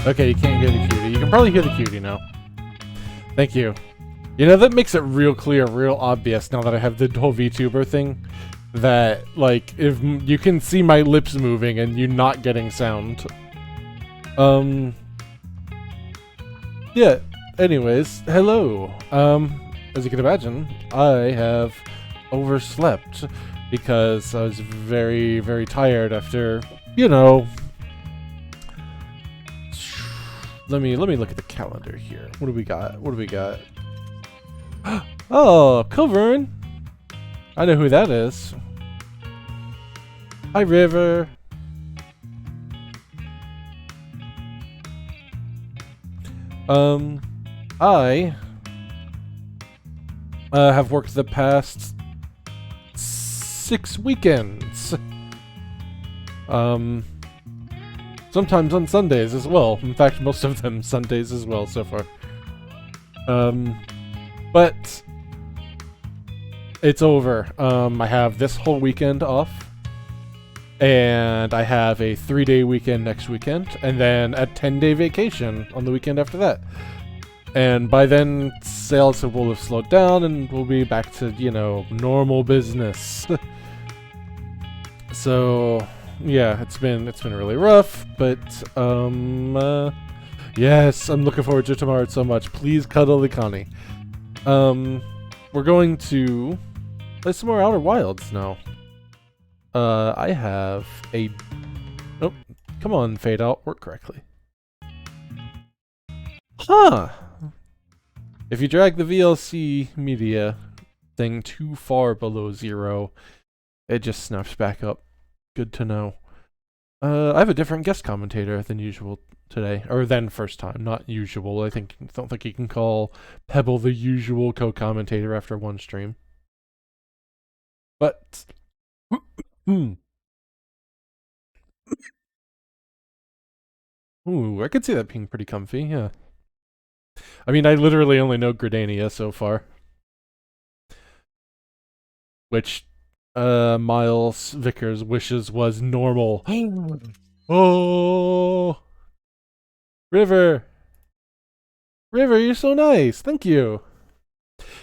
Okay, you can't hear the cutie. You can probably hear the cutie now. Thank you. You know, that makes it real clear, real obvious now that I have the whole VTuber thing. That, like, if you can see my lips moving and you not getting sound. Yeah, anyways, hello. As you can imagine, I have overslept because I was very, very tired after, you know... Let me look at the calendar here. What do we got? What do we got? Oh, Covern! I know who that is. Hi, River. I have worked the past 6 weekends. Sometimes on Sundays as well. In fact, most of them Sundays as well so far. But it's over. I have this whole weekend off. And I have a 3-day weekend next weekend, and then a 10-day vacation on the weekend after that. And by then, sales will have slowed down, and we'll be back to, you know, normal business. So, yeah, it's been really rough, but yes, I'm looking forward to tomorrow so much. Please cuddle the Connie. We're going to play some more Outer Wilds now. I have a... Oh, come on, Fade Out. Work correctly. Huh! If you drag the VLC media thing too far below 0, it just snaps back up. Good to know. I have a different guest commentator than usual today. Or than first time, not usual. I don't think you can call Pebble the usual co-commentator after one stream. But... Ooh, I could see that being pretty comfy, yeah. I mean, I literally only know Gridania so far. Which, Miles Vickers wishes was normal. Oh! River! River, you're so nice! Thank you!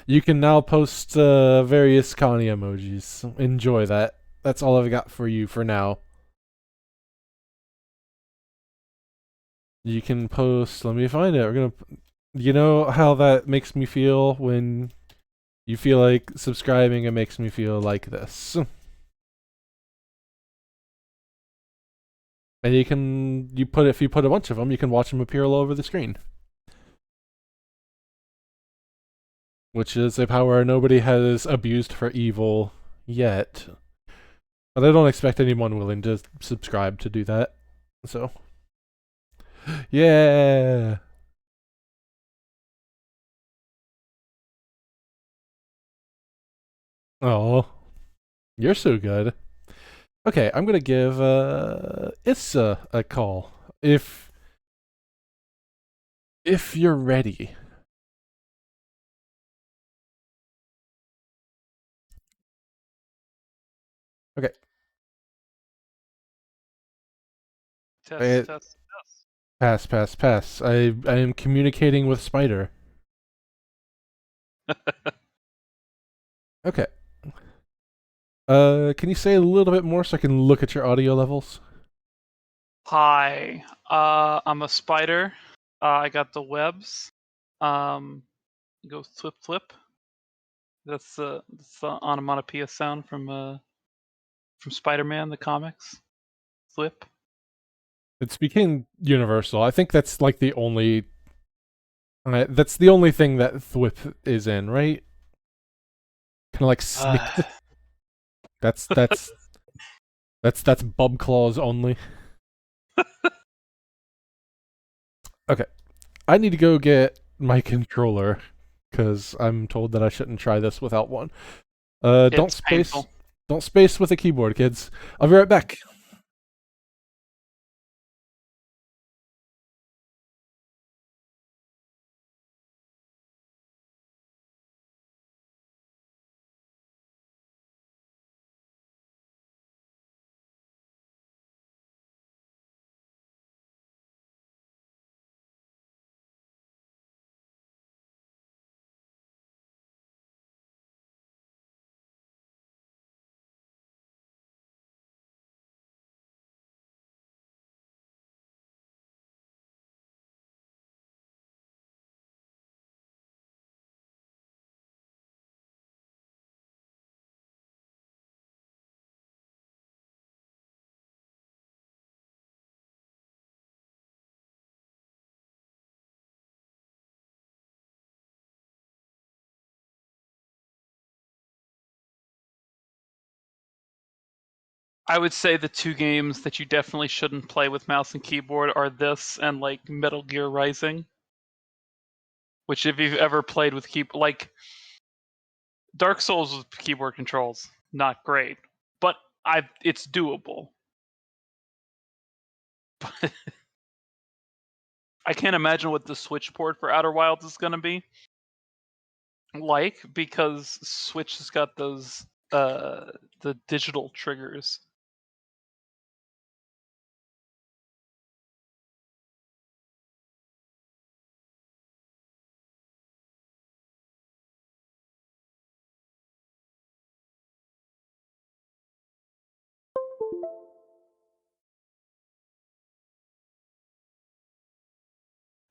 You can now post, various Connie emojis. Enjoy that. That's all I've got for you for now. You can post... Let me find it. We're gonna... You know how that makes me feel when you feel like subscribing? It makes me feel like this. And if you put a bunch of them, you can watch them appear all over the screen. Which is a power nobody has abused for evil yet. But I don't expect anyone willing to subscribe to do that. So. Yeah! Oh. You're so good. Okay, I'm gonna give Issa a call. If you're ready. Okay. Test, test, Pass, pass, pass. I am communicating with Spider. test. Okay. Can you say a little bit more so I can look at your audio levels? Hi, I'm a spider. I got the webs. Go flip flip. That's the onomatopoeia sound from Spider-Man the comics. Flip. It's became universal. I think that's like the only. That's the only thing that Thwip is in, right? Kind of like snicked. That's Bub Claws only. Okay, I need to go get my controller because I'm told that I shouldn't try this without one. It's painful. Don't space with a keyboard, kids. I'll be right back. I would say the two games that you definitely shouldn't play with mouse and keyboard are this and like Metal Gear Rising. Which, if you've ever played with like Dark Souls with keyboard controls, not great, but it's doable. But I can't imagine what the Switch port for Outer Wilds is going to be like, because Switch has got those the digital triggers.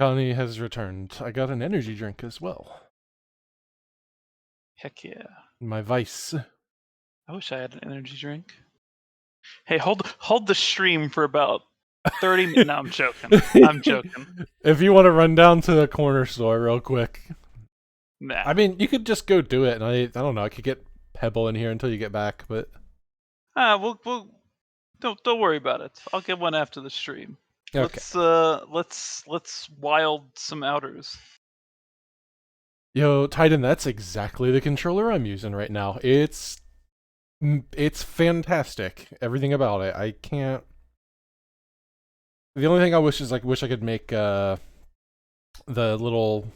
Connie has returned. I got an energy drink as well. Heck yeah. My vice. I wish I had an energy drink. Hey, hold the stream for about 30 minutes. No, I'm joking. I'm joking. If you want to run down to the corner store real quick. Nah. I mean, you could just go do it, and I don't know, I could get Pebble in here until you get back, but... We'll don't worry about it. I'll get one after the stream. Okay. Let's wild some outers. Yo, Titan, that's exactly the controller I'm using right now. It's fantastic. Everything about it. I can't... The only thing I wish is, like, I could make, the little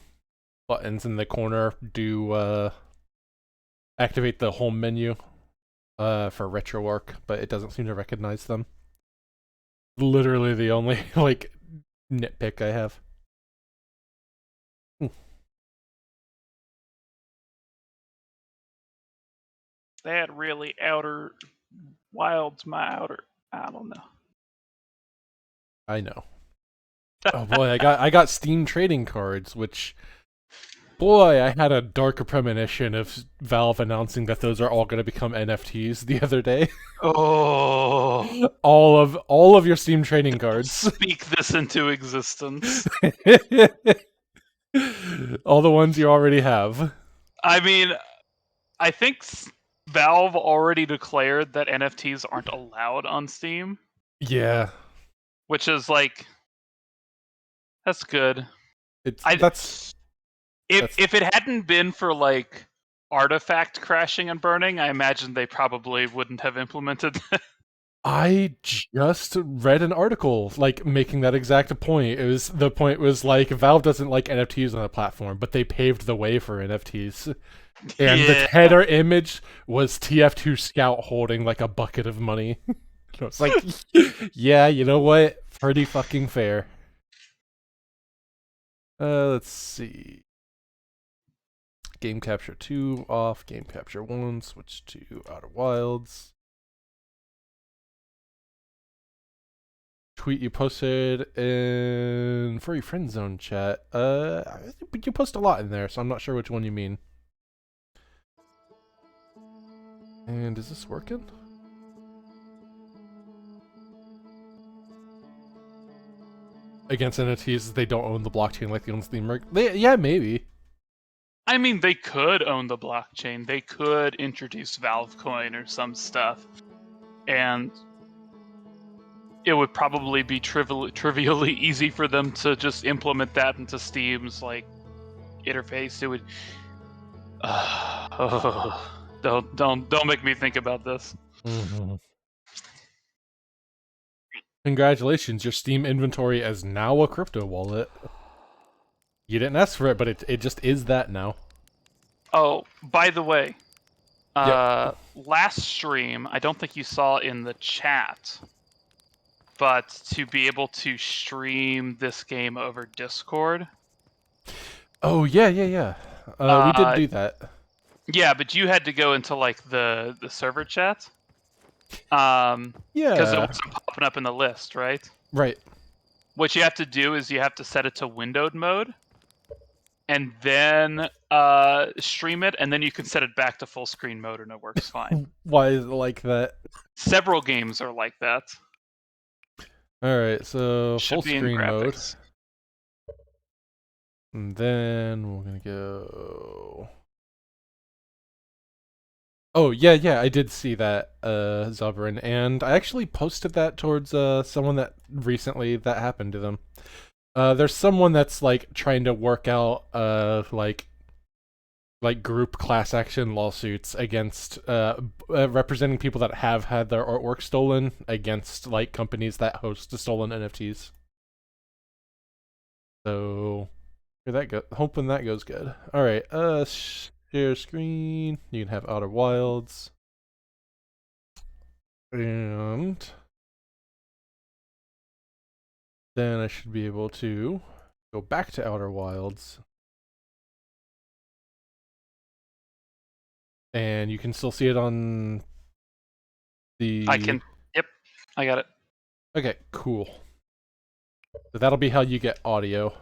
buttons in the corner do, activate the home menu, for RetroArch, but it doesn't seem to recognize them. Literally the only, like, nitpick I have. That really outer wilds my outer. I don't know. I know. Oh boy, I got Steam trading cards, which, boy, I had a dark premonition of Valve announcing that those are all going to become NFTs the other day. Oh, all of your Steam trading cards. speak this into existence. All the ones you already have. I mean, I think Valve already declared that NFTs aren't allowed on Steam. Yeah. Which is like, that's good. If it hadn't been for like artifact crashing and burning, I imagine they probably wouldn't have implemented that. I just read an article like making that exact point. The point was like Valve doesn't like NFTs on the platform, but they paved the way for NFTs. And the header image was TF2 Scout holding like a bucket of money. So it's like, yeah, you know what? Pretty fucking fair. Let's see. Game Capture 2 off, Game Capture 1, switch to Outer Wilds. Tweet you posted in Furry Friend Zone chat. You post a lot in there, so I'm not sure which one you mean. And is this working? Against NFTs, they don't own the blockchain like they own Steam. Yeah, maybe. I mean, they could own the blockchain. They could introduce Valve Coin or some stuff, and it would probably be trivially easy for them to just implement that into Steam's like interface. It would. Don't make me think about this. Mm-hmm. Congratulations, your Steam inventory is now a crypto wallet. You didn't ask for it, but it just is that now. Oh, by the way, Yep. last stream, I don't think you saw in the chat, but to be able to stream this game over Discord. Oh, yeah. We did do that. Yeah, but you had to go into like the server chat. Yeah. Because it wasn't popping up in the list, right? Right. What you have to do is you have to set it to windowed mode, and then stream it, and then you can set it back to full screen mode, and it works fine. Why is it like that? Several games are like that. Alright, so Should full be in screen mode. graphics. And then we're gonna go... Oh, yeah, I did see that, Zubrin, and I actually posted that towards, someone that recently that happened to them. There's someone that's, like, trying to work out, like group class action lawsuits against, representing people that have had their artwork stolen against, like, companies that host the stolen NFTs. So, here that go. Hoping that goes good. Alright, share screen. You can have Outer Wilds. And then I should be able to go back to Outer Wilds. And you can still see it on the... I can. Yep, I got it. Okay, cool. So that'll be how you get audio.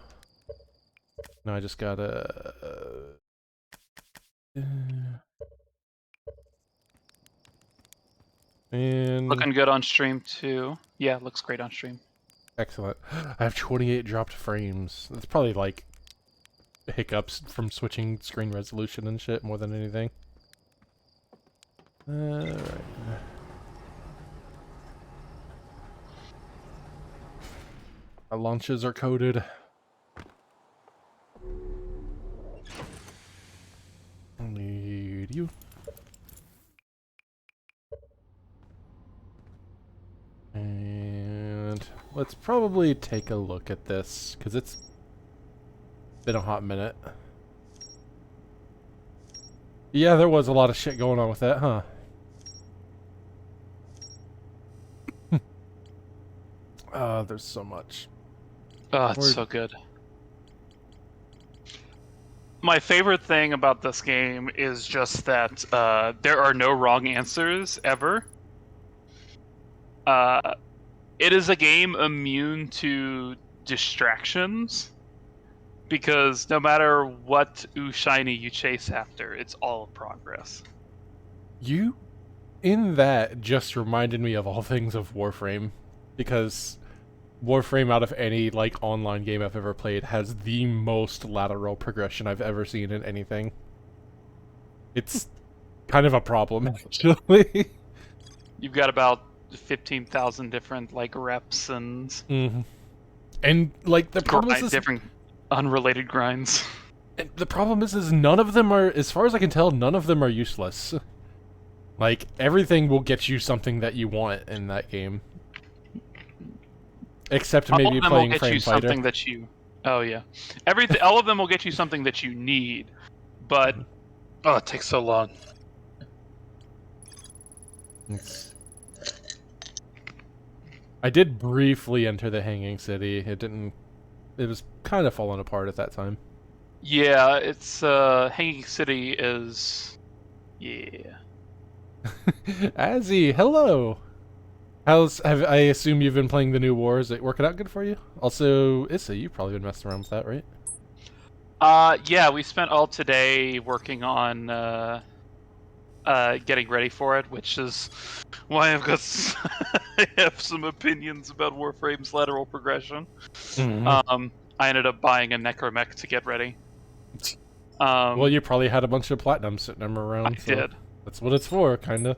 Now I just gotta... and... Looking good on stream too. Yeah, looks great on stream. Excellent. I have 28 dropped frames. That's probably like hiccups from switching screen resolution and shit more than anything. Alright. Our launches are coded. Need you. And let's probably take a look at this, because it's been a hot minute. Yeah, there was a lot of shit going on with that, huh? There's so much. Oh, it's so good. My favorite thing about this game is just that there are no wrong answers ever. It is a game immune to distractions because no matter what shiny you chase after, it's all progress. You, in that, just reminded me of all things of Warframe, because Warframe, out of any like online game I've ever played, has the most lateral progression I've ever seen in anything. It's kind of a problem, actually. You've got about 15,000 different like reps and and like the problem is different unrelated grinds. The problem is none of them are, as far as I can tell, none of them are useless. Like everything will get you something that you want in that game. Except maybe playing Frame Fighter. Something that you... Oh yeah, all of them will get you something that you need, but oh, it takes so long. I did briefly enter the Hanging City. It didn't. It was kind of falling apart at that time. Yeah, it's Hanging City is... Yeah. Azzy, hello. I assume you've been playing the new war. Is it working out good for you? Also, Issa, you've probably been messing around with that, right? Yeah, we spent all today working on getting ready for it, which is why I've got I have some opinions about Warframe's lateral progression. I ended up buying a Necromech to get ready. Well, you probably had a bunch of platinum sitting around. I did. That's what it's for, kinda.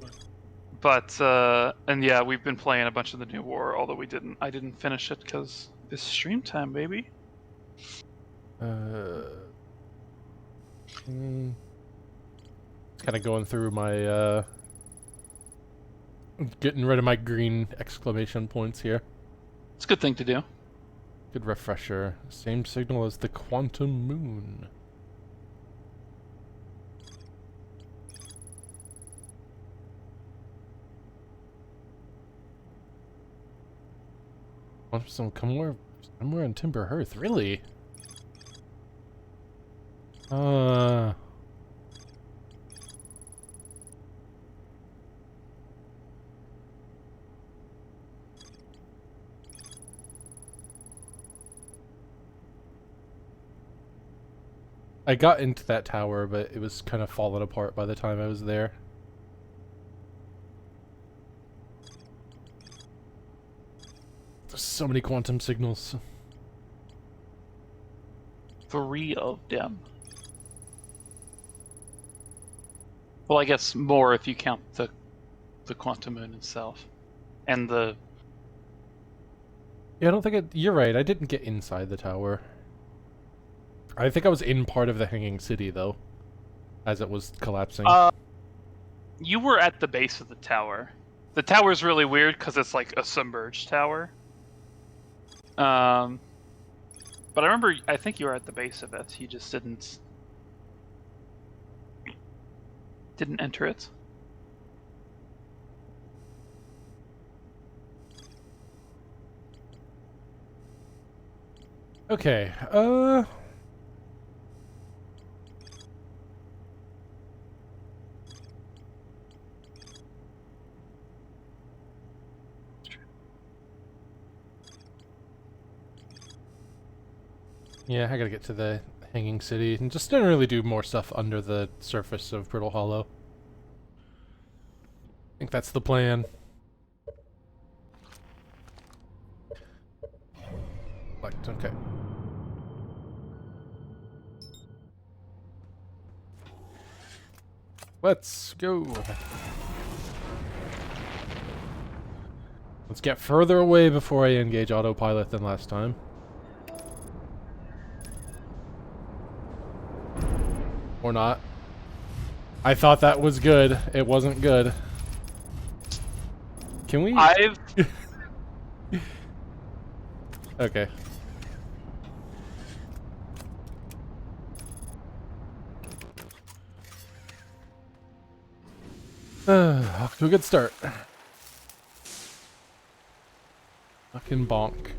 But and yeah, we've been playing a bunch of the new war, although I didn't finish it because it's stream time, baby. Kind of going through my getting rid of my green exclamation points here. It's a good thing to do. Good refresher. Same signal as the quantum moon. Somewhere in Timber Hearth, really? I got into that tower, but it was kind of falling apart by the time I was there. There's so many quantum signals. 3 of them. Well, I guess more if you count the quantum moon itself, and the. Yeah, I don't think it... You're right, I didn't get inside the tower. I think I was in part of the Hanging City, though, as it was collapsing. You were at the base of the tower. The tower's really weird because it's like a submerged tower. But I think you were at the base of it. You just didn't enter it. Okay, yeah, I gotta get to the Hanging City, and just didn't really do more stuff under the surface of Brittle Hollow. I think that's the plan. Okay. Let's go. Let's get further away before I engage autopilot than last time. Or not. I thought that was good. It wasn't good. Can we... Okay. Off to a good start. Fucking bonk.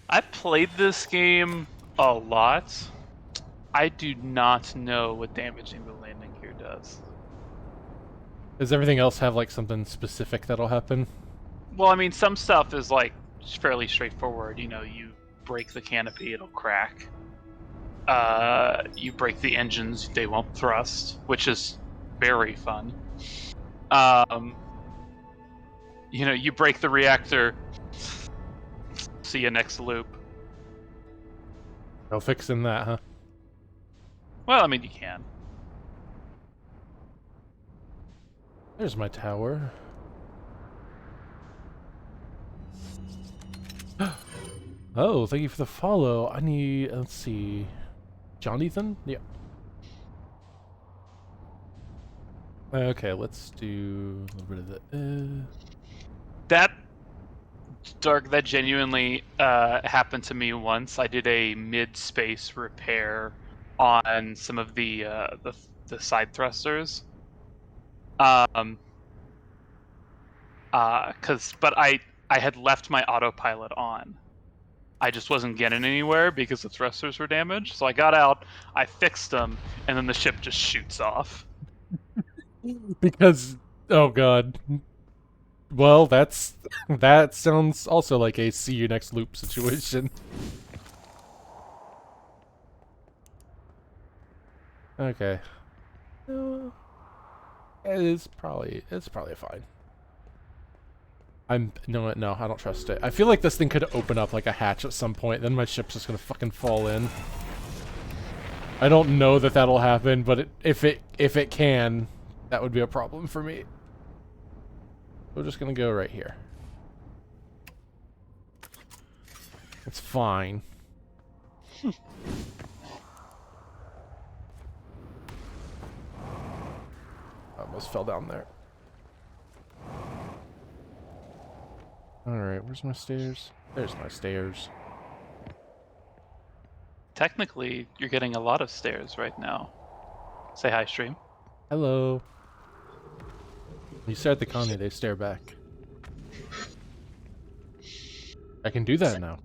I played this game a lot. I do not know what damaging the landing gear does. Does everything else have, like, something specific that'll happen? Well, I mean, some stuff is, like, fairly straightforward. You know, you break the canopy, it'll crack. You break the engines, they won't thrust, which is very fun. You know, you break the reactor, see you next loop. No fixing that, huh? Well, I mean, you can. There's my tower. Oh, thank you for the follow. I need... Let's see... Jonathan? Yeah. Okay, let's do a little bit of the... That genuinely happened to me once. I did a mid-space repair on some of the side thrusters. But I had left my autopilot on. I just wasn't getting anywhere because the thrusters were damaged. So I got out, I fixed them, and then the ship just shoots off. Because... Oh god. Well, that sounds also like a see you next loop situation. Okay. It's probably fine. No, I don't trust it. I feel like this thing could open up like a hatch at some point, then my ship's just gonna fucking fall in. I don't know that that'll happen, but if it can, that would be a problem for me. We're just gonna go right here. It's fine. I almost fell down there. Alright, where's my stairs? There's my stairs. Technically, you're getting a lot of stairs right now. Say hi, stream. Hello. You stare at the Kanye, they stare back. I can do that now.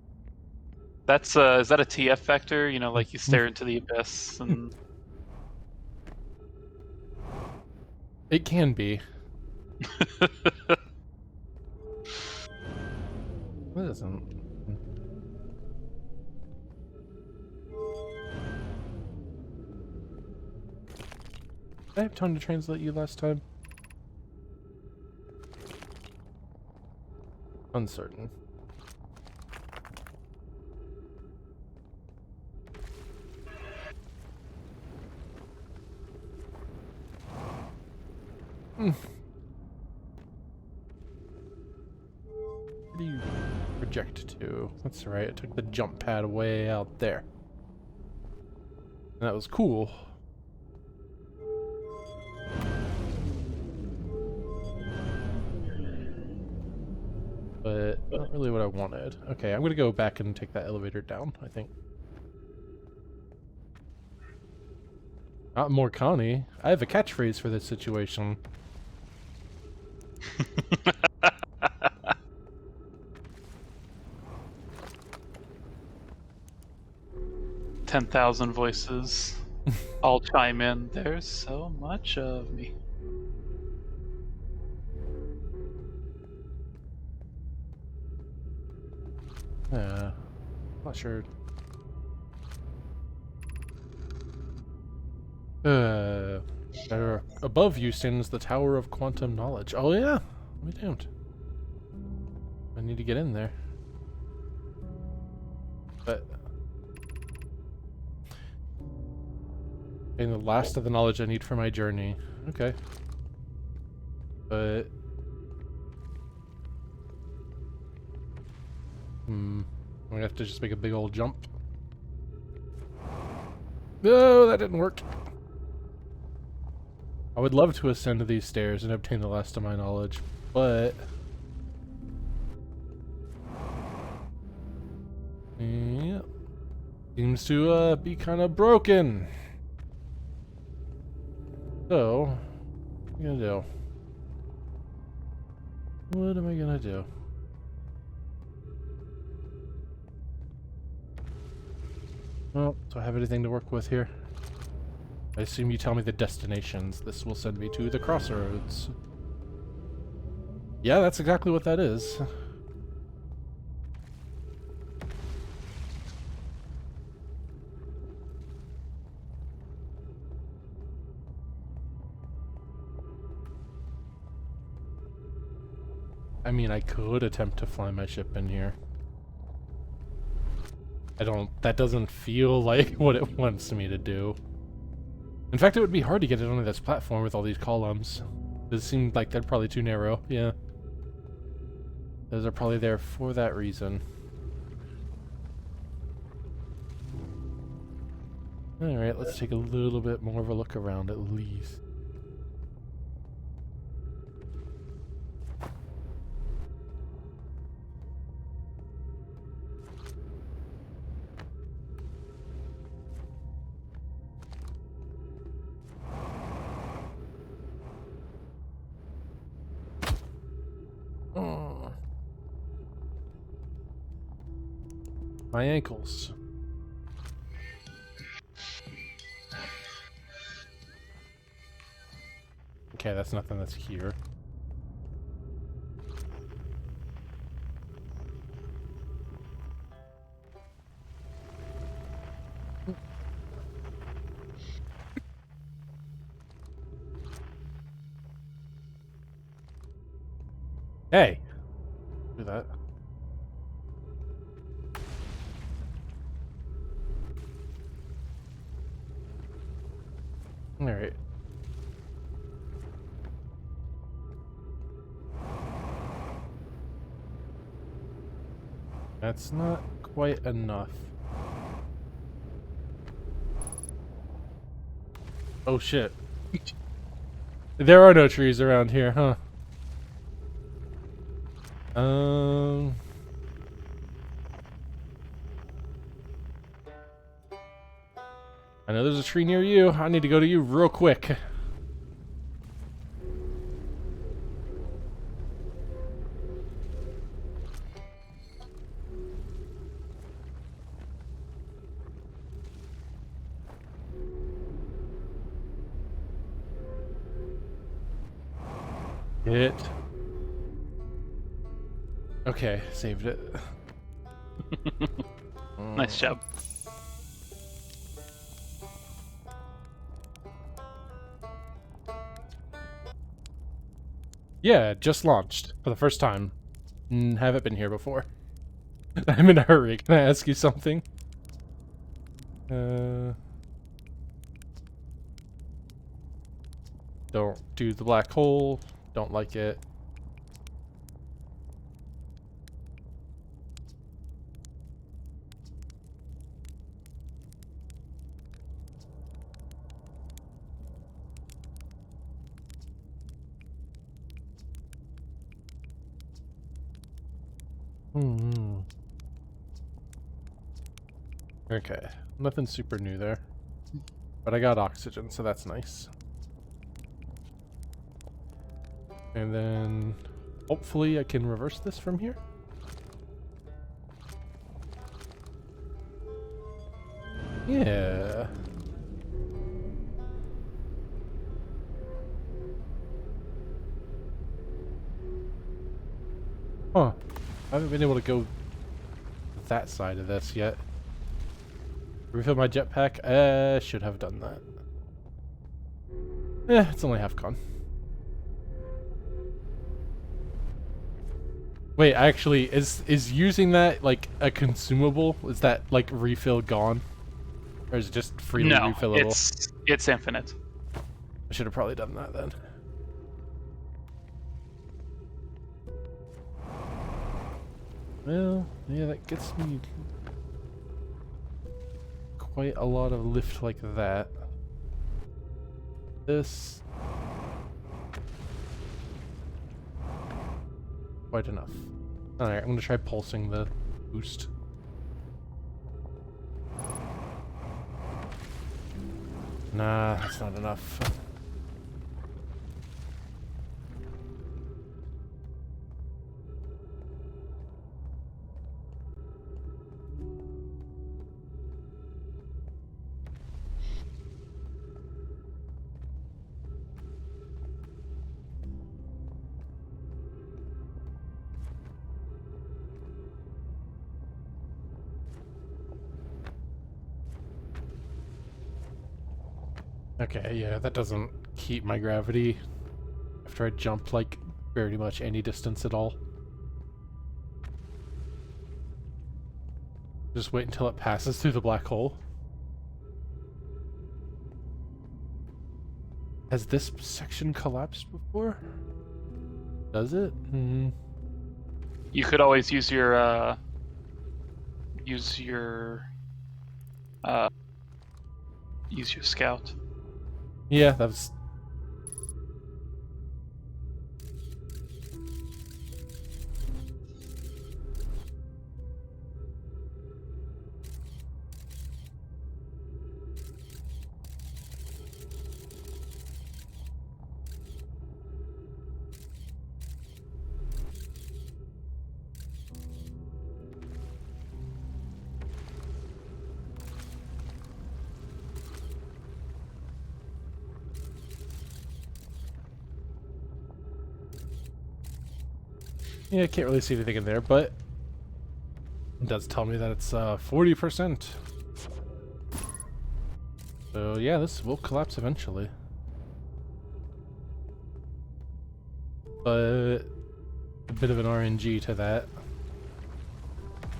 That's is that a TF vector? You know, like you stare into the abyss and... It can be. What isn't? Did I have time to translate you last time? Uncertain. Where do you project to? That's right, I took the jump pad way out there. And that was cool. But not really what I wanted. Okay, I'm gonna go back and take that elevator down, I think. Not Morkani. I have a catchphrase for this situation. 10,000 voices all chime in. There's so much of me. Not sure. Above you stands the Tower of Quantum Knowledge. Oh yeah, we don't. I need to get in there. But getting the last of the knowledge I need for my journey. Okay. But I'm gonna have to just make a big old jump. No, that didn't work. I would love to ascend these stairs and obtain the last of my knowledge, but yeah, seems to be kind of broken. So, what am I gonna do? What am I gonna do? Well, do I have anything to work with here? I assume you tell me the destinations. This will send me to the crossroads. Yeah, that's exactly what that is. I mean, I could attempt to fly my ship in here. That doesn't feel like what it wants me to do. In fact, it would be hard to get it onto this platform with all these columns. It seemed like they're probably too narrow, yeah. Those are probably there for that reason. Alright, let's take a little bit more of a look around at least. My ankles. Okay, that's nothing that's here. Hey! Do that. Alright. That's not quite enough. Oh shit. There are no trees around here, huh? I know there's a tree near you. I need to go to you real quick. It. Okay, saved it. Nice job. Yeah, just launched for the first time. Haven't been here before. I'm in a hurry. Can I ask you something? Don't do the black hole. Don't like it. Okay, nothing super new there. But I got oxygen, so that's nice. And then hopefully I can reverse this from here. Yeah. Huh. I haven't been able to go that side of this yet. Refill my jetpack? Should have done that. It's only half gone. Wait, actually, is using that like a consumable? Is that like refill gone? Or is it just freely refillable? It's infinite. I should have probably done that then. Well, yeah, that gets me quite a lot of lift like that. This... quite enough. Alright, I'm gonna try pulsing the boost. Nah, that's not enough. Okay, yeah, that doesn't keep my gravity after I jump like very much any distance at all. Just wait until it passes through the black hole. Has this section collapsed before? Does it? Hmm. You could always use your scout. Yeah, that was... Yeah, I can't really see anything in there, but it does tell me that it's 40%. So yeah, this will collapse eventually. But a bit of an RNG to that.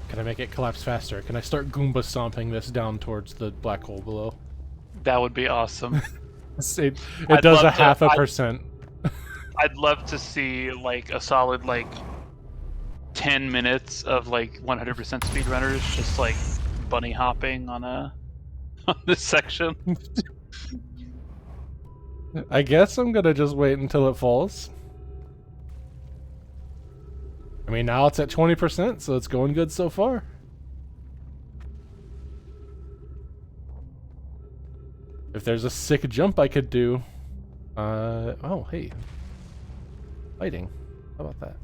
Can I make it collapse faster? Can I start Goomba stomping this down towards the black hole below? That would be awesome. It does a 0.5%. I'd love to see like a solid like 10 minutes of like 100% speedrunners just like bunny hopping on this section. I guess I'm gonna just wait until it falls. I mean, now it's at 20%, so it's going good so far. If there's a sick jump I could do... oh, hey. Lighting. How about that?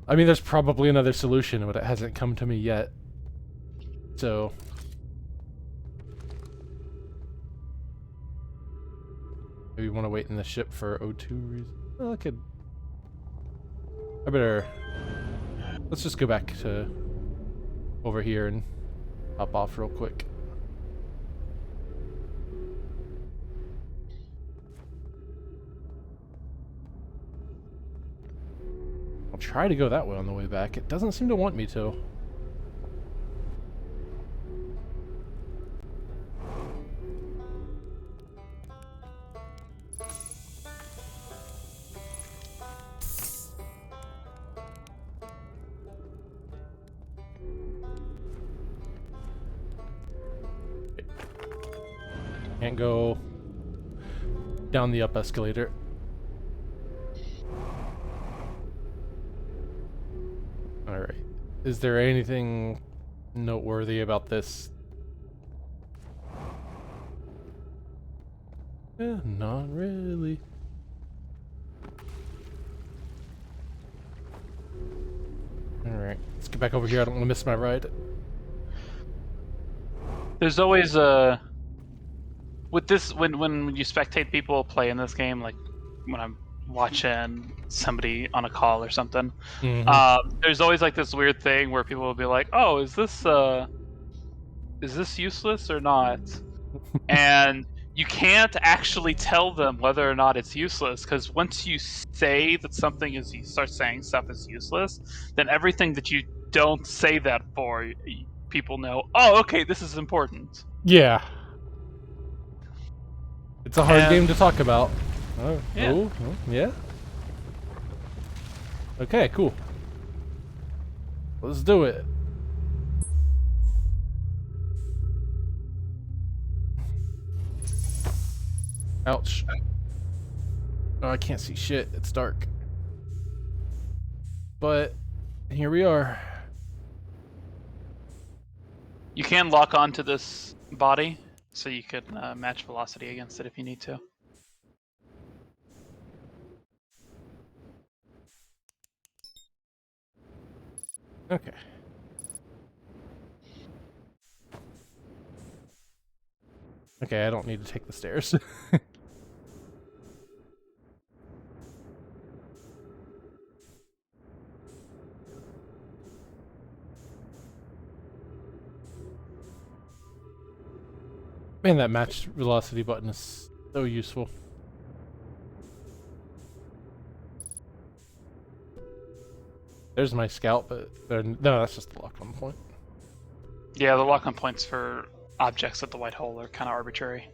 I mean, there's probably another solution, but it hasn't come to me yet. So... maybe you want to wait in the ship for O2 reasons. Well, I better... let's just go back to... over here and hop off real quick. I'll try to go that way on the way back. It doesn't seem to want me to. Can't go down the up escalator. Alright. Is there anything noteworthy about this? Not really. Alright, let's get back over here. I don't want to miss my ride. There's always with this when you spectate people play in this game, like when I'm watching somebody on a call or something. There's always like this weird thing where people will be like, "Oh, is this useless or not?" And you can't actually tell them whether or not it's useless, because once you say that something is, you start saying stuff is useless, then everything that you don't say that for, people know, oh, okay, this is important. Yeah. It's a hard game And to talk about. Oh, yeah. oh, yeah. Okay, cool. Let's do it. Ouch. Oh, I can't see shit. It's dark. But here we are. You can lock onto this body, so you can match velocity against it if you need to. Okay. Okay, I don't need to take the stairs. Man, that match velocity button is so useful. There's my scout, but no, that's just the lock-on point. Yeah, the lock-on points for objects at the white hole are kind of arbitrary.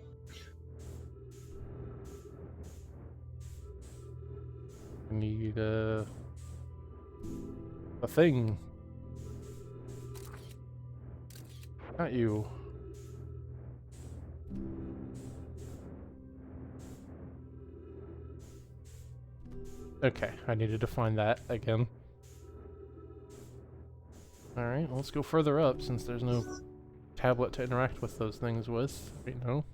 I need a thing. Not you. Okay, I needed to find that again. Alright, well, let's go further up since there's no tablet to interact with those things with. Wait, no.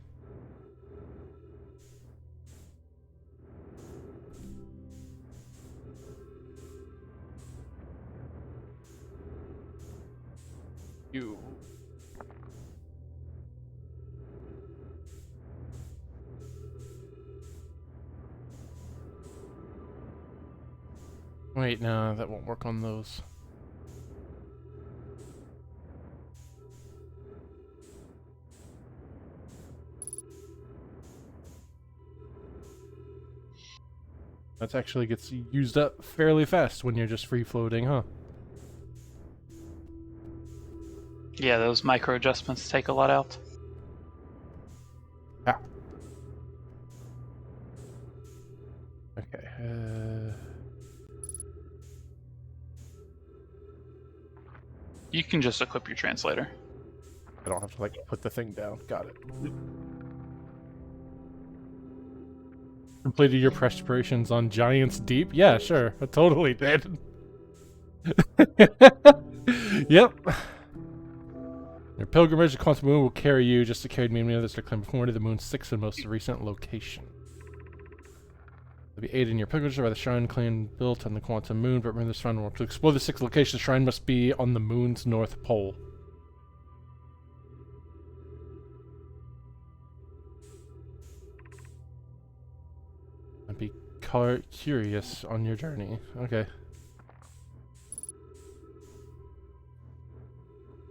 You. Wait, no, that won't work on those. That actually gets used up fairly fast when you're just free floating, huh? Yeah, those micro adjustments take a lot out. Ah. Okay, You can just equip your translator. I don't have to, like, put the thing down. Got it. Completed your preparations on Giants Deep? Yeah, sure. I totally did. Yep. Your pilgrimage to Quantum Moon will carry you just to carry me others to climb more to the moon's sixth and most recent location. You'll be aided in your pilgrimage by the shrine clan built on the Quantum Moon, but remember the shrine to explore the sixth location. The shrine must be on the moon's north pole. And be curious on your journey. Okay.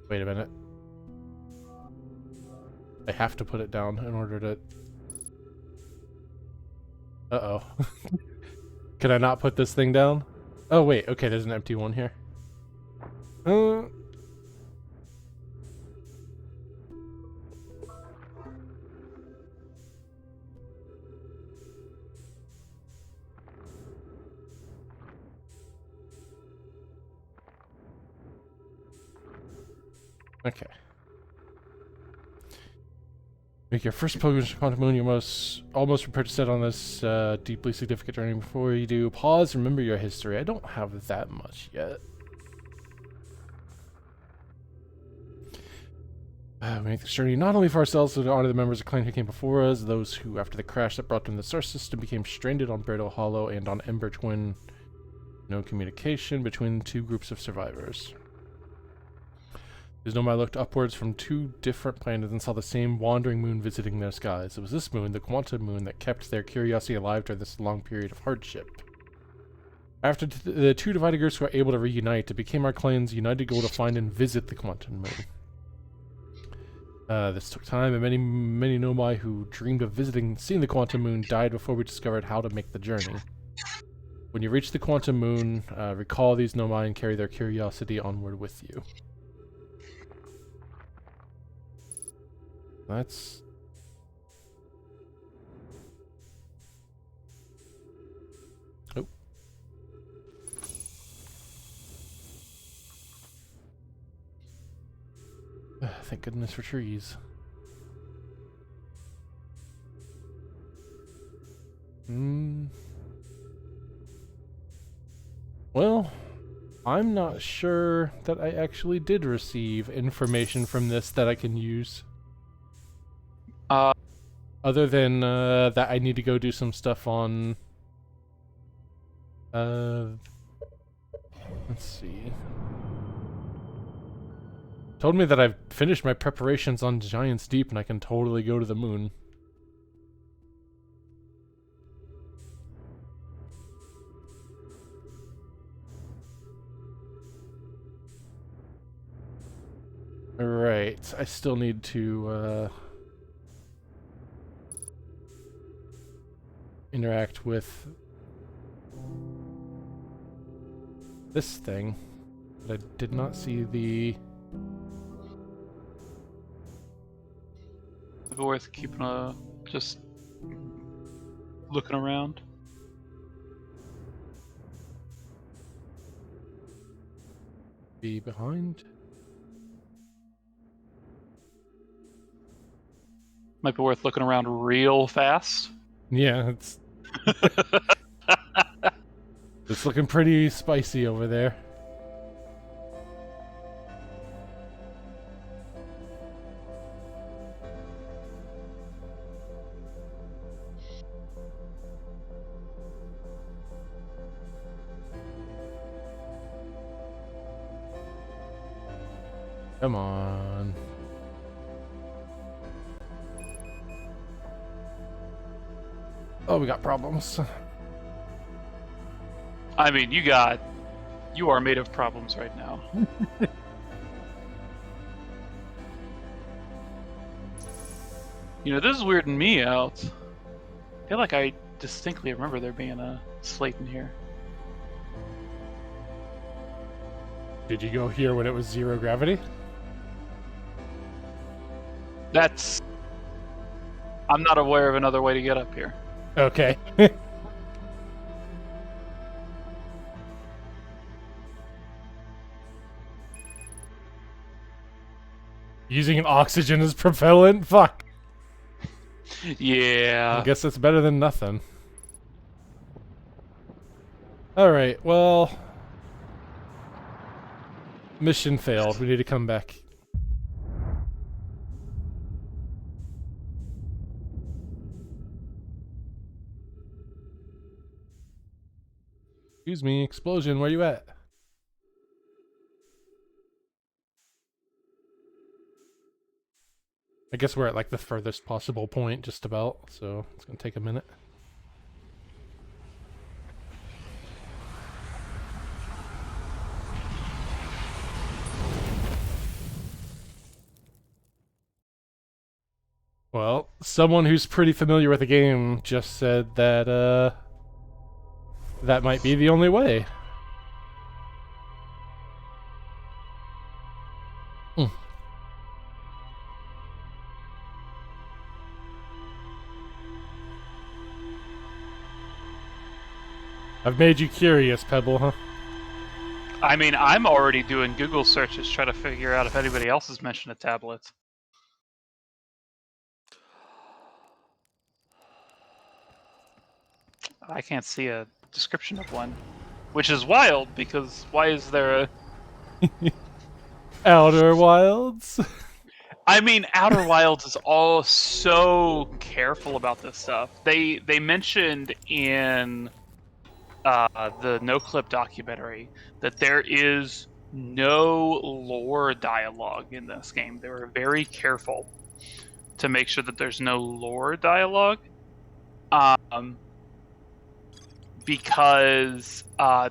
Wait a minute. I have to put it down in order to... Uh-oh. Can I not put this thing down? Oh, wait. Okay, there's an empty one here. Okay. Make your first pilgrimage to Quantum Moon. You're almost prepared to set on this deeply significant journey. Before you do, pause. Remember your history. I don't have that much yet. We make this journey not only for ourselves, but to honor the members of the clan who came before us, those who, after the crash that brought them the star system, became stranded on Brittle Hollow and on Ember Twin. No communication between the two groups of survivors. These nomai looked upwards from two different planets and saw the same wandering moon visiting their skies. It was this moon, the Quantum Moon, that kept their curiosity alive during this long period of hardship. After the two divided groups were able to reunite, it became our clan's united goal to find and visit the Quantum Moon. This took time, and many nomai who dreamed of seeing the Quantum Moon died before we discovered how to make the journey. When you reach the Quantum Moon, recall these nomai and carry their curiosity onward with you. That's... Oh. Thank goodness for trees. Well, I'm not sure that I actually did receive information from this that I can use. Other than that I need to go do some stuff on... let's see... Told me that I've finished my preparations on Giant's Deep and I can totally go to the moon. Alright, I still need to interact with this thing, but I did not see the... It'd be worth keeping just looking around. Be behind? Might be worth looking around real fast. Yeah, it's... It's looking pretty spicy over there. Come on. Oh, we got problems. I mean, you are made of problems right now. You know, this is weirding me out. I feel like I distinctly remember there being a slate in here. Did you go here when it was 0 gravity? I'm not aware of another way to get up here. Okay. Using an oxygen as propellant? Fuck. Yeah. I guess that's better than nothing. Alright, well... Mission failed. We need to come back. Excuse me, explosion, where you at? I guess we're at like the furthest possible point, just about, so it's gonna take a minute. Well, someone who's pretty familiar with the game just said that, that might be the only way. I've made you curious, Pebble, huh? I mean, I'm already doing Google searches trying to figure out if anybody else has mentioned a tablet. I can't see a description of one, which is wild because why is there a? Outer Wilds. I mean, Outer Wilds is all so careful about this stuff. They mentioned in the NoClip documentary that there is no lore dialogue in this game. They were very careful to make sure that there's no lore dialogue, because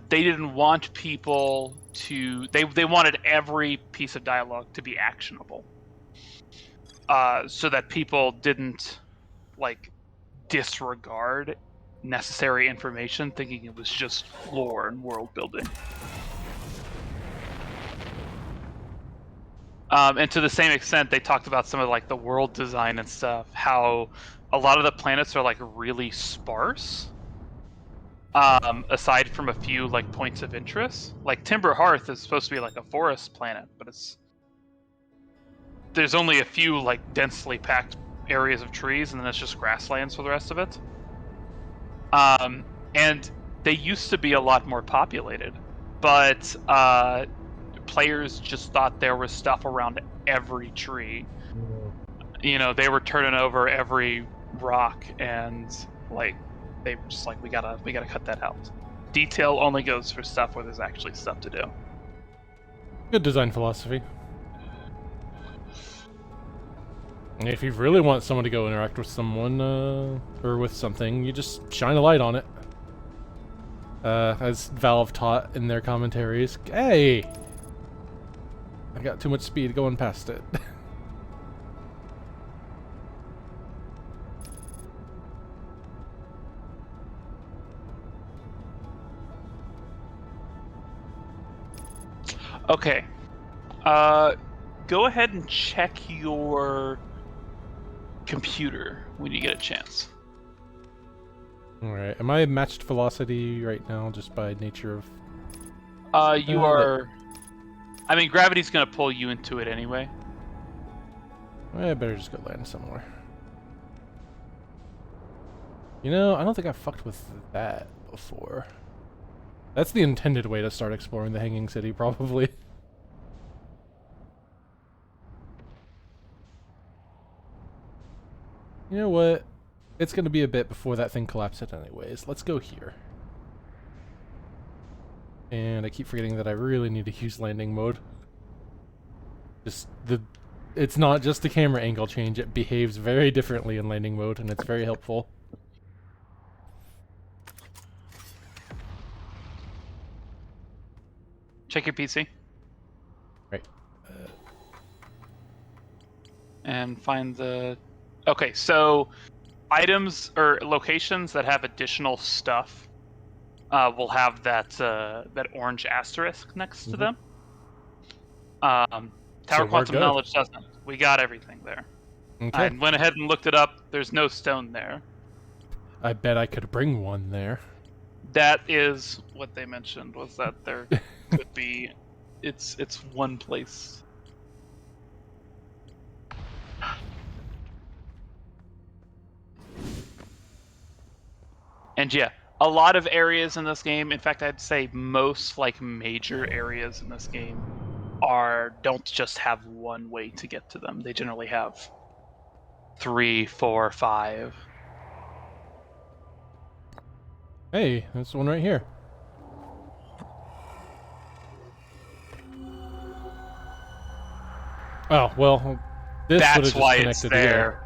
they didn't want people to. They wanted every piece of dialogue to be actionable, so that people didn't like disregard necessary information, thinking it was just lore and world building. And to the same extent, they talked about some of like the world design and stuff. How a lot of the planets are like really sparse. Aside from a few like points of interest, like Timber Hearth is supposed to be like a forest planet, but there's only a few like densely packed areas of trees, and then it's just grasslands for the rest of it. And they used to be a lot more populated, but players just thought there was stuff around every tree. You know, they were turning over every rock, and like they were just like, we gotta cut that out. Detail only goes for stuff where there's actually stuff to do. Good design philosophy. If you really want someone to go interact with someone, or with something, you just shine a light on it. As Valve taught in their commentaries. Hey! I got too much speed going past it. Okay. Go ahead and check your computer when you get a chance. Alright, am I matched velocity right now just by nature of... You are... I mean, gravity's gonna pull you into it anyway. I better just go land somewhere. You know, I don't think I've fucked with that before. That's the intended way to start exploring the Hanging City, probably. You know what? It's gonna be a bit before that thing collapses anyways. Let's go here. And I keep forgetting that I really need to use landing mode. It's not just a camera angle change, it behaves very differently in landing mode, and it's very helpful. Check your PC. Right. And find the... Okay, so items or locations that have additional stuff will have that that orange asterisk next to them. Tower Quantum Knowledge doesn't. We got everything there. Okay. I went ahead and looked it up. There's no stone there. I bet I could bring one there. That is what they mentioned, was that there could be... It's one place. And yeah, a lot of areas in this game, in fact, I'd say most like major areas in this game don't just have one way to get to them. They generally have 3, 4, 5. Hey, there's one right here. Oh, well, this would have just connected here.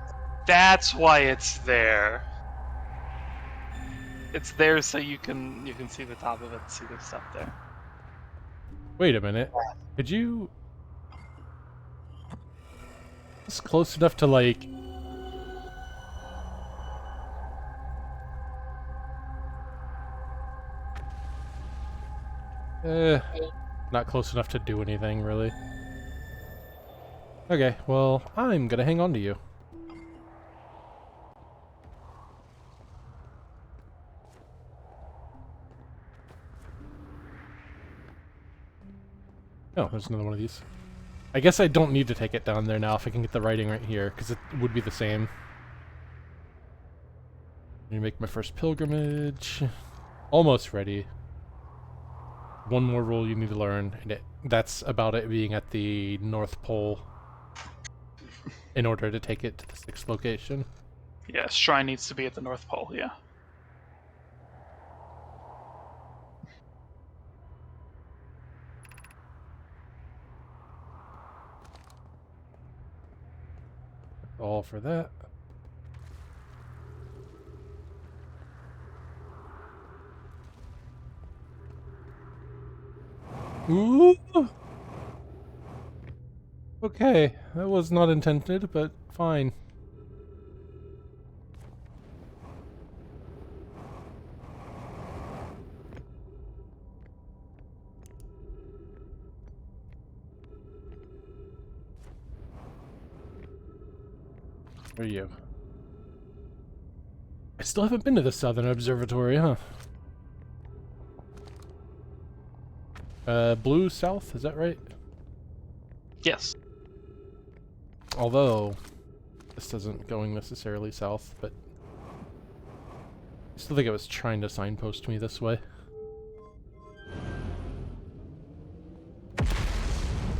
That's why it's there. It's there so you can see the top of it and see the stuff there. Wait a minute. Could you... It's close enough to, like... not close enough to do anything, really. Okay, well, I'm gonna hang on to you. Oh, there's another one of these. I guess I don't need to take it down there now if I can get the writing right here, because it would be the same. me make my first pilgrimage. Almost ready. One more rule you need to learn, and that's about it being at the North Pole in order to take it to the 6th location. Yeah, shrine needs to be at the North Pole, yeah. All for that. Ooh! Okay, that was not intended, but fine. Where are you? I still haven't been to the Southern Observatory, huh? Blue south, is that right? Yes. Although, this isn't going necessarily south, but I still think it was trying to signpost me this way.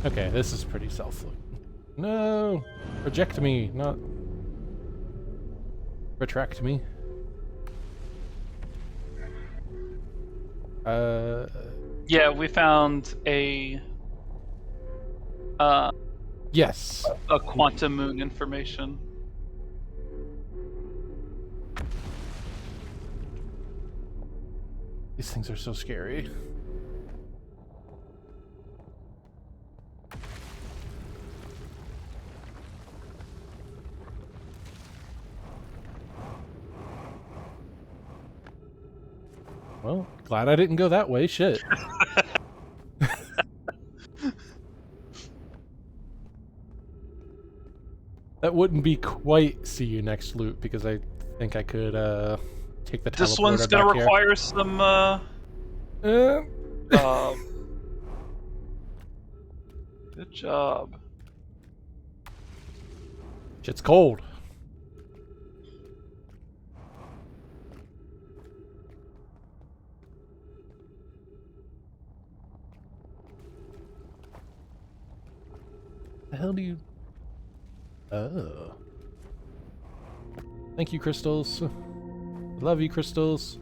Okay, this is pretty south looking. No! Reject me, not... retract me. Yeah, we found a Yes. a quantum moon information. These things are so scary. Well, glad I didn't go that way, shit. That wouldn't be quite see you next loot, because I think I could, take the teleporter This one's gonna back here. require some good job. Shit's cold. The hell do you... Oh. Thank you, crystals. Love you, crystals.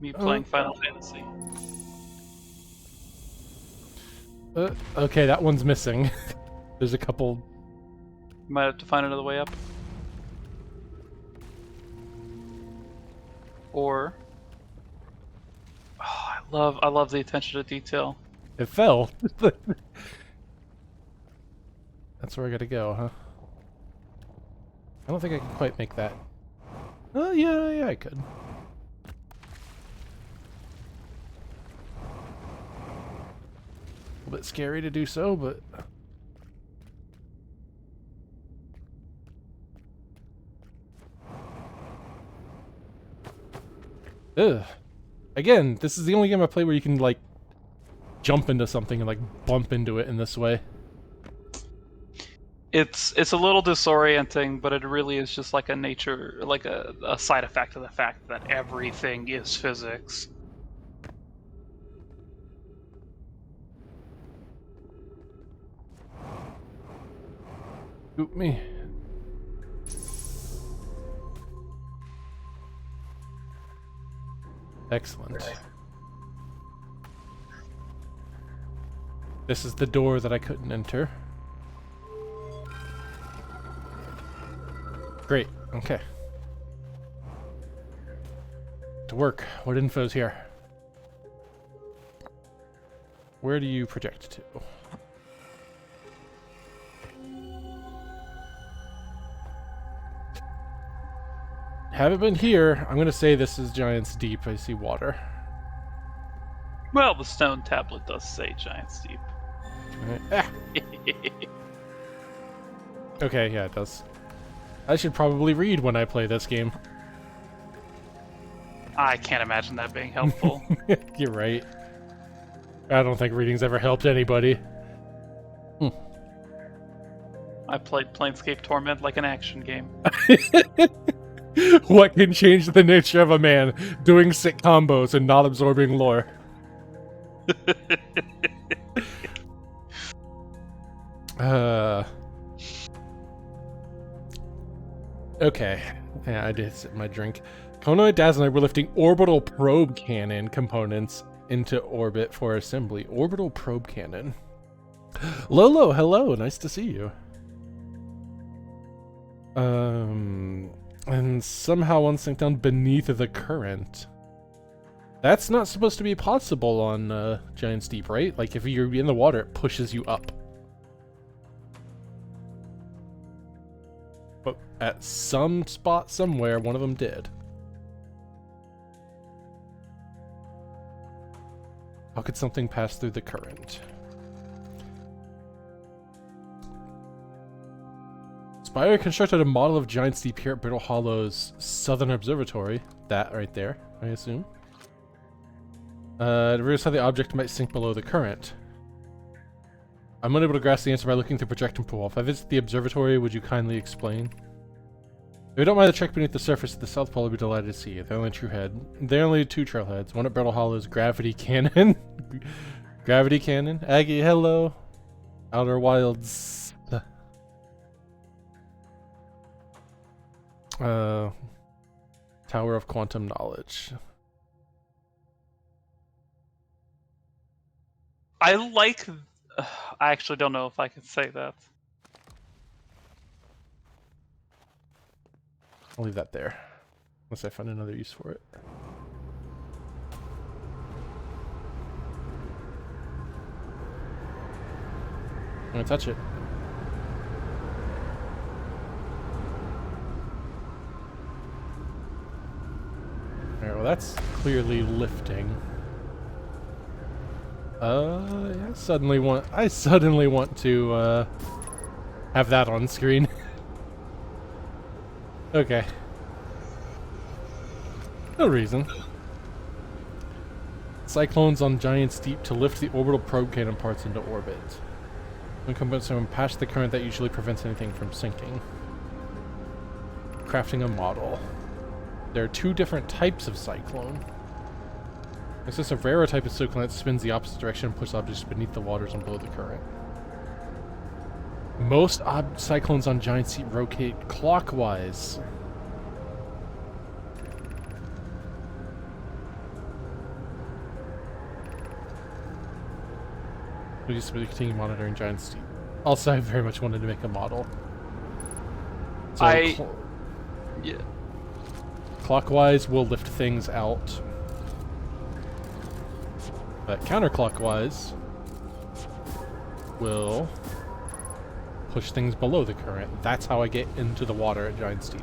Me playing Final Fantasy. Okay, that one's missing. There's a couple... Might have to find another way up. Or... Oh, I love the attention to detail. It fell. That's where I gotta go, huh? I don't think I can quite make that. Oh, yeah, I could. A little bit scary to do so, but... Ugh. Again, this is the only game I play where you can, like, jump into something and, like, bump into it in this way. It's a little disorienting, but it really is just like a side effect of the fact that everything is physics. Scoop me. Excellent. This is the door that I couldn't enter. Great, okay. To work. What info's here? Where do you project to? Haven't been here. I'm gonna say this is Giant's Deep. I see water. Well, the stone tablet does say Giant's Deep. Ah. Okay, yeah, it does. I should probably read when I play this game. I can't imagine that being helpful. You're right. I don't think reading's ever helped anybody. I played Planescape Torment like an action game. What can change the nature of a man? Doing sick combos and not absorbing lore. Okay. Yeah, I did sip my drink. Konoe, Daz, and I were lifting orbital probe cannon components into orbit for assembly. Orbital probe cannon. Lolo, hello. Nice to see you. And somehow one sank down beneath the current. That's not supposed to be possible on Giant's Deep, right? Like, if you're in the water, it pushes you up. But at some spot somewhere, one of them did. How could something pass through the current? Spire constructed a model of Giant's Deep here at Brittle Hollow's Southern Observatory. That right there, I assume. To realize how the object might sink below the current. I'm unable to grasp the answer by looking through projecting pool. If I visit the observatory, would you kindly explain? If you don't mind the trek beneath the surface at the South Pole, I'd be delighted to see you. They're only They're only two trailheads. One at Brittle Hollow's Gravity Cannon. Gravity Cannon. Aggie, hello. Outer Wilds. Tower of Quantum Knowledge. I like... I actually don't know if I can say that. I'll leave that there. Unless I find another use for it. I'm gonna touch it. Alright, well that's clearly lifting. Yeah, I suddenly want to have that on screen. Okay. No reason. Cyclones on Giant's Deep to lift the orbital probe cannon parts into orbit. When components are past the current, that usually prevents anything from sinking. Crafting a model. There are two different types of cyclone. This is a rarer type of cyclone that spins the opposite direction and pushes objects beneath the waters and below the current. Most cyclones on Giant's Deep rotate clockwise. We just continue monitoring Giant's Deep. Also, I very much wanted to make a model. So yeah. Clockwise will lift things out. But counterclockwise will push things below the current. That's how I get into the water at Giant's Deep.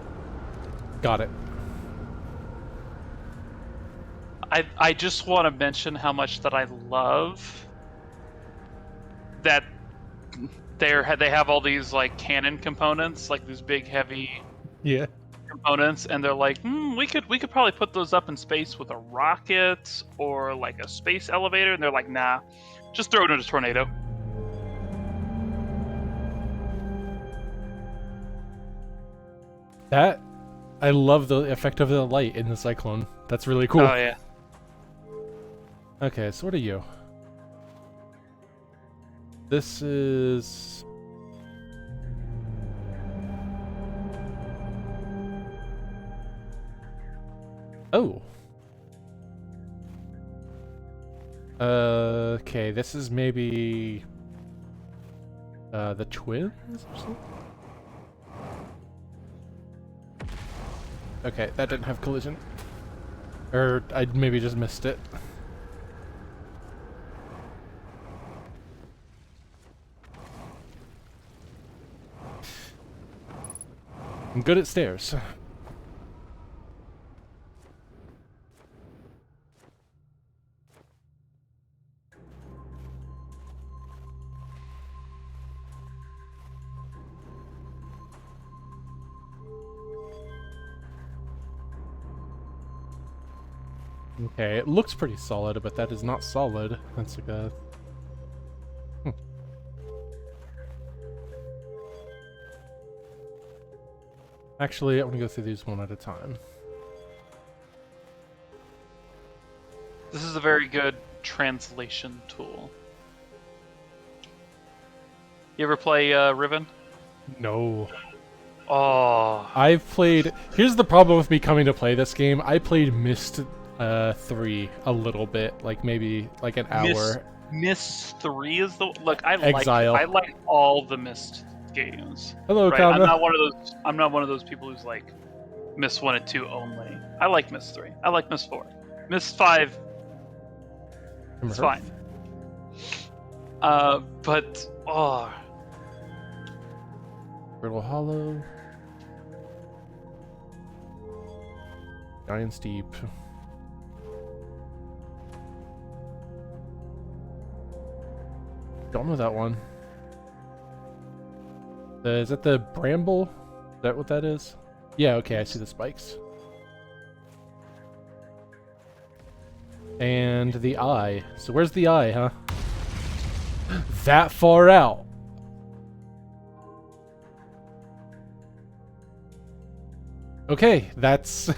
Got it. I just want to mention how much that I love that they have all these like cannon components, like these big heavy components, and they're like, we could probably put those up in space with a rocket or like a space elevator, and they're like, nah, just throw it in a tornado. That, I love the effect of the light in the cyclone. That's really cool. Oh yeah. Okay, so what are you? This is... Oh. Okay, this is maybe... the twins or something? Okay, that didn't have collision. Or I maybe just missed it. I'm good at stairs. Okay, it looks pretty solid, but that is not solid. That's like a... Actually, I'm gonna go through these one at a time. This is a very good translation tool. You ever play Riven? No. Oh, I've played... Here's the problem with me coming to play this game. I played Myst 3 a little bit, like maybe like an hour. Myst 3 is the look. Exile. I like all the Myst games. Hello, Right? Kama. I'm not one of those people who's like Myst 1 and 2 only. I like Myst 3. I like Myst 4. Myst 5, it's fine. But Brittle Hollow. Giant's Deep. Don't know that one. Is that the Bramble? Is that what that is? Yeah, okay, I see the spikes. And the eye. So where's the eye, huh? That far out. Okay, that's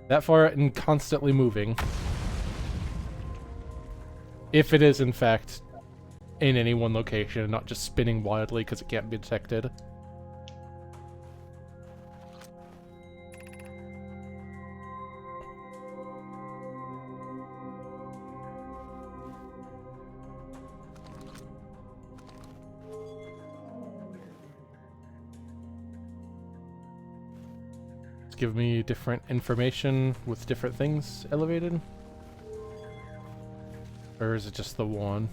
that far and constantly moving. If it is, in fact, in any one location, not just spinning wildly because it can't be detected. Give me different information with different things elevated? Or is it just the one?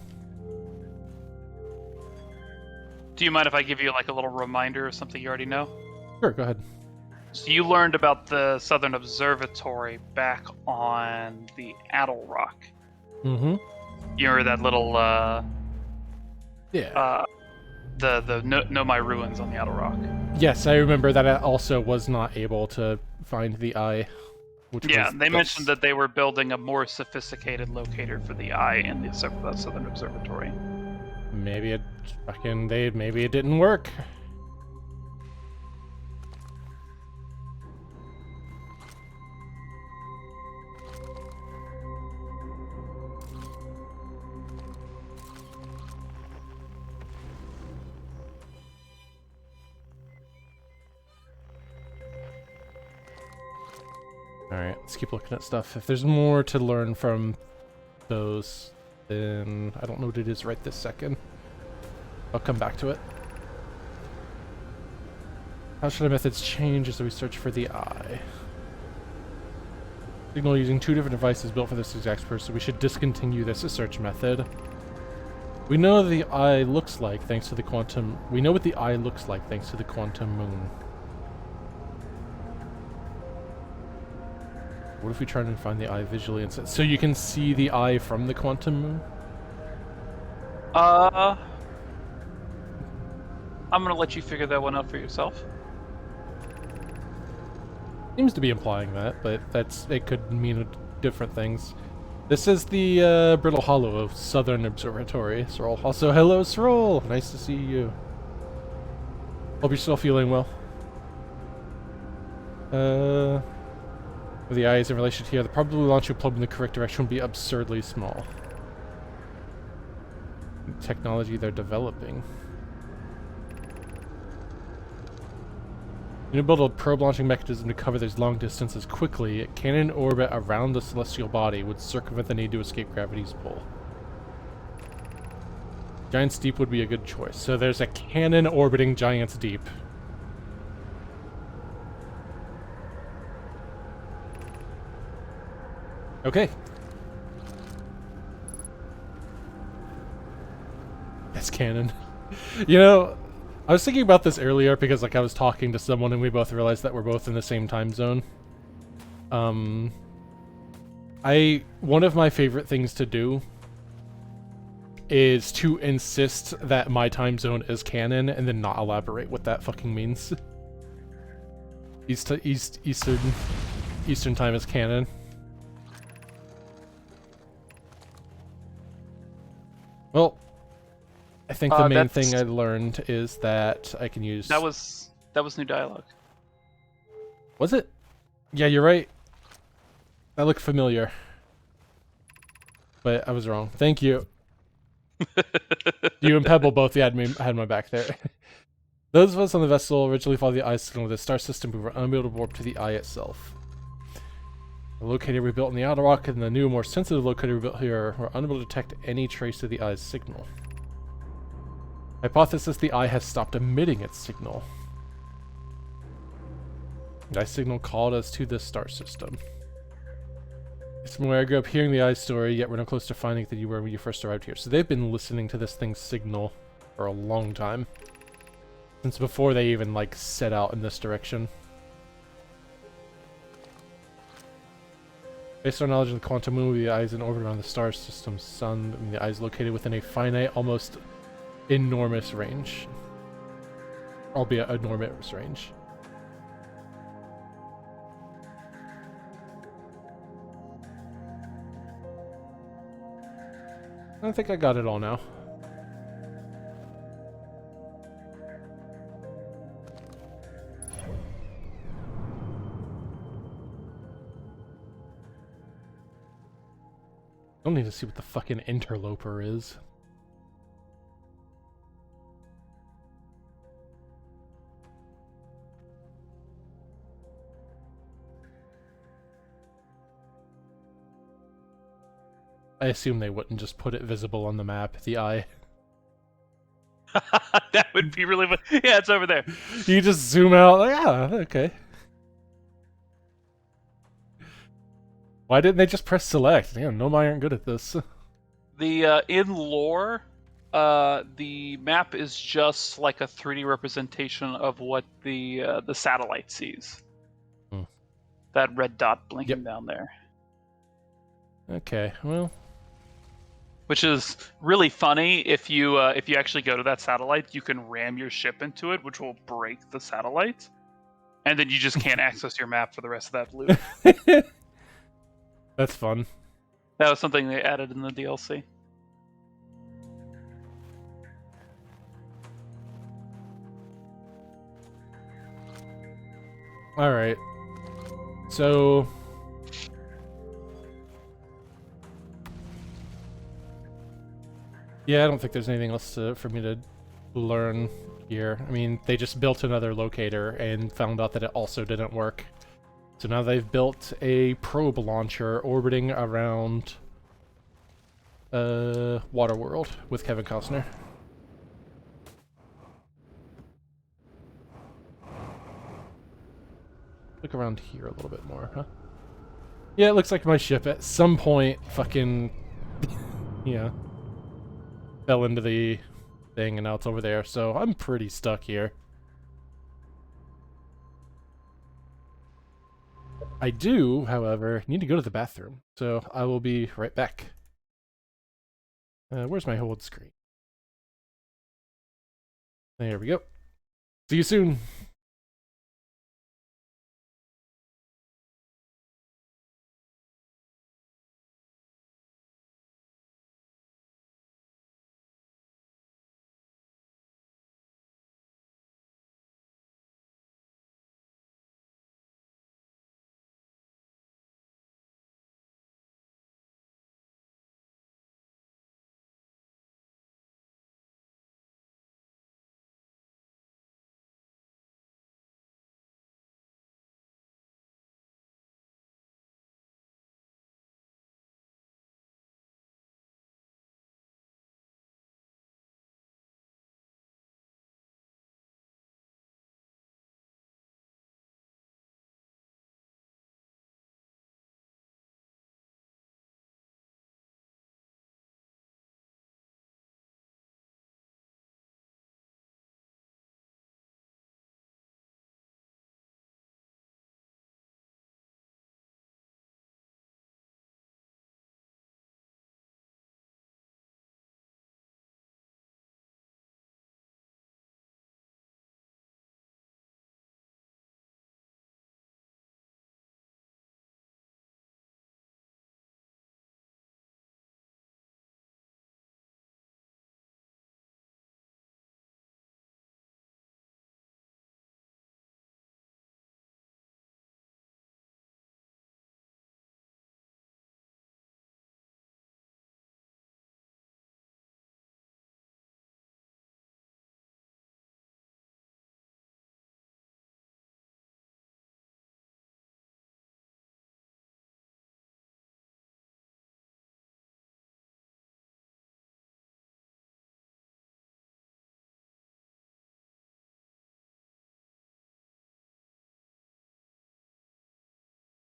do you mind if I give you like a little reminder of something you already know? Sure, go ahead. So you learned about the Southern Observatory back on the Addle Rock. Mm-hmm. You remember that little Yeah. the Nomai ruins on the Addle Rock? Yes, I remember that I also was not able to find the eye. Which Yeah, was they mentioned that they were building a more sophisticated locator for the eye in the Southern Observatory. maybe it maybe it didn't work. Alright, let's keep looking at stuff. If there's more to learn from those, then I don't know what it is right this second. I'll come back to it. How should our methods change as we search for the eye? Signal using 2 different devices built for this exact purpose, so we should discontinue this search method. We know the eye looks like thanks to the quantum... We know what the eye looks like thanks to the quantum moon. What if we try to find the eye visually instead? So you can see the eye from the quantum moon? I'm gonna let you figure that one out for yourself. Seems to be implying that, but it could mean different things. This is the Brittle Hollow of Southern Observatory. Sroll. Also, hello, Sroll! Nice to see you. Hope you're still feeling well. With the eyes in relation here, the probability launch you plumb in the correct direction will be absurdly small. Technology they're developing. You need to build a probe launching mechanism to cover these long distances quickly. A cannon orbit around the celestial body would circumvent the need to escape gravity's pull. Giant's Deep would be a good choice. So there's a cannon orbiting Giant's Deep. Okay. That's canon. You know, I was thinking about this earlier because like I was talking to someone and we both realized that we're both in the same time zone. One of my favorite things to do is to insist that my time zone is canon and then not elaborate what that fucking means. Eastern time is canon. Well, I think the main thing I learned is that I can use... That was new dialogue. Was it? Yeah, you're right. That looked familiar. But I was wrong. Thank you. You and Pebble both had my back there. Those of us on the vessel originally followed the eye signal with a star system, but were unable to warp to the eye itself. The locator we built in the outer rock and the new, more sensitive locator we built here were unable to detect any trace of the eye's signal. Hypothesis: the eye has stopped emitting its signal. The eye signal called us to this star system. It's from where I grew up hearing the eye story, yet we're not close to finding that you were when you first arrived here. So they've been listening to this thing's signal for a long time. Since before they even, like, set out in this direction. Based on knowledge of the quantum moon, the eye is in orbit around the star system's sun. I mean, the eye is located within a finite, almost enormous range. Albeit enormous range. I think I got it all now. I don't need to see what the fucking interloper is. I assume they wouldn't just put it visible on the map, the eye. That would be really fun. Yeah, it's over there. You just zoom out, like, ah, okay. Why didn't they just press select? Damn, Nomai aren't good at this. The in lore, the map is just like a 3D representation of what the satellite sees. Hmm. That red dot blinking down there. Okay, well, which is really funny. If you actually go to that satellite, you can ram your ship into it, which will break the satellite, and then you just can't access your map for the rest of that loop. That's fun. That was something they added in the DLC. Alright. So... yeah, I don't think there's anything else for me to learn here. I mean, they just built another locator and found out that it also didn't work. So now they've built a probe launcher orbiting around Waterworld with Kevin Costner. Look around here a little bit more, huh? Yeah, it looks like my ship at some point fucking yeah, fell into the thing and now it's over there, so I'm pretty stuck here. I do, however, need to go to the bathroom, so I will be right back. Where's my hold screen? There we go. See you soon.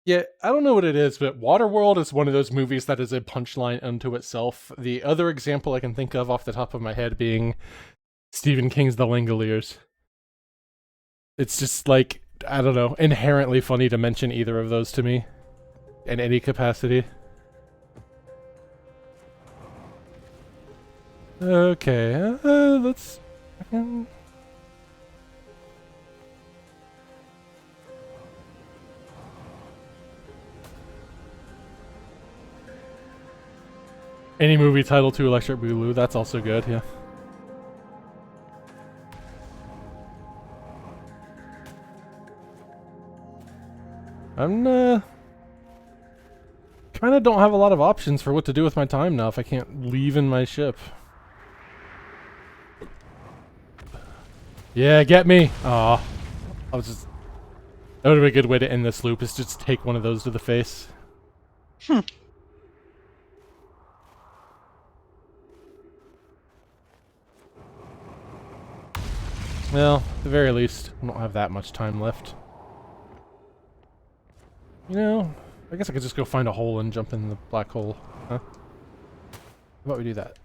Yeah, I don't know what it is, but Waterworld is one of those movies that is a punchline unto itself. The other example I can think of off the top of my head being Stephen King's The Langoliers. It's just like, I don't know, inherently funny to mention either of those to me in any capacity. Okay, let's... Any movie title to Electric Boogaloo, that's also good, yeah. I'm, kind of don't have a lot of options for what to do with my time now if I can't leave in my ship. Yeah, get me! Aw. I was just... That would be a good way to end this loop, is just take one of those to the face. Well, at the very least, I don't have that much time left. You know, I guess I could just go find a hole and jump in the black hole, huh? How about we do that?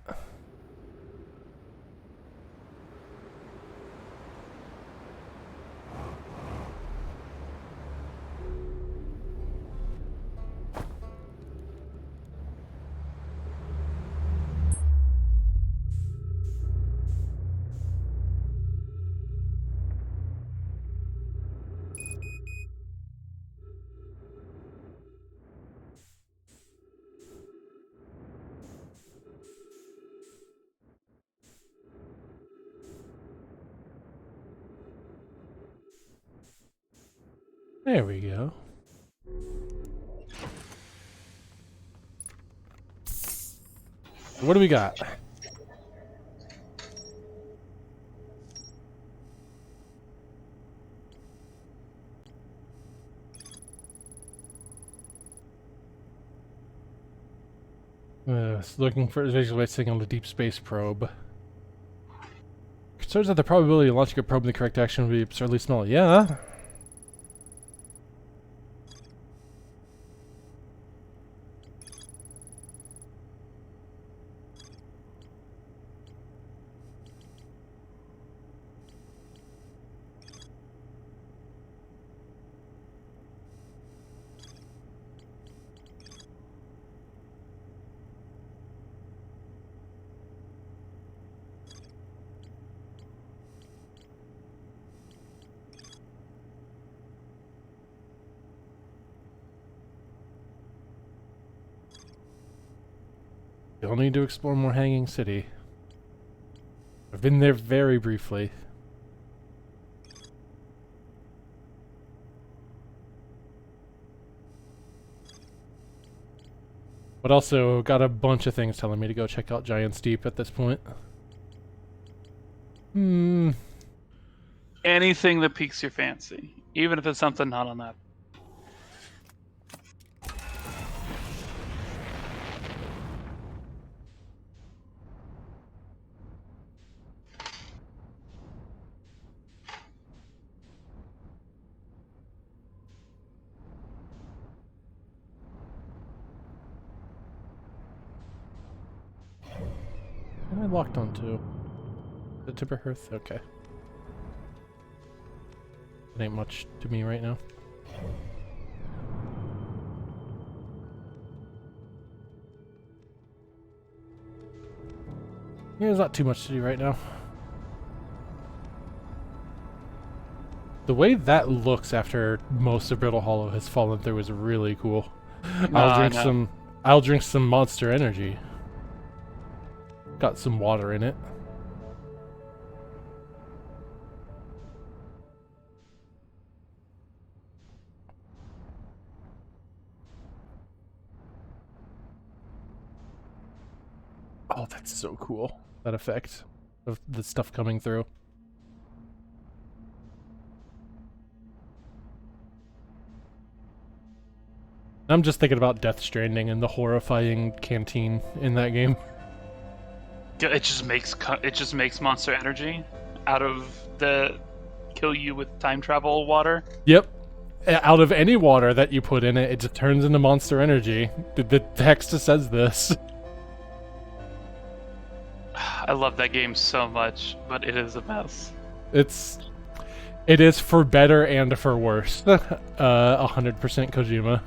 There we go. What do we got? Looking for visual signal to deep space probe. Concerns that the probability of launching a probe in the correct direction would be absurdly small. Yeah. You'll need to explore more Hanging City. I've been there very briefly. But also got a bunch of things telling me to go check out Giant's Deep at this point. Anything that piques your fancy, even if it's something not on that. What am I locked onto? The Timber Hearth? Okay. It ain't much to me right now. Yeah, there's not too much to do right now. The way that looks after most of Brittle Hollow has fallen through is really cool. I'll drink some Monster Energy. Got some water in it. Oh, that's so cool. That effect of the stuff coming through. I'm just thinking about Death Stranding and the horrifying canteen in that game. It just makes Monster Energy out of the kill you with time travel water. Yep. out of any water that you put in it, it just turns into Monster Energy. The text says this. I love that game so much, but it is a mess. It is for better and for worse. 100% Kojima.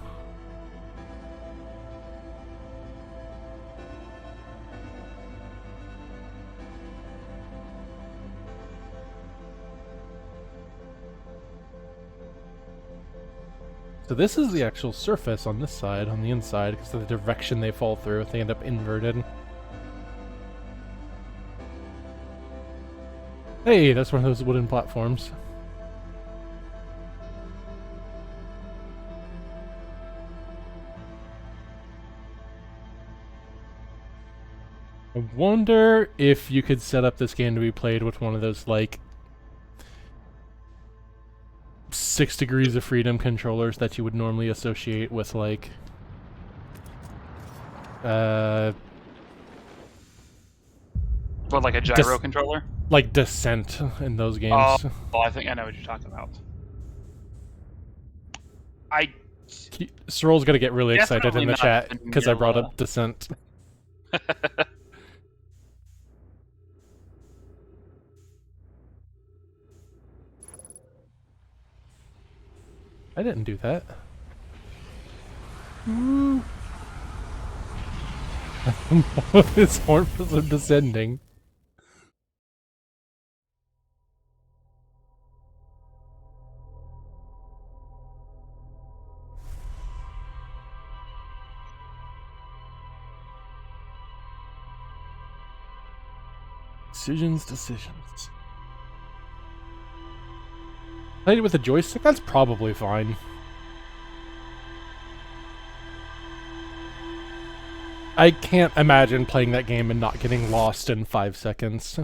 So this is the actual surface on this side, on the inside, because of the direction they fall through. They end up inverted. Hey, that's one of those wooden platforms. I wonder if you could set up this game to be played with one of those, like, 6 degrees of freedom controllers that you would normally associate with, like, What, like a gyro controller? like Descent in those games. Oh, I think I know what you're talking about. Cyril's gonna get really excited Definitely in the not chat because I brought vanilla. up Descent. I didn't do that. His horns are descending. Decisions. Played it with a joystick? That's probably fine. I can't imagine playing that game and not getting lost in 5 seconds.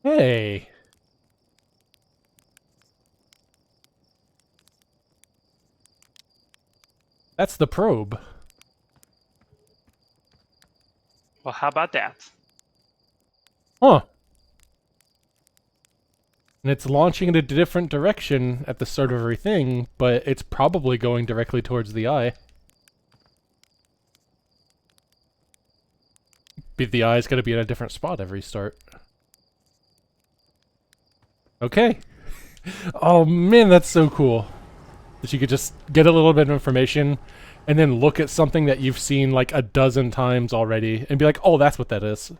Hey. That's the probe. Well, how about that? Huh. And it's launching in a different direction at the start of everything, but it's probably going directly towards the eye. But the eye's going to be in a different spot every start. Okay. Oh man, that's so cool. That you could just get a little bit of information and then look at something that you've seen like a dozen times already and be like, oh, that's what that is.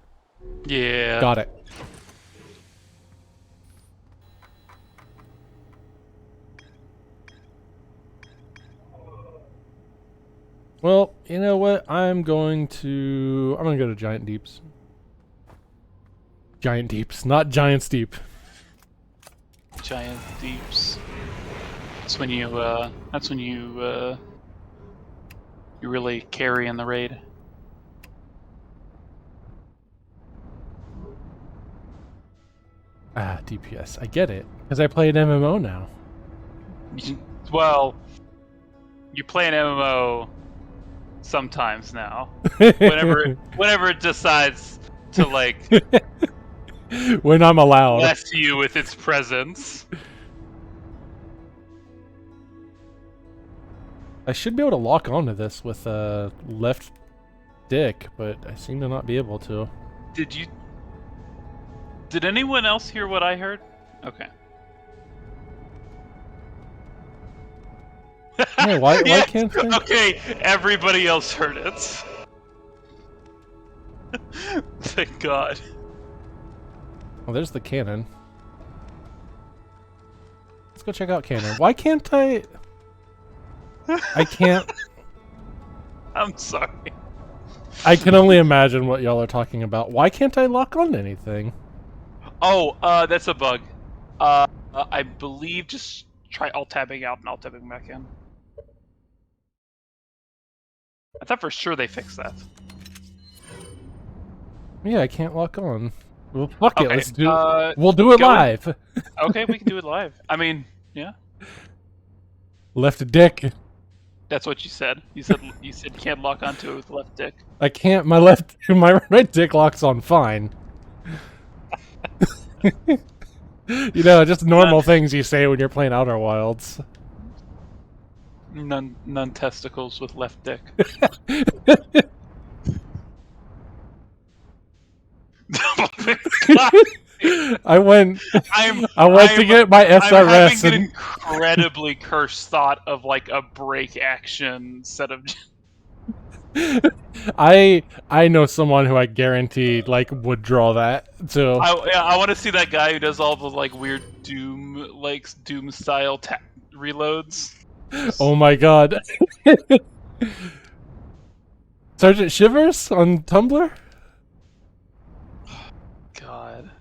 Yeah. Got it. Well, you know what? I'm gonna go to Giant Deeps. Giant Deeps, not Giant's Deep. Giant Deeps. That's when you you really carry in the raid. Ah, DPS. I get it. Because I play an MMO now. Well, you play an MMO sometimes now. Whenever it decides to like when I'm allowed. bless you with its presence. I should be able to lock onto this with left stick, but I seem to not be able to. Did anyone else hear what I heard? Okay. Yeah, why can't I? Okay, everybody else heard it. Thank God. Well, there's the cannon. Let's go check out cannon. Why can't I? I can't. I'm sorry. I can only imagine what y'all are talking about. Why can't I lock on to anything? Oh, that's a bug. I believe just try alt-tabbing out and alt-tabbing back in. I thought for sure they fixed that. Yeah, I can't lock on. Well, fuck it. Okay, Let's do. We'll do it go in. live. Okay, we can do it live. I mean, yeah. Left dick. That's what you said. You said you can't lock onto it with left dick. I can't. My right dick locks on fine. You know, just normal things you say when you're playing Outer Wilds. None testicles with left dick. I went to get my I'm SRS having an and incredibly cursed thought of like a break action set of. I know someone who I guarantee like would draw that. So I want to see that guy who does all the like weird Doom style reloads. oh my god. Sergeant Shivers on Tumblr? God.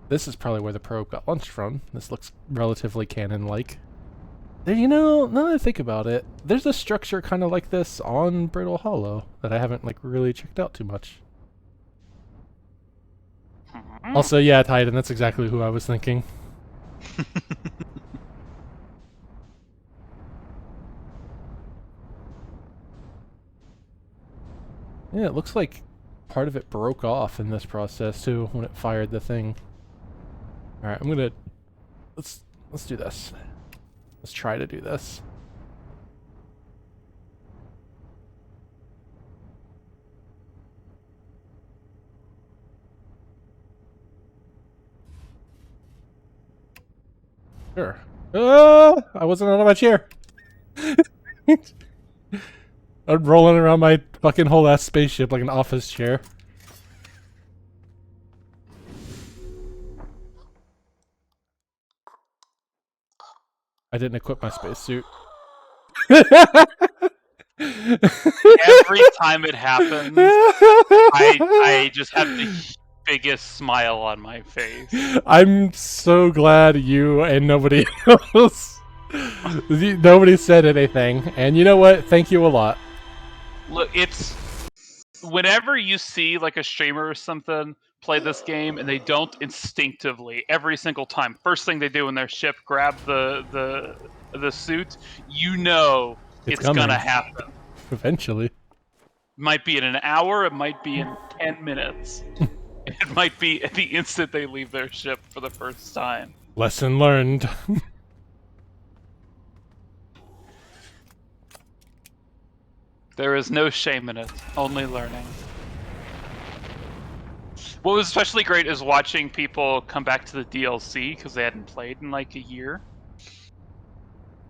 This is probably where the probe got launched from. This looks relatively canon-like. You know, now that I think about it, there's a structure kind of like this on Brittle Hollow that I haven't like really checked out too much. Also, yeah, Titan, that's exactly who I was thinking. Yeah, it looks like part of it broke off in this process too when it fired the thing. All right, let's do this. Let's try to do this. Sure. I wasn't out of my chair. I'm rolling around my fucking whole ass spaceship like an office chair. I didn't equip my spacesuit. Every time it happens, I just have the biggest smile on my face. I'm so glad you and nobody else. Nobody said anything, and you know what? Thank you a lot. Look, it's whenever you see like a streamer or something play this game and they don't instinctively every single time, first thing they do in their ship, grab the suit, you know it's gonna happen. Eventually. Might be in an hour, it might be in 10 minutes. It might be at the instant they leave their ship for the first time. Lesson learned. There is no shame in it, only learning. What was especially great is watching people come back to the DLC because they hadn't played in like a year.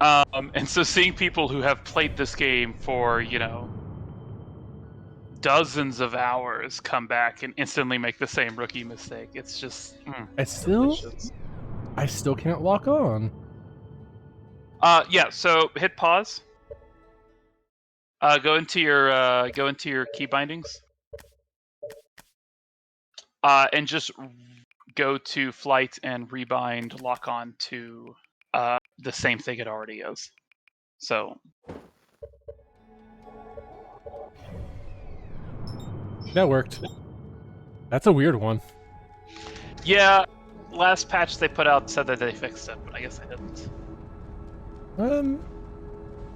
And so seeing people who have played this game for, you know, dozens of hours come back and instantly make the same rookie mistake. It's just delicious. I still can't lock on. Yeah, so hit pause. Go into your key bindings. And just go to flight and rebind lock on to the same thing it already is. So that worked. That's a weird one. Yeah, last patch they put out said that they fixed it, but I guess they didn't.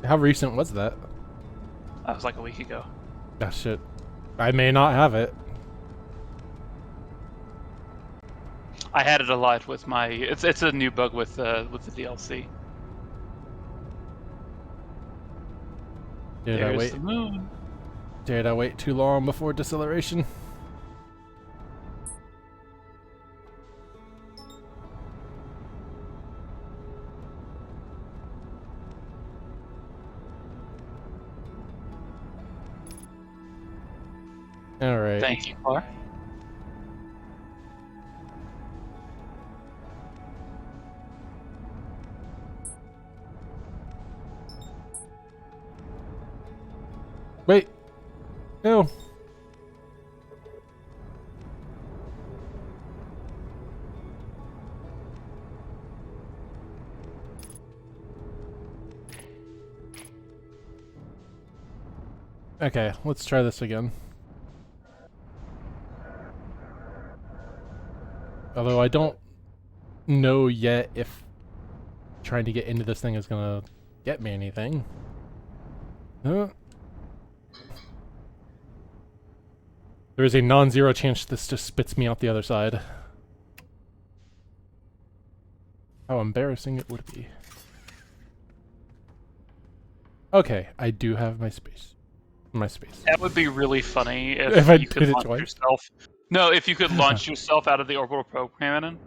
How recent was that? That was like a week ago. Ah, shit. I may not have it. I had it a lot with my. It's a new bug with the DLC. Did I wait? The moon. Did I wait too long before deceleration? All right. Thank you, Clark. Wait. No. Okay, let's try this again. Although I don't know yet if trying to get into this thing is gonna get me anything. There is a non-zero chance this just spits me out the other side. How embarrassing it would be. Okay, I do have my space. That would be really funny If I you could did it launch twice. yourself. No, if you could launch yourself out of the orbital probe cannon,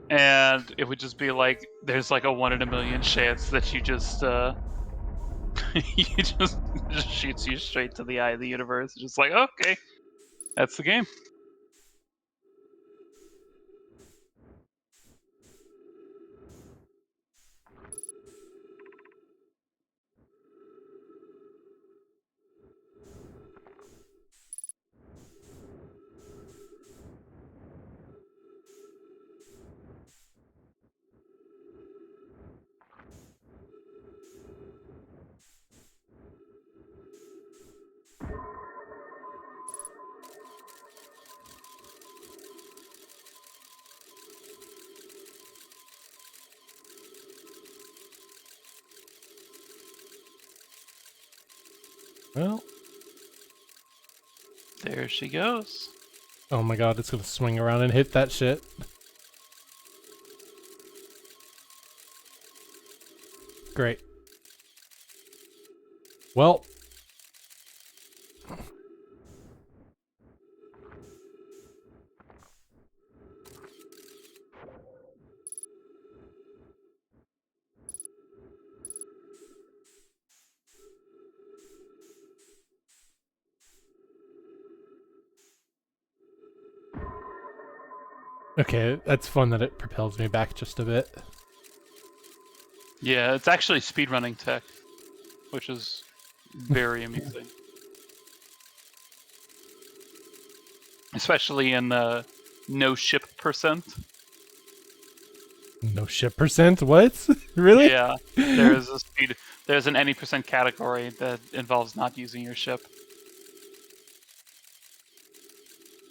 and it would just be like there's like a 1 in a million chance that you just just shoots you straight to the eye of the universe. Just like, okay, that's the game. Well, There she goes. oh my god, it's gonna swing around and hit that shit. Great. Well. Okay, that's fun that it propels me back just a bit. Yeah, it's actually speedrunning tech, which is very amusing. Especially in no ship percent. No ship percent? What? Really? Yeah, there's an any percent category that involves not using your ship.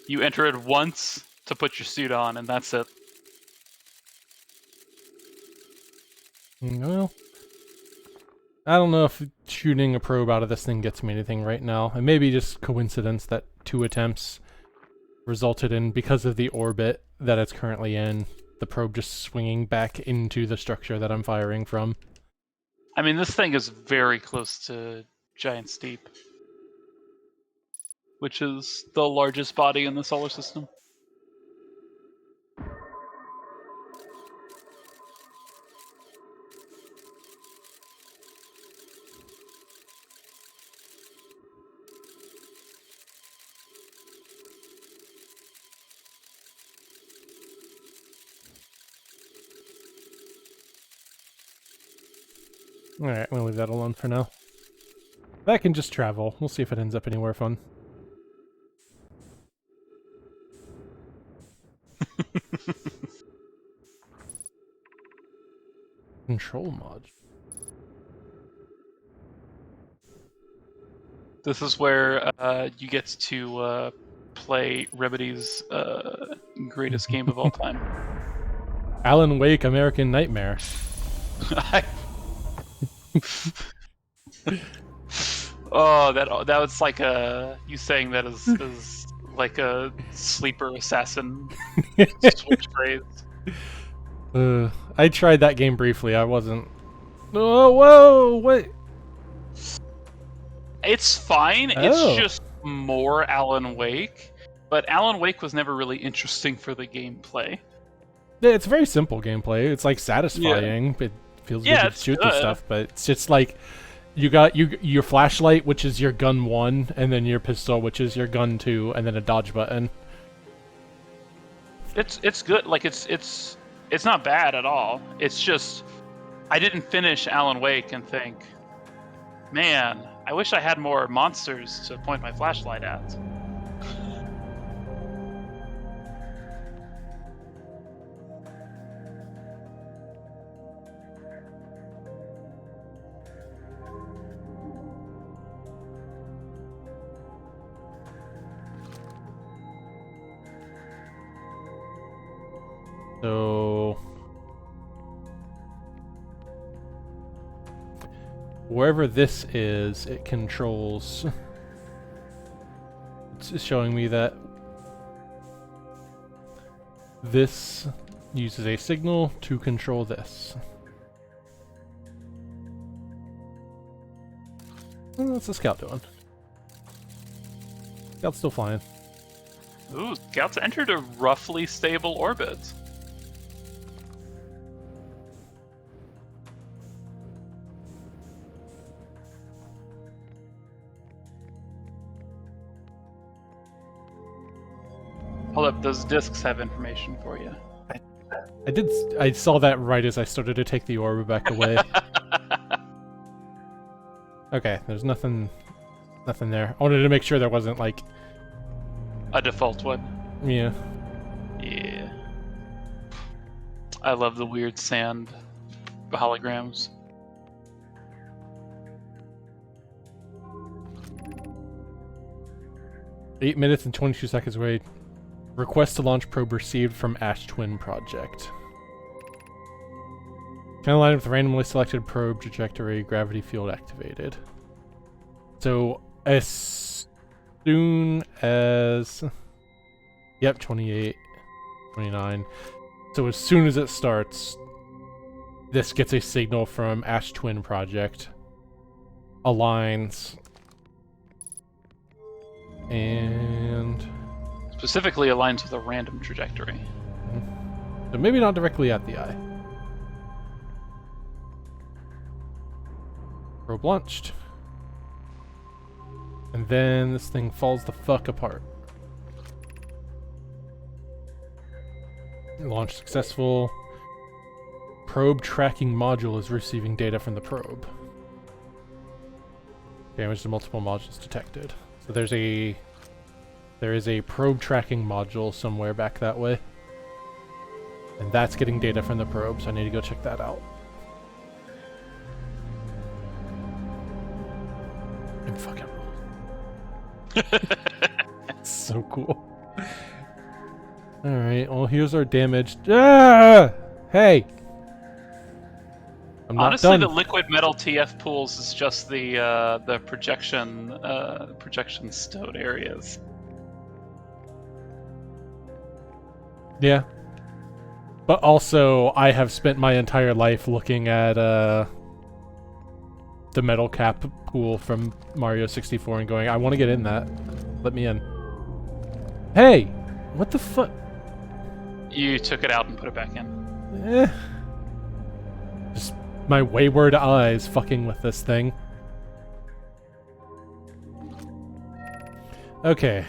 You enter it once to put your suit on, and that's it. Well, I don't know if shooting a probe out of this thing gets me anything right now. It may be just coincidence that 2 attempts resulted in, because of the orbit that it's currently in, the probe just swinging back into the structure that I'm firing from. I mean, this thing is very close to Giant Steep, which is the largest body in the solar system. Alright, I'm gonna leave that alone for now. That can just travel. We'll see if it ends up anywhere fun. Control mod. This is where you get to play Remedy's greatest game of all time. Alan Wake American Nightmare. Oh, that was like you saying that is like a sleeper assassin switch phrase. I tried that game briefly. I wasn't. Oh, whoa! What? It's fine. Oh. It's just more Alan Wake, but Alan Wake was never really interesting for the gameplay. Yeah, it's very simple gameplay. It's like satisfying. It feels good to it's shoot the good. stuff, but it's just like you got your flashlight, which is your gun 1, and then your pistol, which is your gun 2, and then a dodge button. It's good. Like it's not bad at all. It's just I didn't finish Alan Wake and think, man, I wish I had more monsters to point my flashlight at. So wherever this is, it controls. It's showing me that this uses a signal to control this. What's the scout doing? Scout's still flying. Ooh, Scout's entered a roughly stable orbit. Hold up, those discs have information for you. I saw that right as I started to take the orb back away. Okay, there's nothing there. I wanted to make sure there wasn't like A default one. yeah. Yeah. I love the weird sand holograms. Eight minutes and 22 seconds away. Request to launch probe received from Ash Twin Project. Can align with randomly selected probe trajectory, gravity field activated. So as soon as... Yep, 28, 29. So as soon as it starts, this gets a signal from Ash Twin Project. Aligns. And... Specifically aligns with a random trajectory. So maybe not directly at the eye. Probe launched. And then this thing falls the fuck apart. Launch successful. Probe tracking module is receiving data from the probe. Damage to multiple modules detected. So there is a probe tracking module somewhere back that way. And that's getting data from the probe, so I need to go check that out. And fucking roll. That's so cool. Alright, well here's our damage. Ah! Hey! I'm not Honestly, done. the liquid metal TF pools is just the projection stowed areas. Yeah. But also, I have spent my entire life looking at the metal cap pool from Mario 64 and going, I want to get in that. Let me in. Hey! What the fuck? You took it out and put it back in. Eh. Just my wayward eyes fucking with this thing. Okay.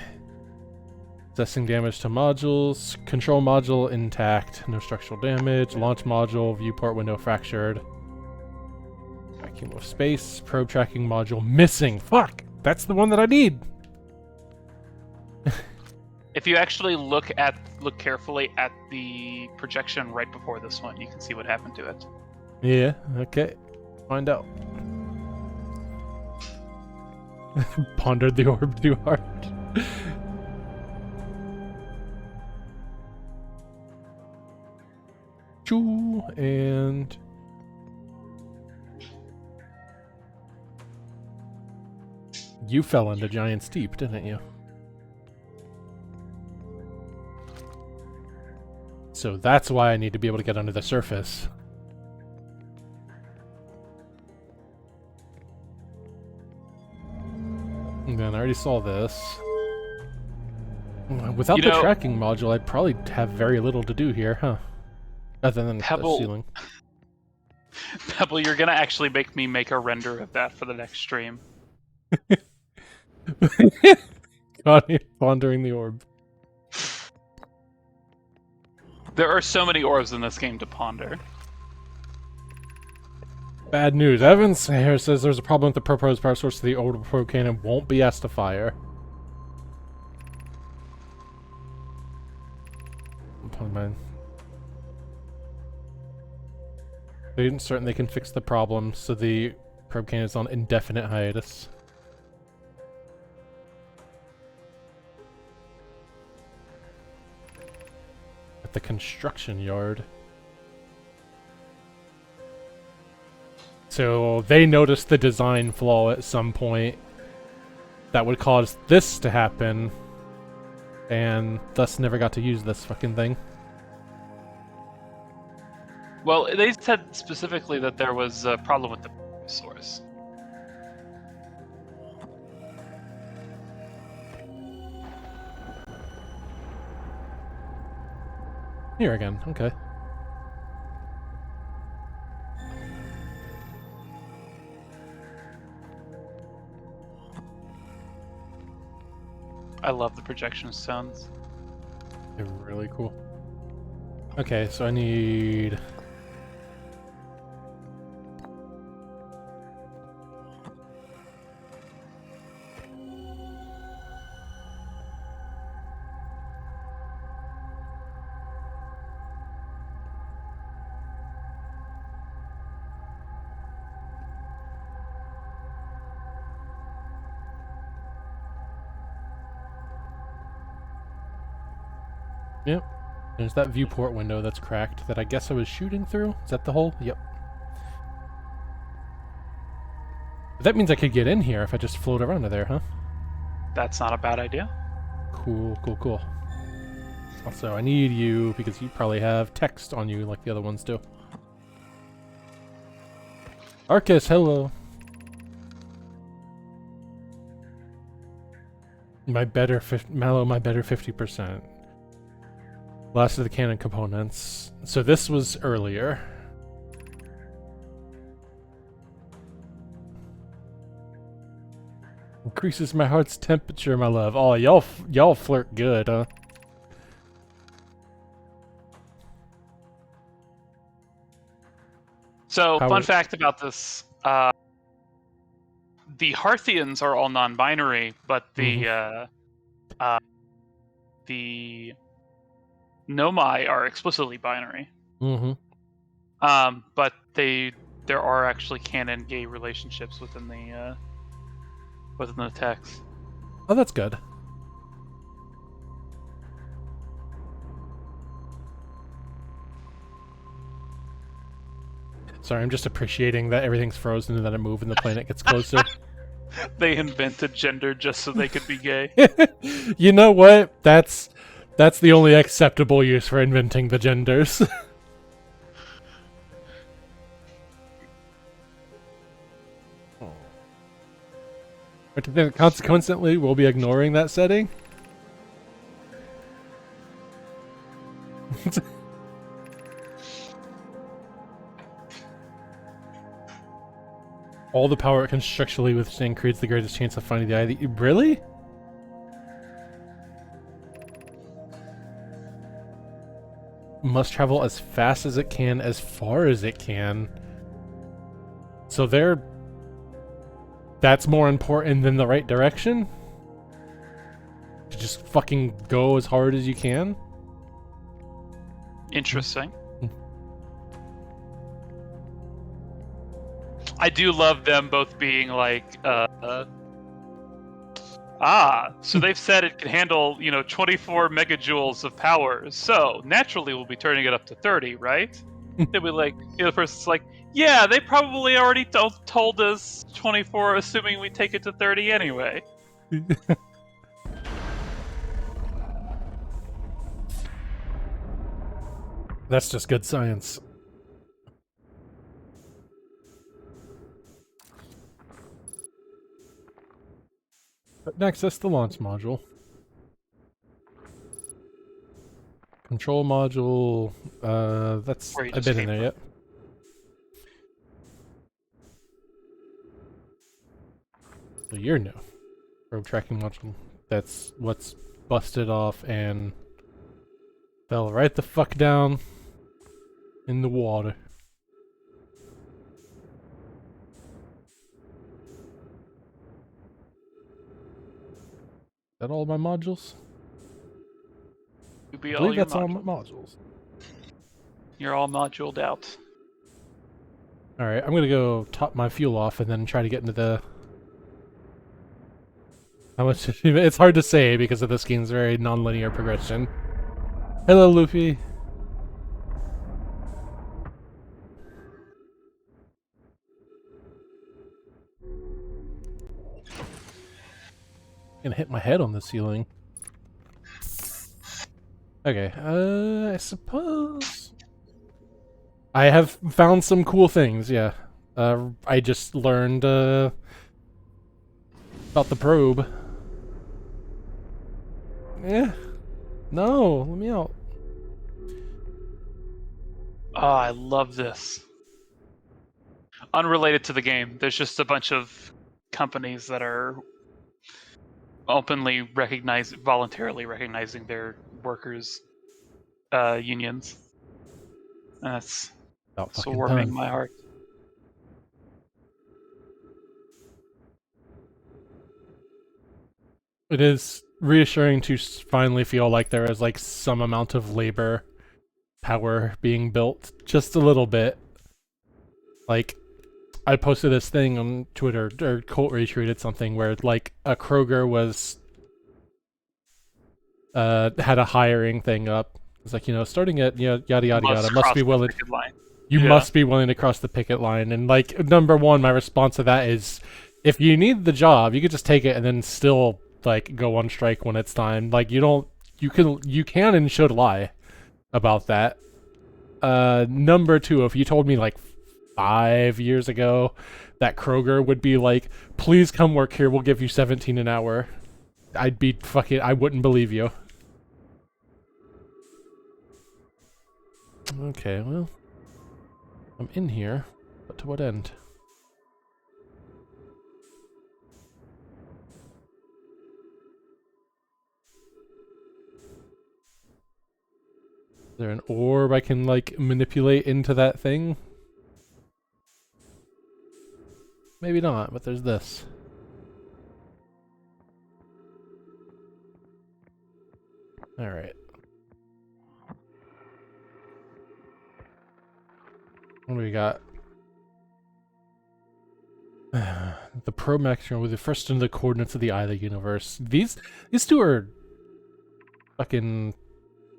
Assessing damage to modules. Control module intact. No structural damage. Launch module. Viewport window fractured. Vacuum of space. Probe tracking module missing. Fuck! That's the one that I need! If you actually look carefully at the projection right before this one, you can see what happened to it. Yeah, okay. Find out. Pondered the orb too hard. Choo, and... You fell into Giant's Deep, didn't you? So that's why I need to be able to get under the surface. And then I already saw this. Without the tracking module, I'd probably have very little to do here, huh? Other than the ceiling. Pebble, you're gonna actually make me make a render of that for the next stream. God, pondering the orb. There are so many orbs in this game to ponder. Bad news. Evans here says there's a problem with the proposed power source of the orbital probe cannon won't be asked to fire. They're certain they can fix the problem, so the probe cannon is on indefinite hiatus. At the construction yard. So they noticed the design flaw at some point that would cause this to happen, and thus never got to use this fucking thing. Well, they said specifically that there was a problem with the source. Here again, okay. I love the projection stones. They're really cool. Okay, so I need... Yep. There's that viewport window that's cracked that I guess I was shooting through. Is that the hole? Yep. But that means I could get in here if I just float around to there, huh? That's not a bad idea. Cool, cool, cool. Also, I need you because you probably have text on you like the other ones do. Arcus, hello. Mallow, my better 50%. Last of the cannon components. So this was earlier. Increases my heart's temperature, my love. Oh, y'all flirt good, huh? So, How fun is- fact about this: the Harthians are all non-binary, but the Nomai are explicitly binary. Mm-hmm. But there are actually canon gay relationships within the text. Oh, that's good. Sorry, I'm just appreciating that everything's frozen and that I move and the planet gets closer. They invented gender just so they could be gay. You know what? That's the only acceptable use for inventing the genders. But then consequently, we'll be ignoring that setting. All the power it can structurally withstand creates the greatest chance of finding the eye. Really? Must travel as fast as it can, as far as it can. So that's more important than the right direction? To just fucking go as hard as you can? Interesting. I do love them both being like, so they've said it can handle, 24 megajoules of power. So naturally, we'll be turning it up to 30, right? They'll be like, the person's like, yeah, they probably already told us 24, assuming we take it to 30 anyway. That's just good science. But next, that's the launch module. Control module, that's... Where you I've just been in came there from. yet. So you're new. Probe tracking module. That's what's busted off and fell right the fuck down in the water. Is that all my modules? You'll be I all believe your that's all my modules. modules. You're all moduled out. Alright, I'm gonna go top my fuel off and then try to get into the... How much... It's hard to say because of this game's very non-linear progression. Hello, Luffy. gonna hit my head on the ceiling. Okay, I suppose I have found some cool things, yeah. I just learned, about the probe. Yeah. No, let me out. Oh, I love this. Unrelated to the game, there's just a bunch of companies that are openly voluntarily recognizing their workers' unions. And that's About so fucking warming time. my heart. It is reassuring to finally feel like there is like some amount of labor power being built, just a little bit. Like, I posted this thing on Twitter, or Colt retweeted something where like a Kroger was had a hiring thing up. It's like, starting at yada yada yada, must be willing. You must be willing to cross the picket line. And like, number one, my response to that is, if you need the job, you could just take it and then still like go on strike when it's time. Like, you can and should lie about that. Number two, if you told me like 5 years ago that Kroger would be like, please come work here, we'll give you 17 an hour, I'd be fucking, I wouldn't believe you. Okay, well, I'm in here, but to what end? Is there an orb I can, like, manipulate into that thing? Maybe not, but there's this. Alright. What do we got? The probe maximum with the first into the coordinates of the eye of the universe. These two are fucking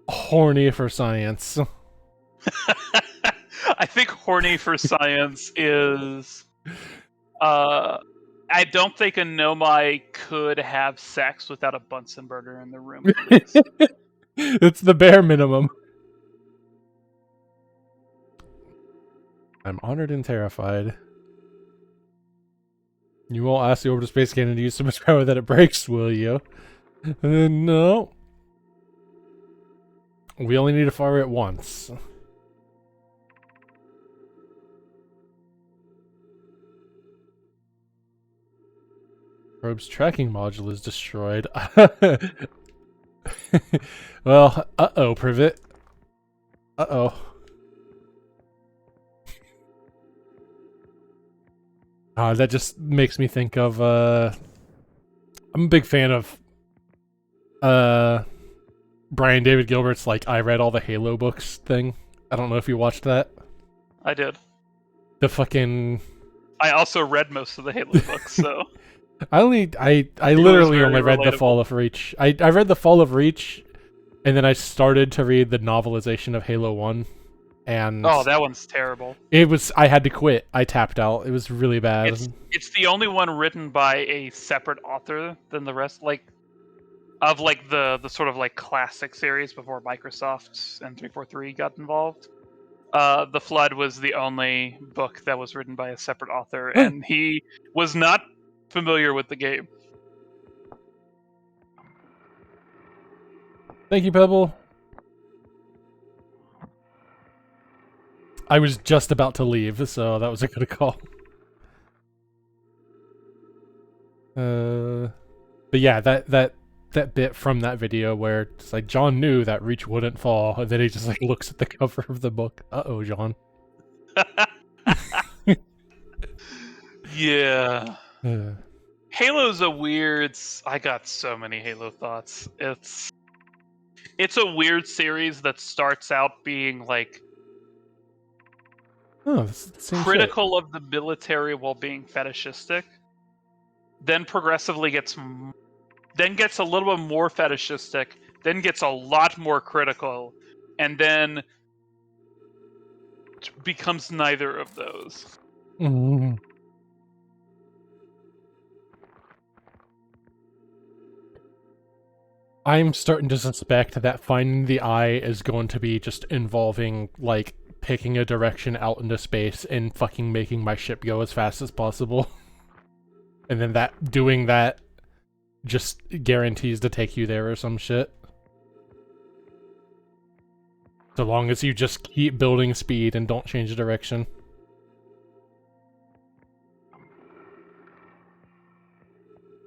horny for science. I think horny for science is. I don't think a Nomai could have sex without a Bunsen burner in the room. It's the bare minimum. I'm honored and terrified. You won't ask the orbital space cannon to use so much power that it breaks, will you? No. We only need to fire it once. Probe's tracking module is destroyed. Well, uh-oh, Privet. Uh-oh. That just makes me think of, I'm a big fan of, Brian David Gilbert's, like, I read all the Halo books thing. I don't know if you watched that. I did. The fucking... I also read most of the Halo books, so... I literally only read The Fall of Reach. I read The Fall of Reach, and then I started to read the novelization of Halo 1, and... Oh, that one's terrible. I had to quit. I tapped out. It was really bad. It's the only one written by a separate author than the rest, of the sort of like classic series before Microsoft and 343 got involved. The Flood was the only book that was written by a separate author, and he was not familiar with the game. Thank you, Pebble. I was just about to leave, so that was a good call. But yeah, that bit from that video where it's like John knew that Reach wouldn't fall, and then he just like looks at the cover of the book. Uh-oh, John. Yeah. Halo's a weird... I got so many Halo thoughts. It's a weird series that starts out being like critical of the military while being fetishistic, then progressively gets a little bit more fetishistic, then gets a lot more critical, and then becomes neither of those. Mm. I'm starting to suspect that finding the eye is going to be just involving, like, picking a direction out into space and fucking making my ship go as fast as possible. And then doing that just guarantees to take you there or some shit. So long as you just keep building speed and don't change the direction.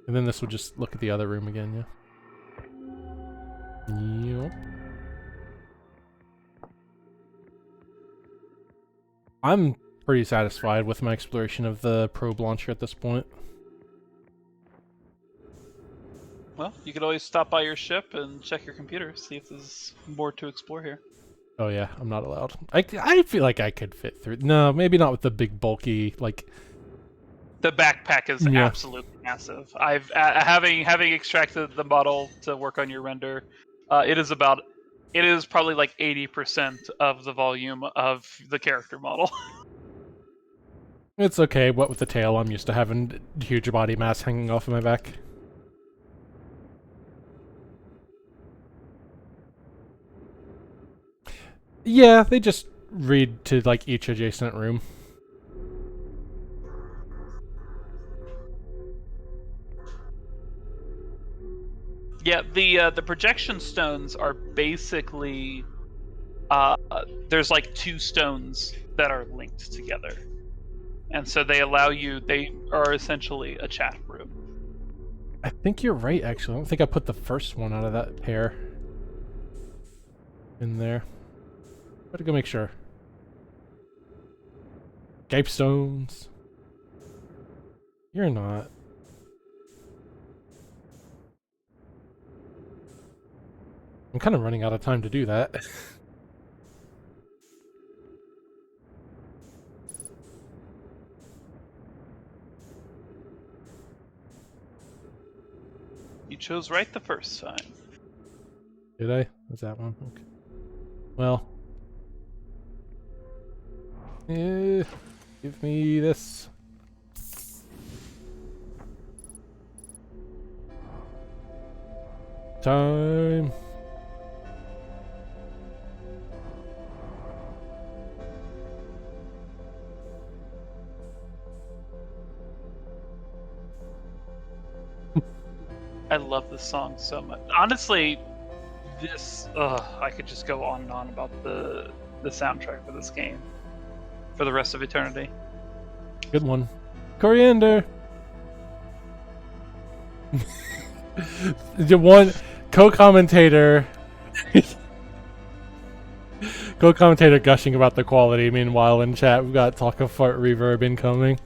And then this will just look at the other room again, yeah. Yep. I'm pretty satisfied with my exploration of the probe launcher at this point. Well, you could always stop by your ship and check your computer, see if there's more to explore here. Oh yeah, I'm not allowed. I feel like I could fit through. No, maybe not with the big bulky, like... The backpack is Yeah. absolutely massive. I've having extracted the model to work on your render, it is probably like 80% of the volume of the character model. It's okay, what with the tail, I'm used to having huge body mass hanging off of my back. Yeah, they just read to, like, each adjacent room. Yeah, the projection stones are basically there's like two stones that are linked together, and so they are essentially a chat room. I think you're right, actually. I don't think I put the first one out of that pair in there. Gotta go make sure. Gape stones. You're not. I'm kind of running out of time to do that. You chose right the first time. Did I? Was that one? Okay. Well. Give me this. Time. I love this song so much. Honestly, I could just go on and on about the soundtrack for this game for the rest of eternity. Good one. Coriander. The one co-commentator gushing about the quality. Meanwhile, in chat, we've got talk of fart reverb incoming.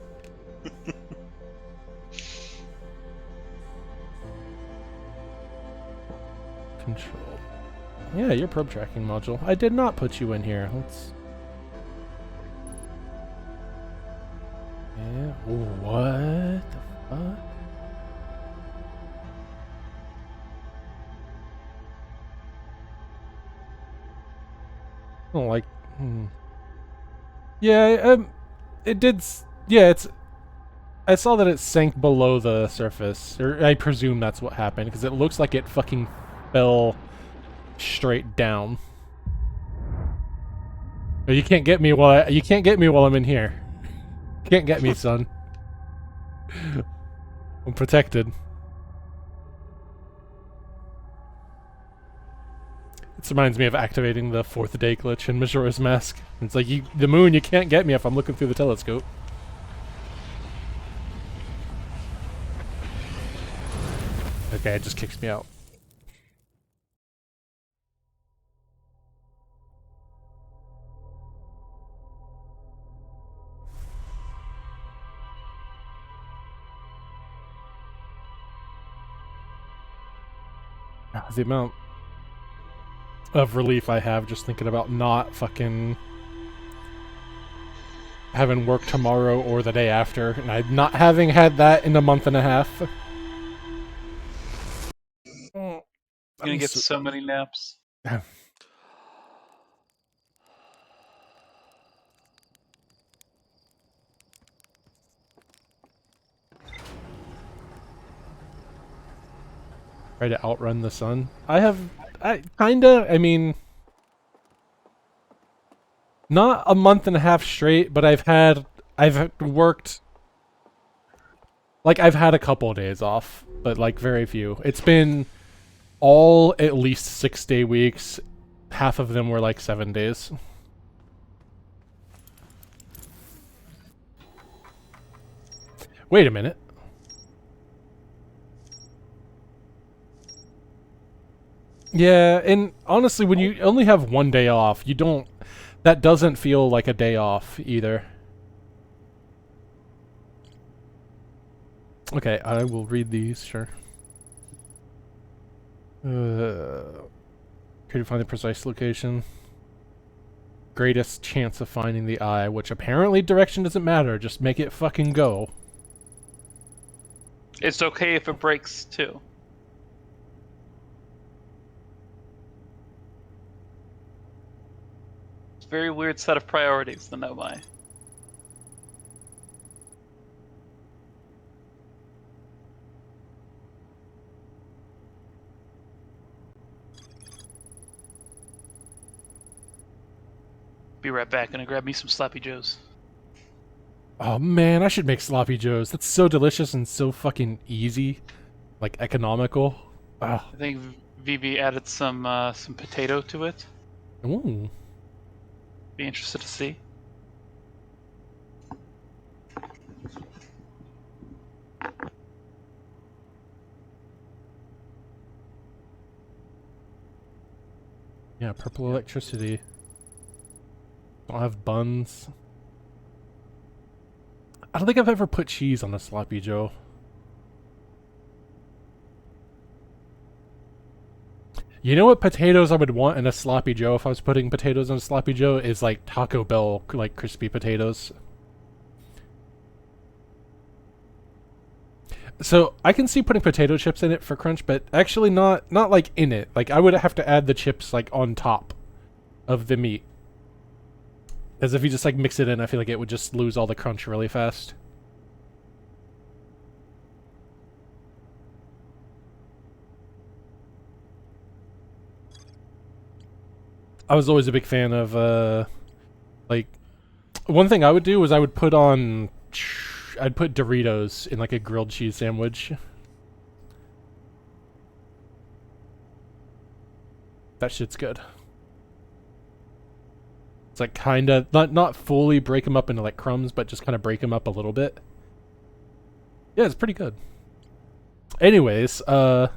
Control. Yeah, your probe tracking module. I did not put you in here. Let's. Yeah. Ooh, what the fuck? I don't like. Yeah. It did. Yeah. I saw that it sank below the surface, or I presume that's what happened because it looks like it fucking fell straight down. You can't get me while I'm in here. You can't get me, son. I'm protected. This reminds me of activating the fourth day glitch in Majora's Mask. It's like the moon. You can't get me if I'm looking through the telescope. Okay, it just kicks me out. The amount of relief I have just thinking about not fucking having work tomorrow or the day after, and I not having had that in a month and a half. You're gonna get so many naps. Try to outrun the sun. I kinda, I mean, not a month and a half straight, but I've worked, like, I've had a couple of days off, but, like, very few. It's been all at least 6-day weeks. Half of them were, like, 7 days. Wait a minute. Yeah, and honestly, when you only have 1 day off, that doesn't feel like a day off either. Okay, I will read these, sure. Try to find the precise location. Greatest chance of finding the eye, which apparently direction doesn't matter, just make it fucking go. It's okay if it breaks too. It's a very weird set of priorities, the Nomai. Be right back. Gonna grab me some Sloppy Joes. Oh man, I should make sloppy joes. That's so delicious and so fucking easy. Like, economical. Ah. I think VB added some potato to it. Ooh. Be interested to see. Yeah, purple electricity. Don't have buns. I don't think I've ever put cheese on a sloppy joe. You know what potatoes I would want in a sloppy joe if I was putting potatoes on a sloppy joe is like Taco Bell, like crispy potatoes. So I can see putting potato chips in it for crunch, but actually not like in it. Like I would have to add the chips like on top of the meat. Because if you just like mix it in, I feel like it would just lose all the crunch really fast. I was always a big fan of like, one thing I would do was I'd put Doritos in like a grilled cheese sandwich. That shit's good. It's like kind of not fully break them up into like crumbs, but just kind of break them up a little bit. Yeah, it's pretty good. Anyways, that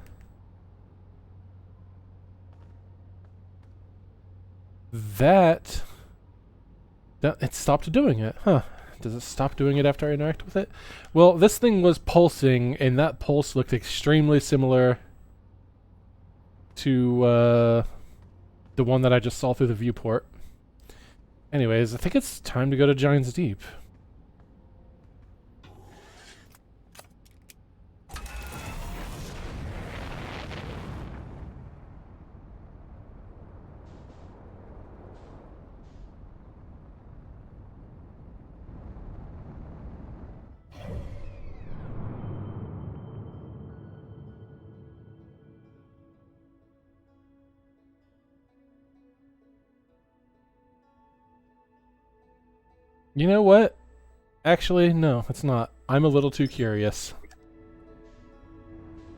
it stopped doing it, huh? Does it stop doing it after I interact with it? Well, this thing was pulsing, and that pulse looked extremely similar to the one that I just saw through the viewport. Anyways, I think it's time to go to Giant's Deep. You know what? Actually, no, it's not. I'm a little too curious.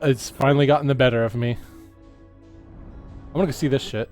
It's finally gotten the better of me. I want to go see this shit.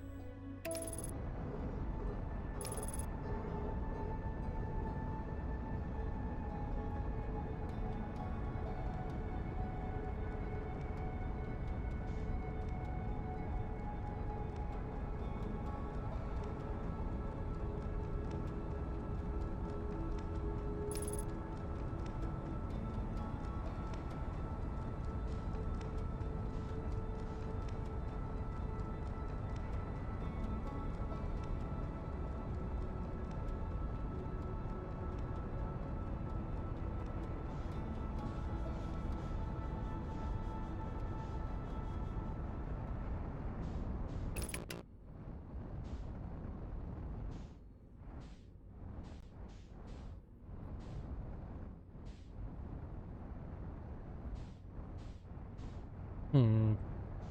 Hmm.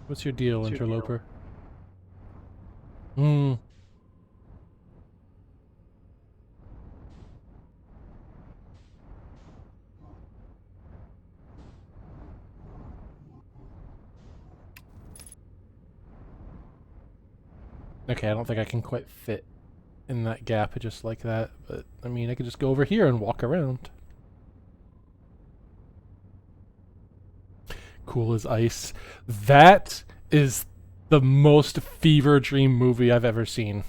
What's your deal, interloper? Hmm. Okay, I don't think I can quite fit in that gap just like that, but I mean, I could just go over here and walk around. Cool as ice. That is the most fever dream movie I've ever seen.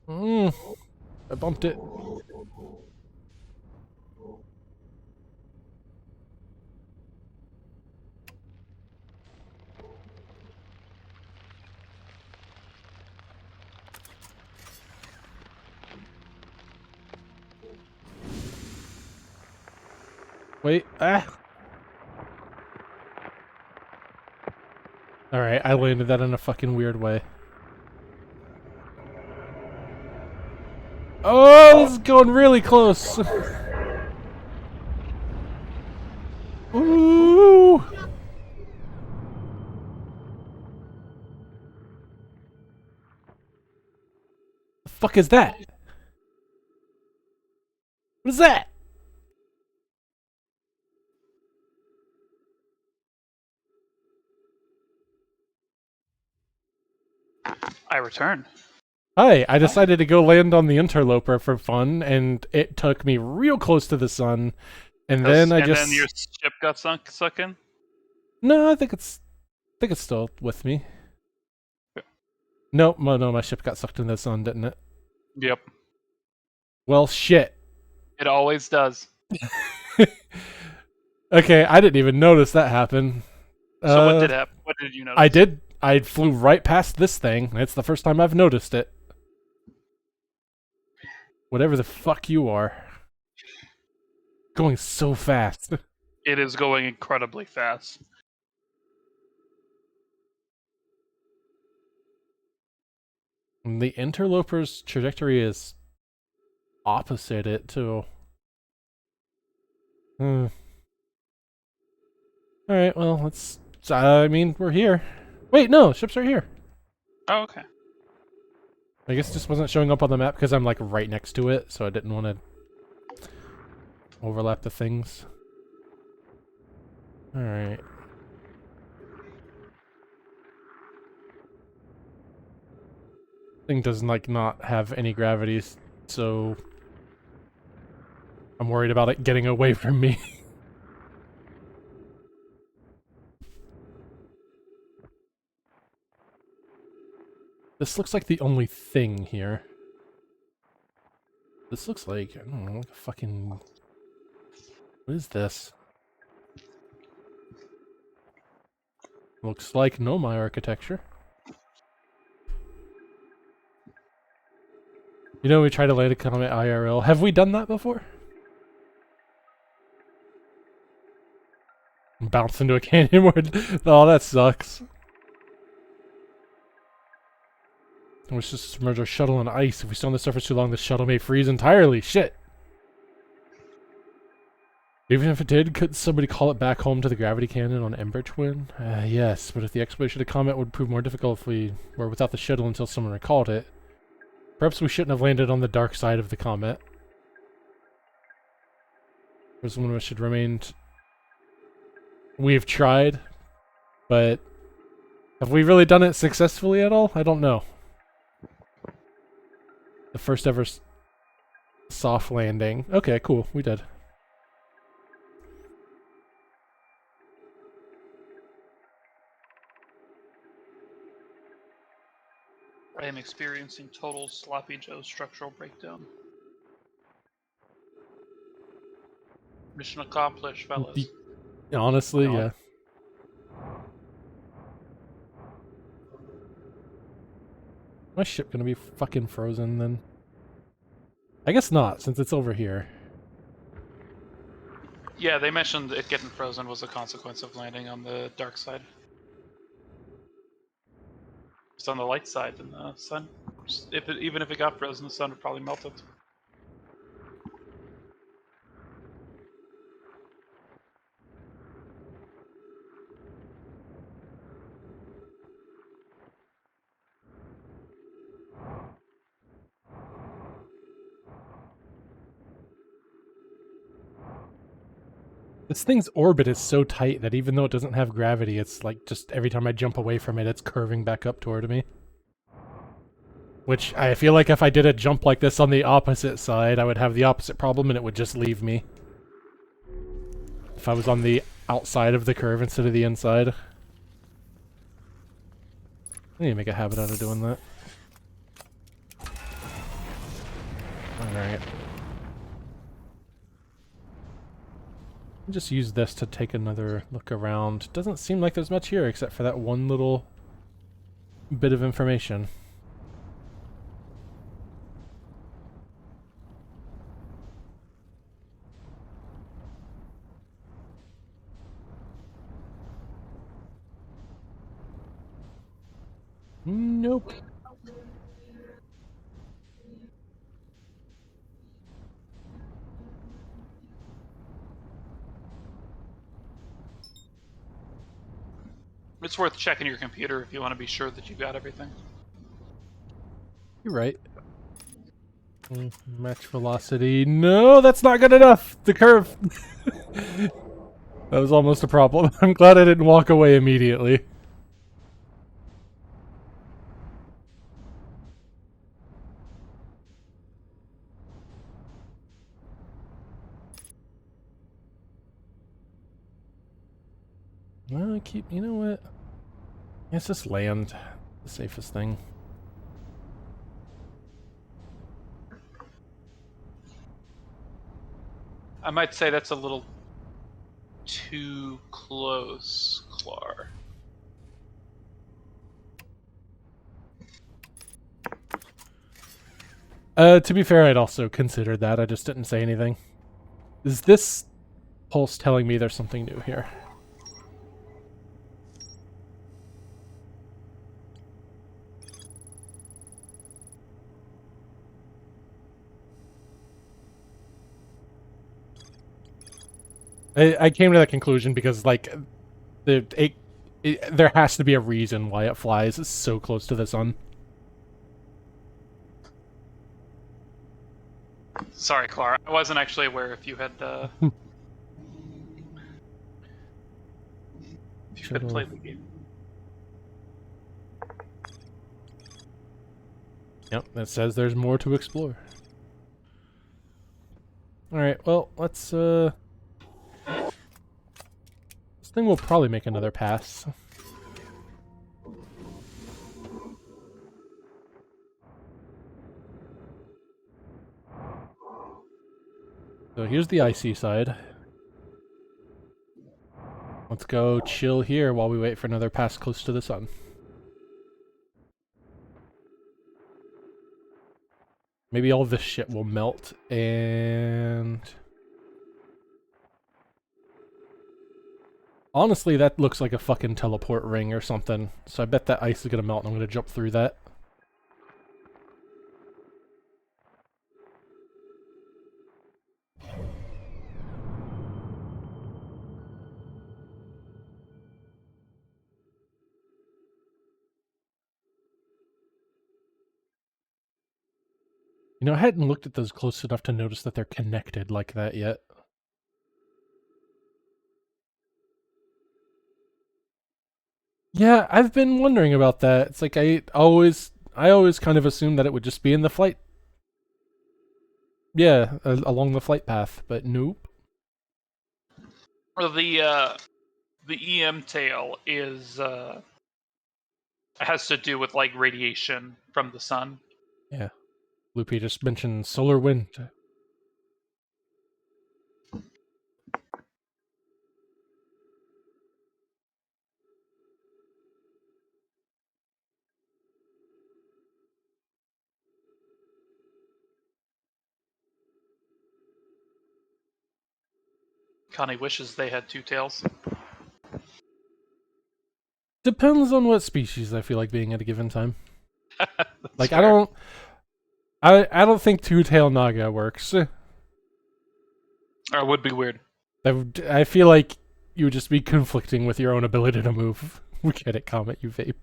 I bumped it. Wait, Alright, I landed that in a fucking weird way. Oh, this is going really close. Ooh. The fuck is that? What is that? I return. Hi, I decided to go land on the interloper for fun, and it took me real close to the sun, and then And then your ship got sucked in? No, I think it's still with me. Yeah. Nope, no, my ship got sucked into the sun, didn't it? Yep. Well, shit. It always does. Okay, I didn't even notice that happen. So what did happen? What did you notice? I did. I flew right past this thing. It's the first time I've noticed it. Whatever the fuck you are. Going so fast. It is going incredibly fast. The interloper's trajectory is opposite it, too. Alright, well, let's... I mean, we're here. Wait, no, ships are here. Oh, okay. I guess this wasn't showing up on the map because I'm, like, right next to it, so I didn't want to overlap the things. Alright. Thing does, like, not have any gravity, so... I'm worried about it getting away from me. This looks like the only thing here. This looks like, I don't know, like a fucking... What is this? Looks like Nomai architecture. You know, we tried to land a comet IRL. Have we done that before? Bounce into a canyon where... Oh, that sucks. Let's just submerge our shuttle in ice. If we stay on the surface too long, the shuttle may freeze entirely. Shit. Even if it did, could somebody call it back home to the gravity cannon on Ember Twin? Yes, but if the exploration of the comet would prove more difficult if we were without the shuttle until someone recalled it. Perhaps we shouldn't have landed on the dark side of the comet. Perhaps one of us should remain... We've tried, but... Have we really done it successfully at all? I don't know. The first ever soft landing. Okay, cool. We did. I am experiencing total Sloppy Joe structural breakdown. Mission accomplished, fellas. Honestly, yeah. My ship gonna be fucking frozen then? I guess not, since it's over here. Yeah, they mentioned it getting frozen was a consequence of landing on the dark side. It's on the light side than the sun. Even if it got frozen, the sun would probably melt it. This thing's orbit is so tight that even though it doesn't have gravity, it's like just every time I jump away from it, it's curving back up toward me. Which I feel like if I did a jump like this on the opposite side, I would have the opposite problem and it would just leave me. If I was on the outside of the curve instead of the inside. I need to make a habit out of doing that. Alright. Just use this to take another look around. Doesn't seem like there's much here except for that one little bit of information. Nope. It's worth checking your computer if you want to be sure that you got everything. You're right. Match velocity. No, that's not good enough. The curve. That was almost a problem. I'm glad I didn't walk away immediately. Well, you know what? Let's just land. The safest thing. I might say that's a little too close, Clar. To be fair, I'd also considered that. I just didn't say anything. Is this pulse telling me there's something new here? I came to that conclusion because, like, there has to be a reason why it flies so close to the sun. Sorry, Clar. I wasn't actually aware if you had played the game. Yep, that says there's more to explore. Alright, well, let's, this thing will probably make another pass. So here's the icy side. Let's go chill here while we wait for another pass close to the sun. Maybe all this shit will melt, and... honestly, that looks like a fucking teleport ring or something. So I bet that ice is gonna melt and I'm gonna jump through that. You know, I hadn't looked at those close enough to notice that they're connected like that yet. Yeah, I've been wondering about that. It's like I always kind of assumed that it would just be in the flight. Yeah, along the flight path, but nope. Or the EM tail is has to do with like radiation from the sun. Yeah. Loopy just mentioned solar wind. Connie wishes they had two tails. Depends on what species I feel like being at a given time. Like fair. I don't think two-tail naga works. Or it would be weird. I feel like you would just be conflicting with your own ability to move. We get it, Comet, you vape.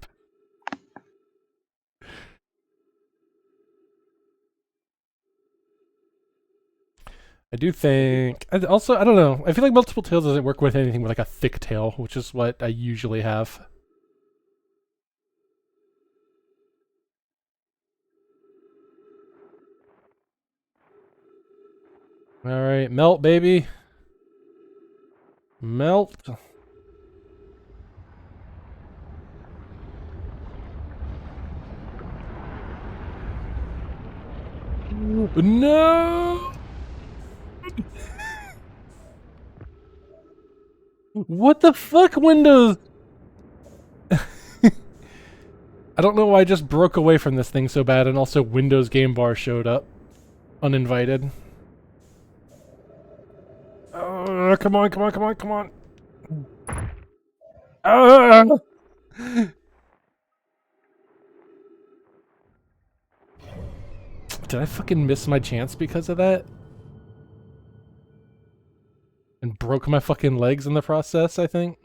I do think... I don't know. I feel like multiple tails doesn't work with anything with like a thick tail, which is what I usually have. Alright, melt, baby. Melt. No! What the fuck, Windows? I don't know why I just broke away from this thing so bad, and also Windows Game Bar showed up. Uninvited. Oh, come on, come on, come on, come on. Did I fucking miss my chance because of that? And broke my fucking legs in the process, I think?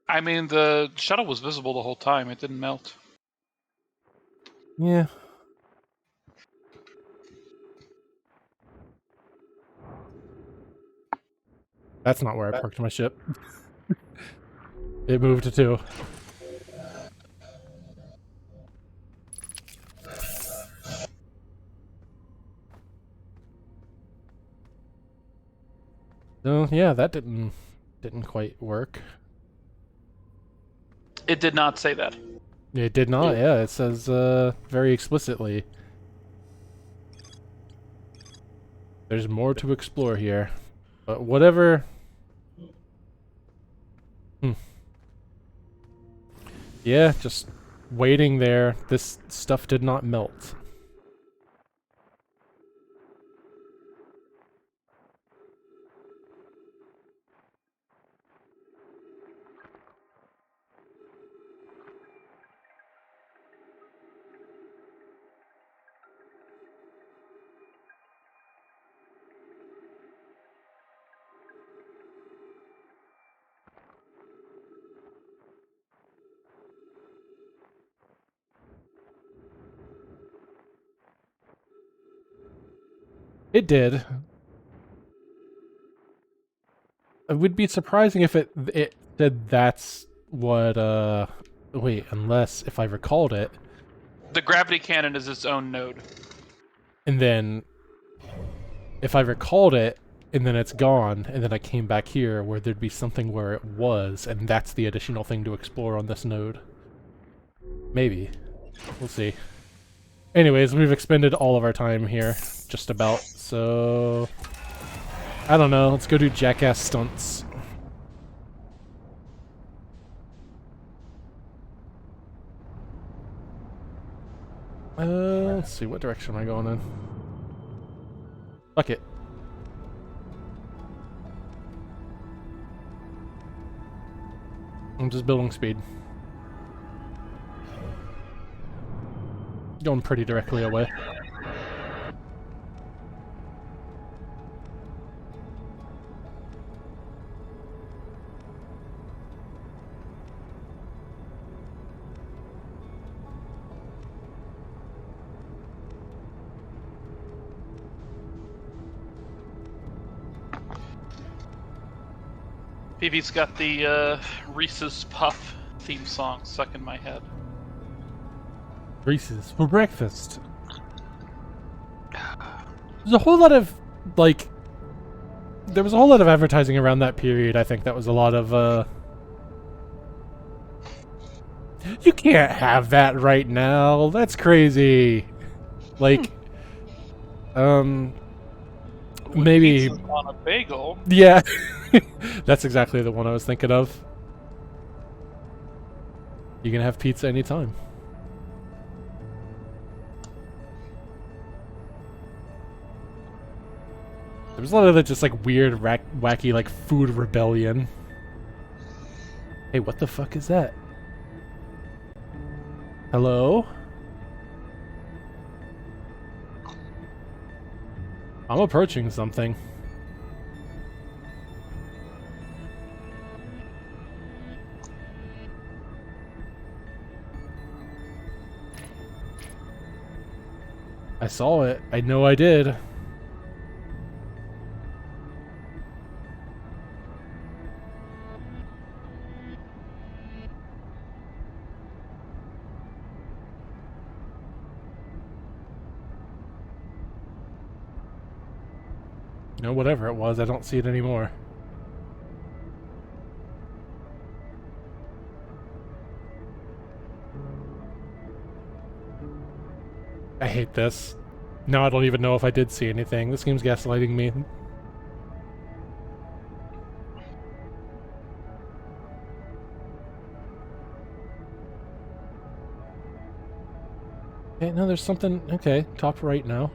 I mean, the shuttle was visible the whole time. It didn't melt. Yeah. That's not where I parked my ship. It moved to 2. So yeah, that didn't quite work. It did not say that. It did not, yeah, it says very explicitly. There's more to explore here. But whatever. Yeah, just waiting there. This stuff did not melt. It did. It would be surprising if it said that's what, wait, unless, if I recalled it, The gravity cannon is its own node. and then, if I recalled it, and then it's gone, and then I came back here, where there'd be something where it was, and that's the additional thing to explore on this node. Maybe. We'll see. Anyways, we've expended all of our time here, just about, so... I don't know, let's go do jackass stunts. Let's see, what direction am I going in? Fuck it. I'm just building speed. Going pretty directly away. PV's got the Reese's Puff theme song stuck in my head. Reese's for breakfast. There's a whole lot of, like... There was a whole lot of advertising around that period, I think. That was a lot of, You can't have that right now. That's crazy. Like... Maybe... Pizza on a bagel. Yeah. That's exactly the one I was thinking of. You can have pizza anytime. There was a lot of that just like weird, wacky, like food rebellion. Hey, what the fuck is that? Hello? I'm approaching something. I saw it. I know I did. You know, whatever it was, I don't see it anymore. I hate this. Now I don't even know if I did see anything. This game's gaslighting me. Okay, no, there's something... Okay, top right now.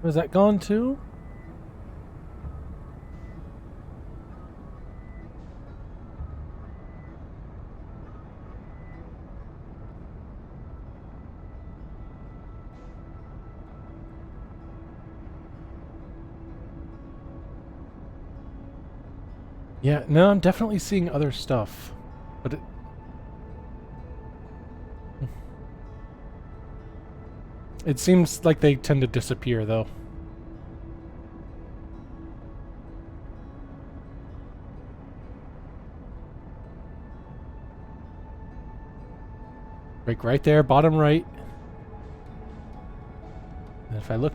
Was that gone too? Yeah, no, I'm definitely seeing other stuff. But it... It seems like they tend to disappear, though. Like right there, bottom right. And if I look...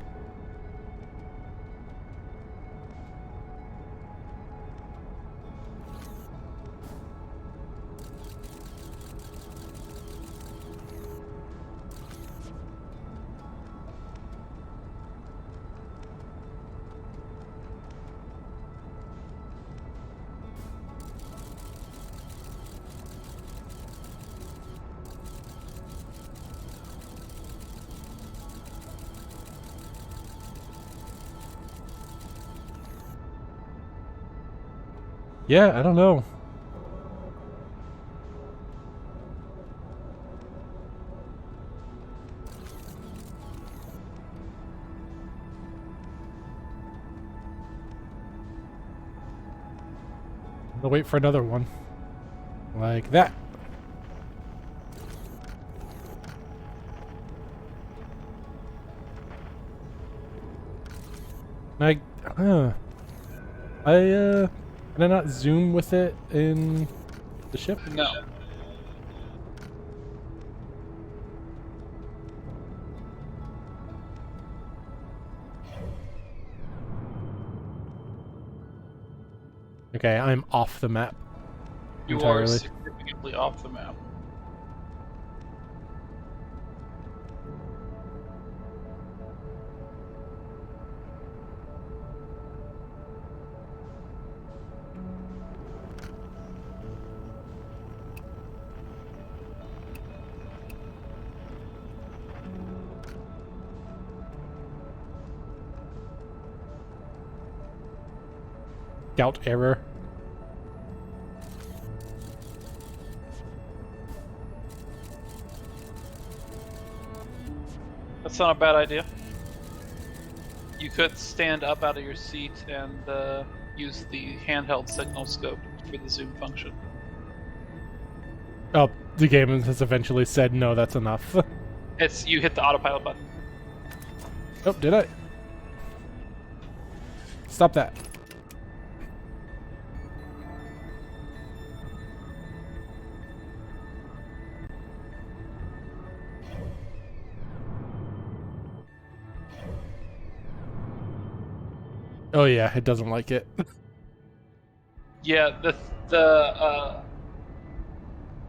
Yeah, I don't know. I'll wait for another one. Like that. I... Huh. Can I not zoom with it in the ship? No. Okay, I'm off the map. You are Entirely. significantly off the map. Scout error. That's not a bad idea. You could stand up out of your seat and use the handheld signal scope for the zoom function. Oh, the game has eventually said no, that's enough. It's you hit the autopilot button. Oh, did I? Stop that. Oh yeah, it doesn't like it. Yeah,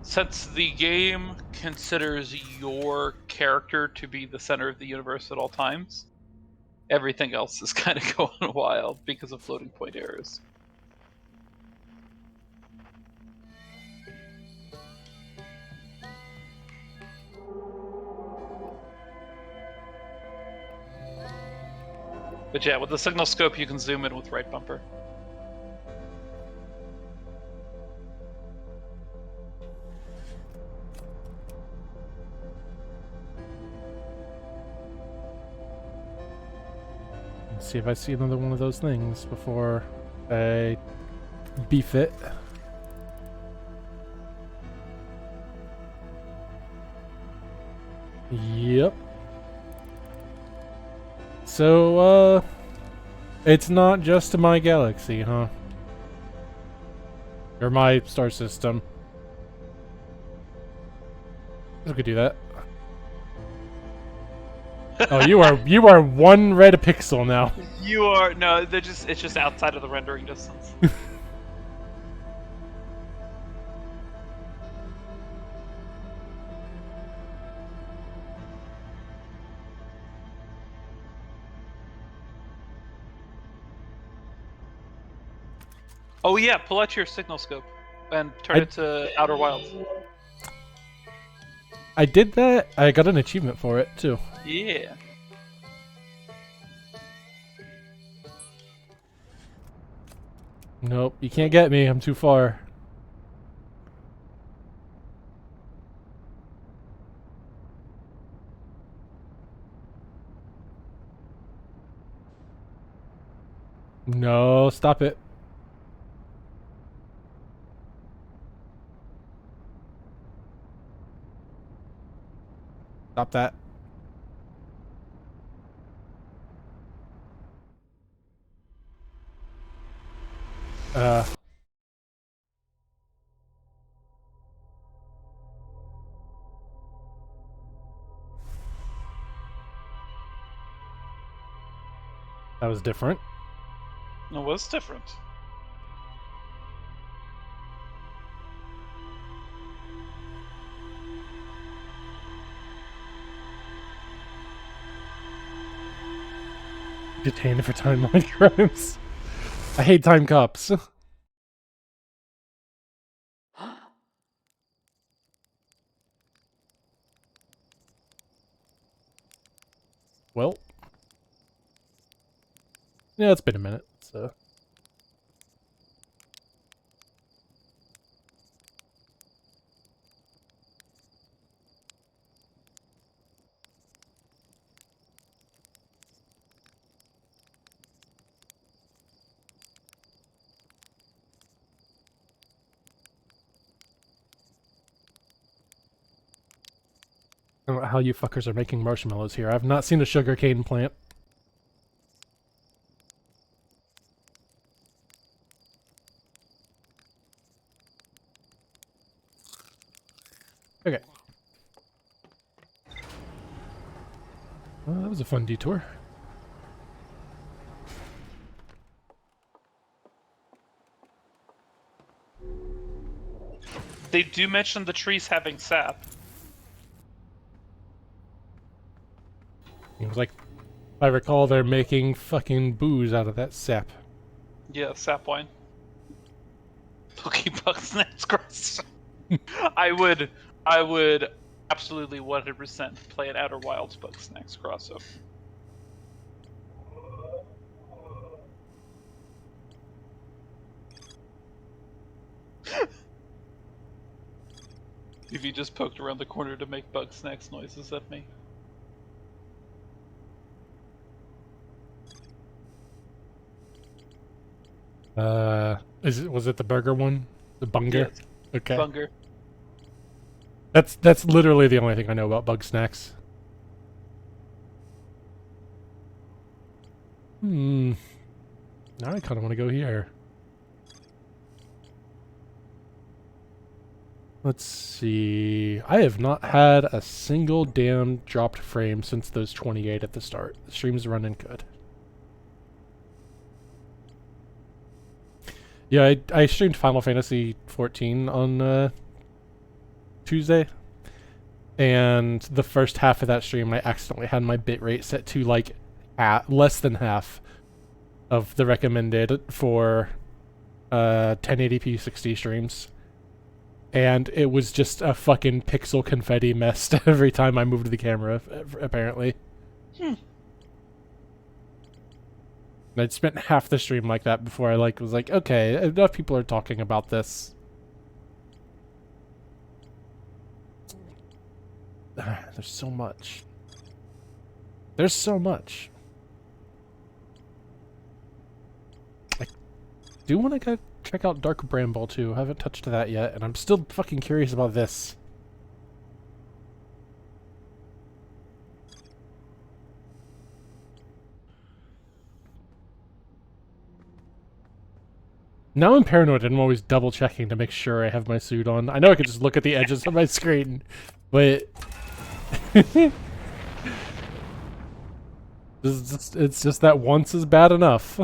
since the game considers your character to be the center of the universe at all times, everything else is kind of going wild because of floating point errors. But yeah, with the signal scope, you can zoom in with right bumper. Let's see if I see another one of those things before I beef it. Yep. So, it's not just my galaxy, huh? Or my star system. I could do that. Oh, you are one red pixel now. You are no, it's just outside of the rendering distance. Oh yeah, pull out your signal scope and turn it to Outer Wilds. I did that. I got an achievement for it too. Yeah. Nope, you can't get me. I'm too far. No, stop it. Stop that. That was different. It was different. Detained for timeline crimes. I hate time cops. Well. Yeah, it's been a minute, so. I don't know how you fuckers are making marshmallows here. I've not seen a sugarcane plant. Okay. Well, that was a fun detour. They do mention the trees having sap. It was like, if I recall, they're making fucking booze out of that sap. Yeah, sap wine. Pokebug Snacks Cross. I would absolutely 100% play an Outer Wilds Bug Snacks crossover. If you just poked around the corner to make Bug Snacks noises at me. Was it the burger one? The Bunger? Yes. Okay. Bunger. That's literally the only thing I know about Bug Snacks. Now I kind of want to go here. Let's see. I have not had a single damn dropped frame since those 28 at the start. The stream's running good. Yeah, I streamed Final Fantasy 14 on Tuesday, and the first half of that stream I accidentally had my bitrate set to like less than half of the recommended for 1080p 60 streams, and it was just a fucking pixel confetti mess every time I moved the camera, apparently. And I'd spent half the stream like that before I was like, okay, enough people are talking about this. There's so much. There's so much. I do want to go check out Dark Bramble too. I haven't touched that yet, and I'm still fucking curious about this. Now I'm paranoid and I'm always double checking to make sure I have my suit on. I know I could just look at the edges of my screen, but it's just that once is bad enough.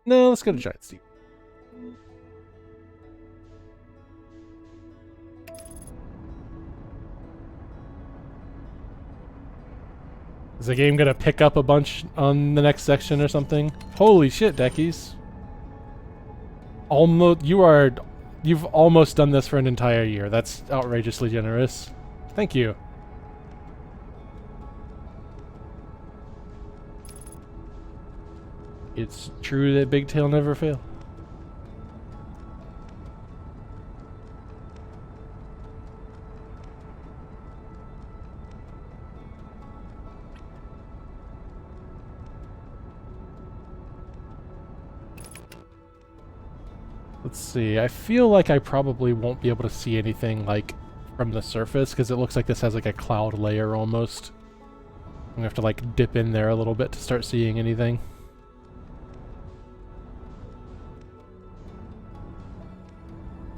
No, let's go to Giant Steep. Is the game gonna pick up a bunch on the next section or something? Holy shit, Deckies. You've almost done this for an entire year. That's outrageously generous. Thank you. It's true that Big Tail never fail. Let's see, I feel like I probably won't be able to see anything, like, from the surface, because it looks like this has, like, a cloud layer, almost. I'm gonna have to, like, dip in there a little bit to start seeing anything.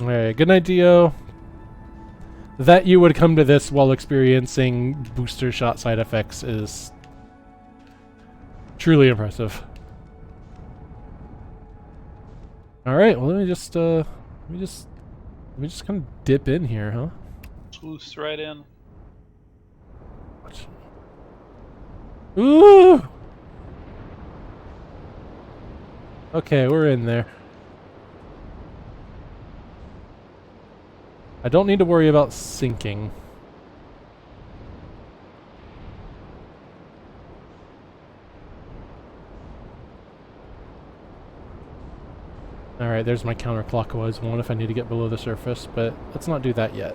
Alright, good night, Dio. That you would come to this while experiencing booster shot side effects is truly impressive. All right, well let me just kind of dip in here, huh? Boost right in. Watch. Ooh. Okay, we're in there. I don't need to worry about sinking. Alright, there's my counterclockwise one if I need to get below the surface, but let's not do that yet.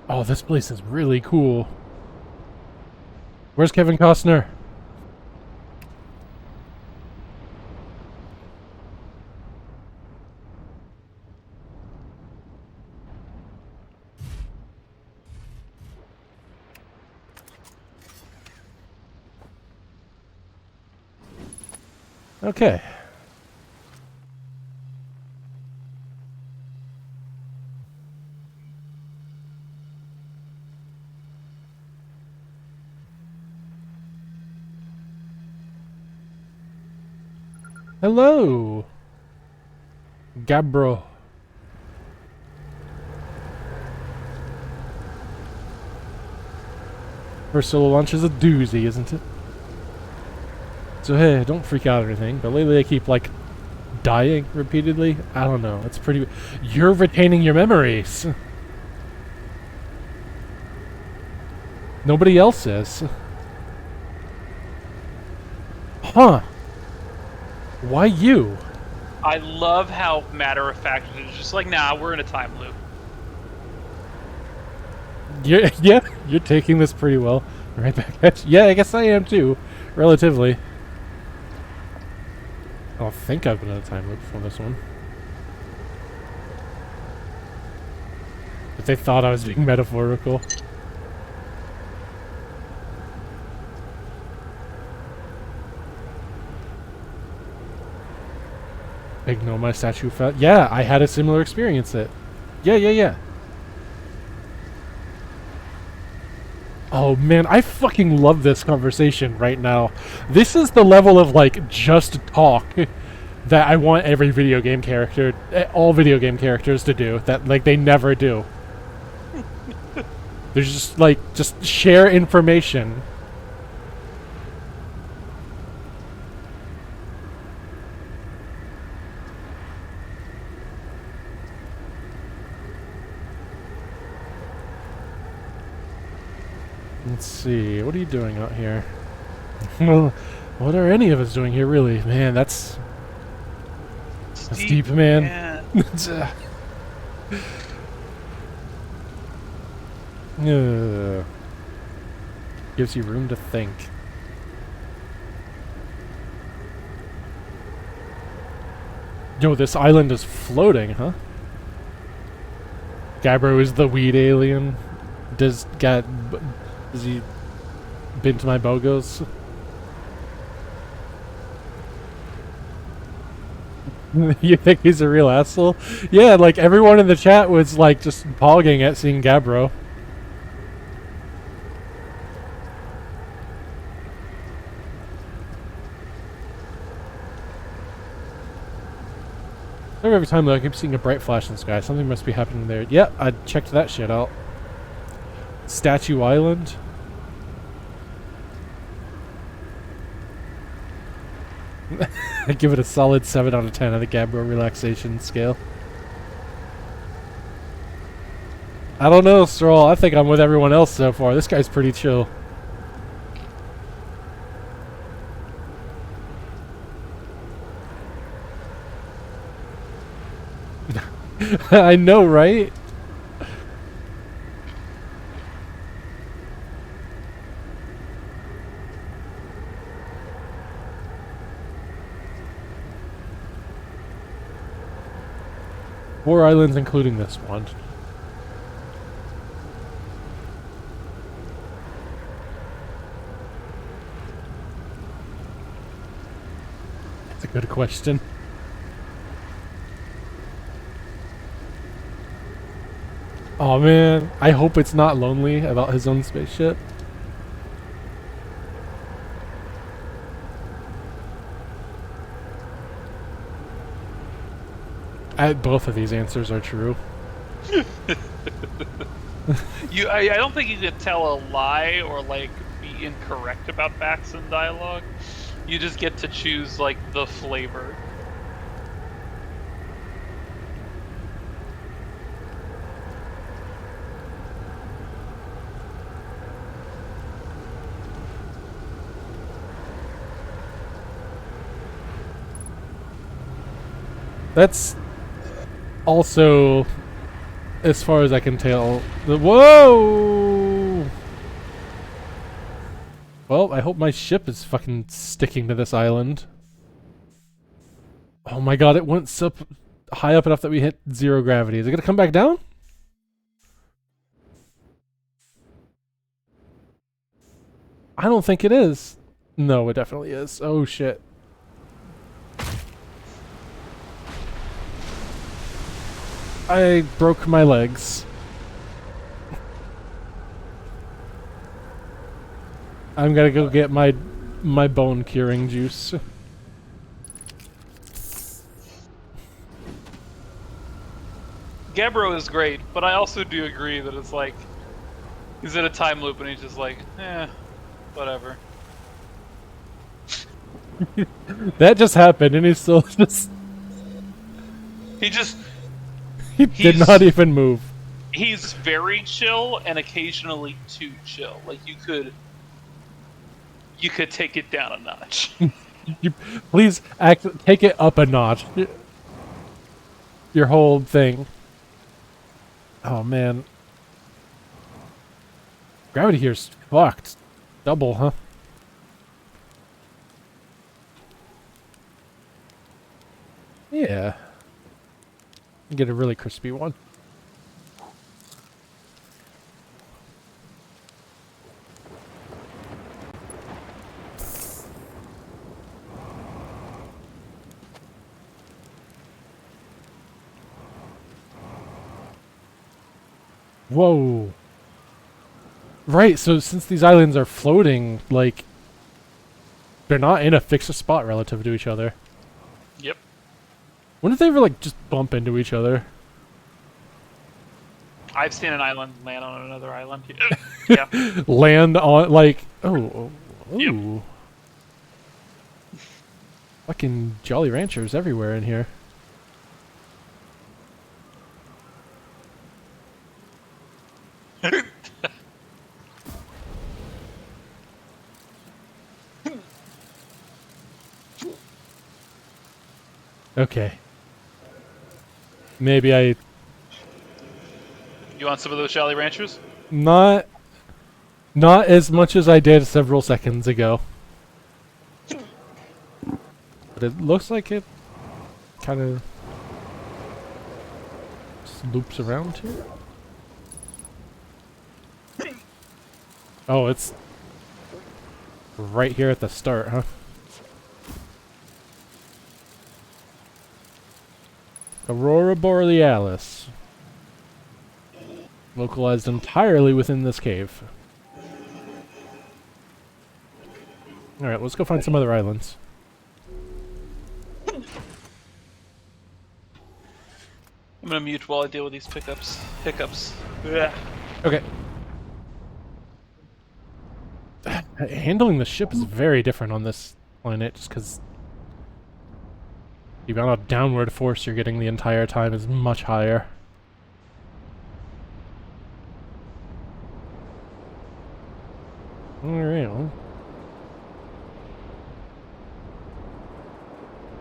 Oh, this place is really cool. Where's Kevin Costner? Okay. Hello, Gabbro. First solo launch is a doozy, isn't it? So hey, don't freak out or anything, but lately I keep, like, dying repeatedly. I don't know, it's pretty... You're retaining your memories! Nobody else is. Huh. Why you? I love how matter of fact it is. Just like, nah, we're in a time loop. Yeah, you're taking this pretty well. Right back at you. Yeah, I guess I am too. Relatively. I don't think I've been in a time loop for this one. But they thought I was being metaphorical. Ignore my statue fell. Yeah, I had a similar experience. Yeah. Oh man, I fucking love this conversation right now. This is the level of, like, just talk that I want every video game character, all video game characters to do, that, like, they never do. There's just like, just share information. Let's see, what are you doing out here? Well, what are any of us doing here, really? Man, that's deep, man. Gives you room to think. Yo, this island is floating, huh? Gabbro is the weed alien. Has he been to my BOGOs? You think he's a real asshole? Yeah, like everyone in the chat was like just pogging at seeing Gabbro. Every time though, I keep seeing a bright flash in the sky. Something must be happening there. Yeah, I checked that shit out. Statue Island. I give it a solid 7 out of 10 on the Gabbro relaxation scale. I don't know, Stroll. I think I'm with everyone else so far. This guy's pretty chill. I know, right? Four islands, including this one. That's a good question. Oh man, I hope it's not lonely about his own spaceship. Both of these answers are true. I don't think you can tell a lie or like be incorrect about facts in dialogue. You just get to choose like the flavor. That's also, as far as I can tell, the whoa. Well, I hope my ship is fucking sticking to this island. Oh my god, it went up high up enough that we hit 0 gravity. Is it gonna come back down? I don't think it is. No, it definitely is. Oh shit. I broke my legs. I'm gonna go get my bone curing juice. Gabbro is great, but I also do agree that it's like he's in a time loop and he's just like, whatever. That just happened, and he's still just. He did not even move. He's very chill and occasionally too chill. Like you could take it down a notch. Please take it up a notch. Your whole thing. Oh man. Gravity here's fucked. Double, huh? Yeah. Get a really crispy one. Whoa. Right, so since these islands are floating, like, they're not in a fixed spot relative to each other. Yep. When did they ever, like, just bump into each other? I've seen an island land on another island. Yeah. Land on, like, oh, Yep. ooh. Fucking Jolly Ranchers everywhere in here. Okay. Maybe I... You want some of those Jolly Ranchers? Not as much as I did several seconds ago. But it looks like it kind of loops around here. Oh, it's right here at the start, huh? Aurora Borealis. Localized entirely within this cave. Alright, let's go find some other islands. I'm gonna mute while I deal with these hiccups. Yeah. Okay. Handling the ship is very different on this planet, just because the amount of downward force you're getting the entire time is much higher. Alright, well.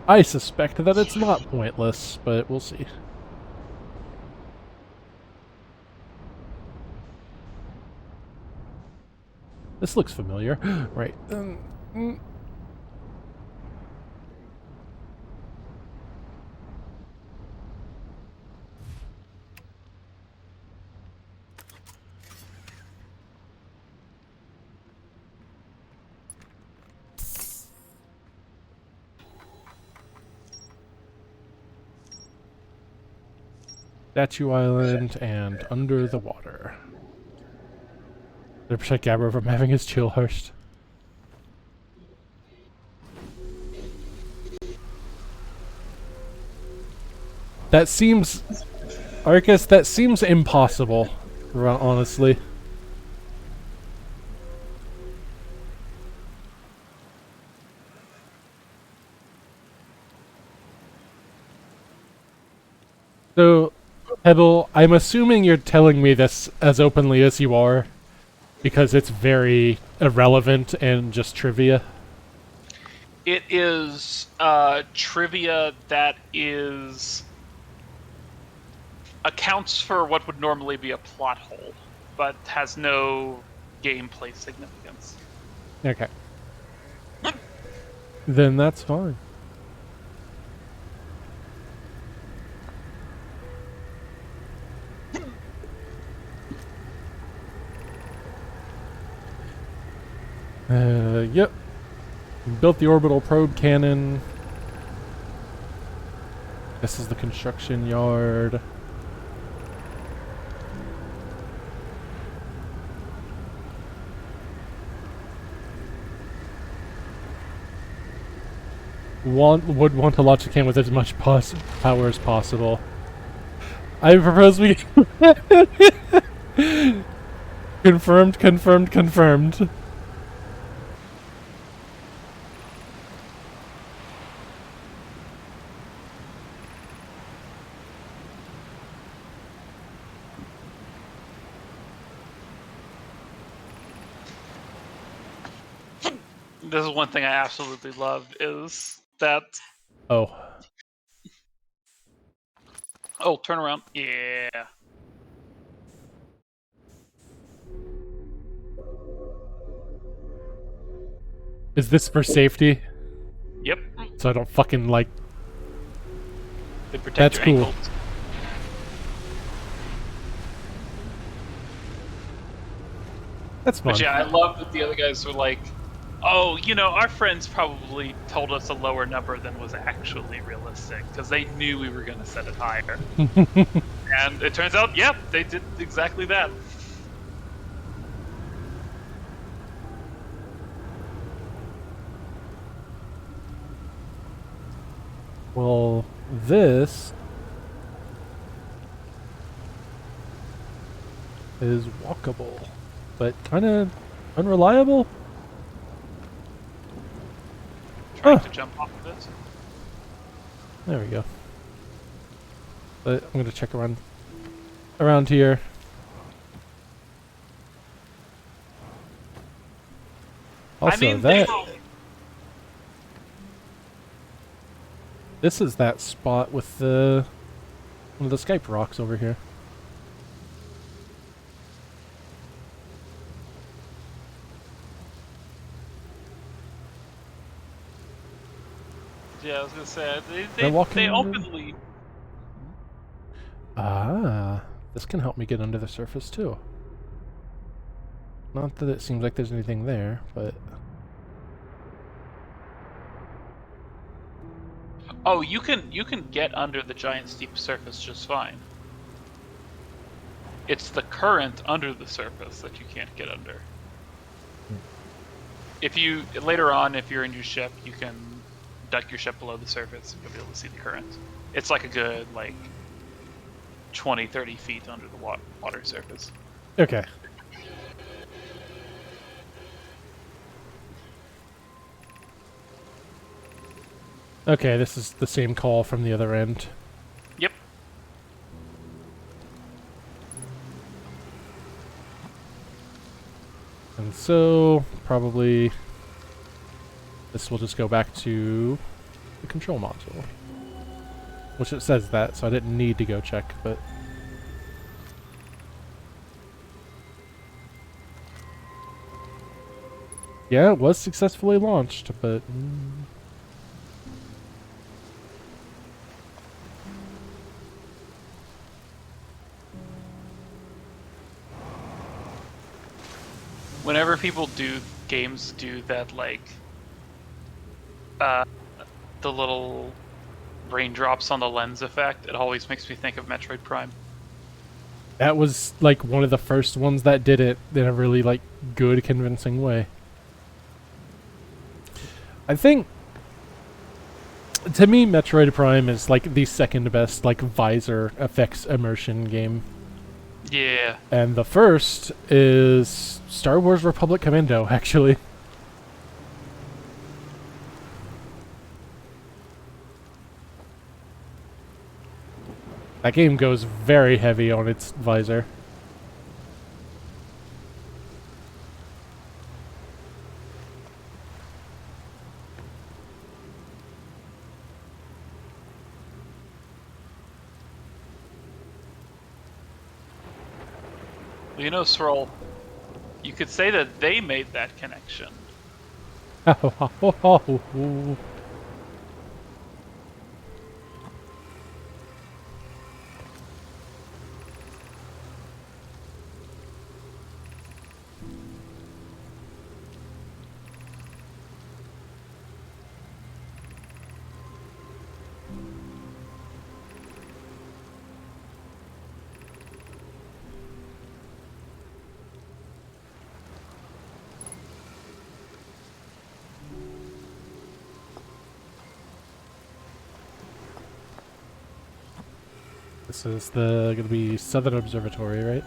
I suspect that it's not pointless, but we'll see. This looks familiar. Right. Statue Island and Under the Water. To protect Gabber from having his chill hurst. That seems... Arcus, that seems impossible, honestly. So, Pebble, I'm assuming you're telling me this as openly as you are, because it's very irrelevant and just trivia. It is trivia that is accounts for what would normally be a plot hole, but has no gameplay significance. Okay. Then that's fine. Yep. Built the orbital probe cannon. This is the construction yard. Would want to launch the cannon with as much power as possible. I propose we... Confirmed. This is one thing I absolutely love is that... Oh. Oh, turn around. Yeah. Is this for safety? Yep. So I don't fucking, like... They protect That's your cool. ankles. That's fun. But yeah, I love that the other guys were like, oh, you know, our friends probably told us a lower number than was actually realistic, because they knew we were going to set it higher. And it turns out, yep, they did exactly that. Well, this... is walkable, but kind of unreliable. Trying Huh. to jump off of it. There we go. But I'm gonna check around here. Also, I mean, this is that spot with the one of the Skype rocks over here. yeah, I was gonna say They're walking they under- openly. Ah, this can help me get under the surface too. Not that it seems like there's anything there, but Oh, you can get under the giant steep surface just fine. It's the current under the surface that you can't get under. If you later on, if you're in your ship, you can duck your ship below the surface and you'll be able to see the current. It's like a good 20-30 feet under the water surface. okay. Okay, this is the same call from the other end. Yep. And so, probably, this will just go back to the control module. Which it says that, so I didn't need to go check, but... Yeah, it was successfully launched, but... Whenever people do games do that the little raindrops on the lens effect, it always makes me think of Metroid Prime. That was, like, one of the first ones that did it in a really, like, good, convincing way. I think, to me, Metroid Prime is, like, the second best, like, visor effects immersion game. Yeah. And the first is Star Wars Republic Commando, actually. That game goes very heavy on its visor. Well, you know, Swirl, you could say that they made that connection. This is the gonna be Southern Observatory, right?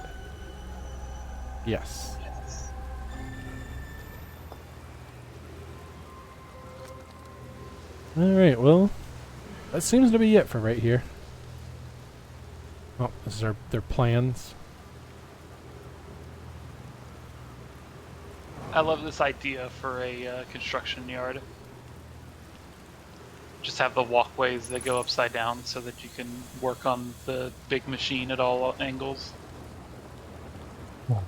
Yes. Alright, well, that seems to be it for right here. Oh, this is their plans. I love this idea for a construction yard. Just have the walkways that go upside down so that you can work on the big machine at all angles.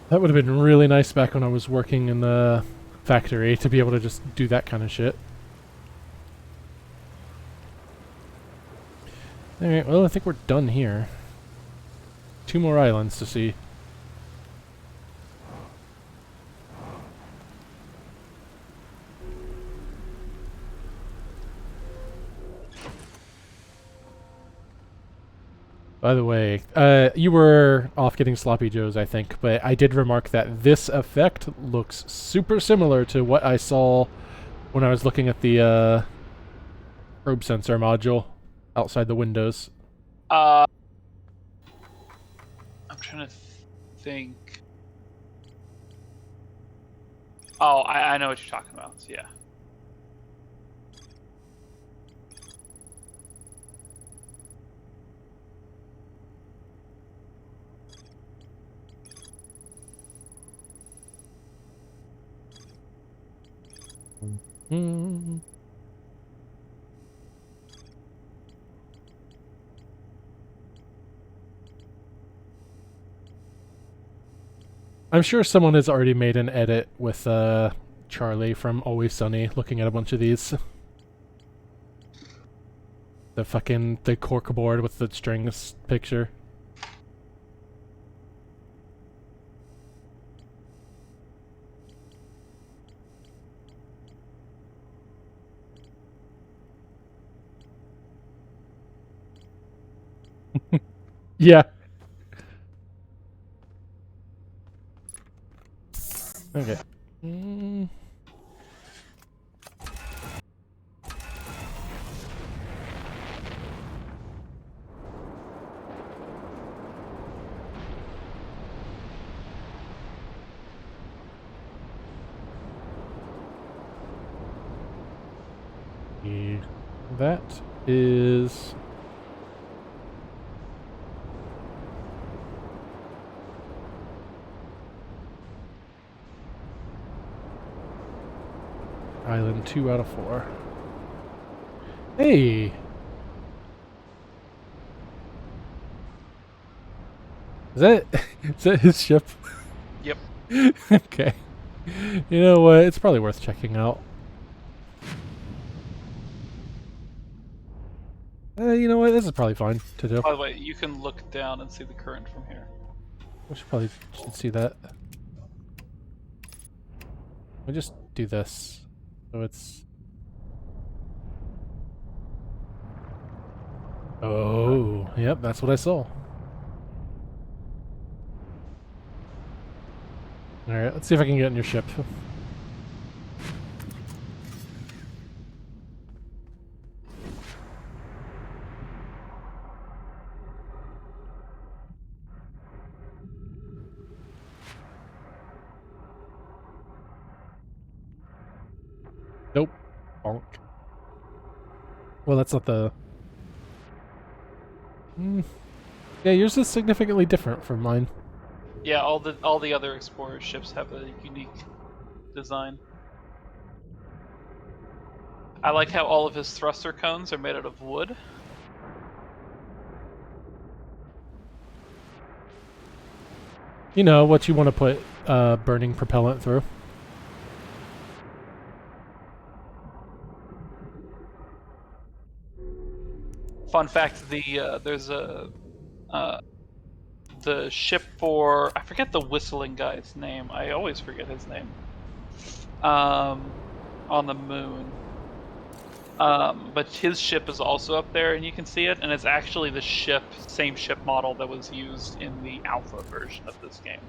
That would have been really nice back when I was working in the factory to be able to just do that kind of shit. Alright, well, I think we're done here. 2 more islands to see. By the way, you were off getting sloppy joes, I think, but I did remark that this effect looks super similar to what I saw when I was looking at the probe sensor module outside the windows. I'm trying to think. Oh, I know what you're talking about. Yeah. Mm. I'm sure someone has already made an edit with Charlie from Always Sunny looking at a bunch of these. The corkboard with the strings picture. Yeah. Okay. Mm. Yeah. That is... Island 2 out of 4. Hey! Is that is that his ship? Yep. Okay. You know what? It's probably worth checking out. You know what? This is probably fine to do. By the way, you can look down and see the current from here. We should see that. We just do this. So it's... Oh, yep, that's what I saw. Alright, let's see if I can get in your ship. Nope. Bonk. Well, that's not the... Yeah, yours is significantly different from mine. Yeah, all the other Explorer ships have a unique design. I like how all of his thruster cones are made out of wood. You know, what you want to put burning propellant through. Fun fact: there's a the ship for, I forget the whistling guy's name. I always forget his name. On the moon. But his ship is also up there, and you can see it, and it's actually the same ship model that was used in the alpha version of this game.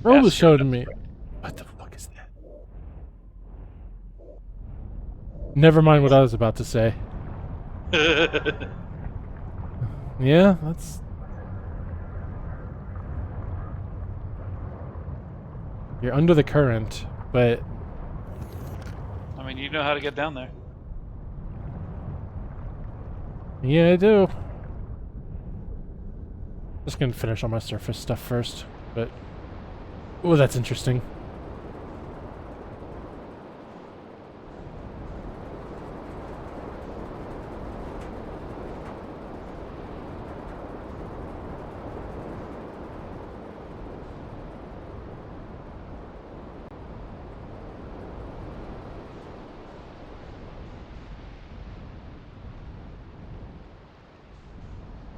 Ro was Astro showing me. What the fuck is that? Never mind what I was about to say. Yeah, that's... You're under the current, but... I mean, you know how to get down there. Yeah, I do. Just gonna finish all my surface stuff first, but... Oh, that's interesting.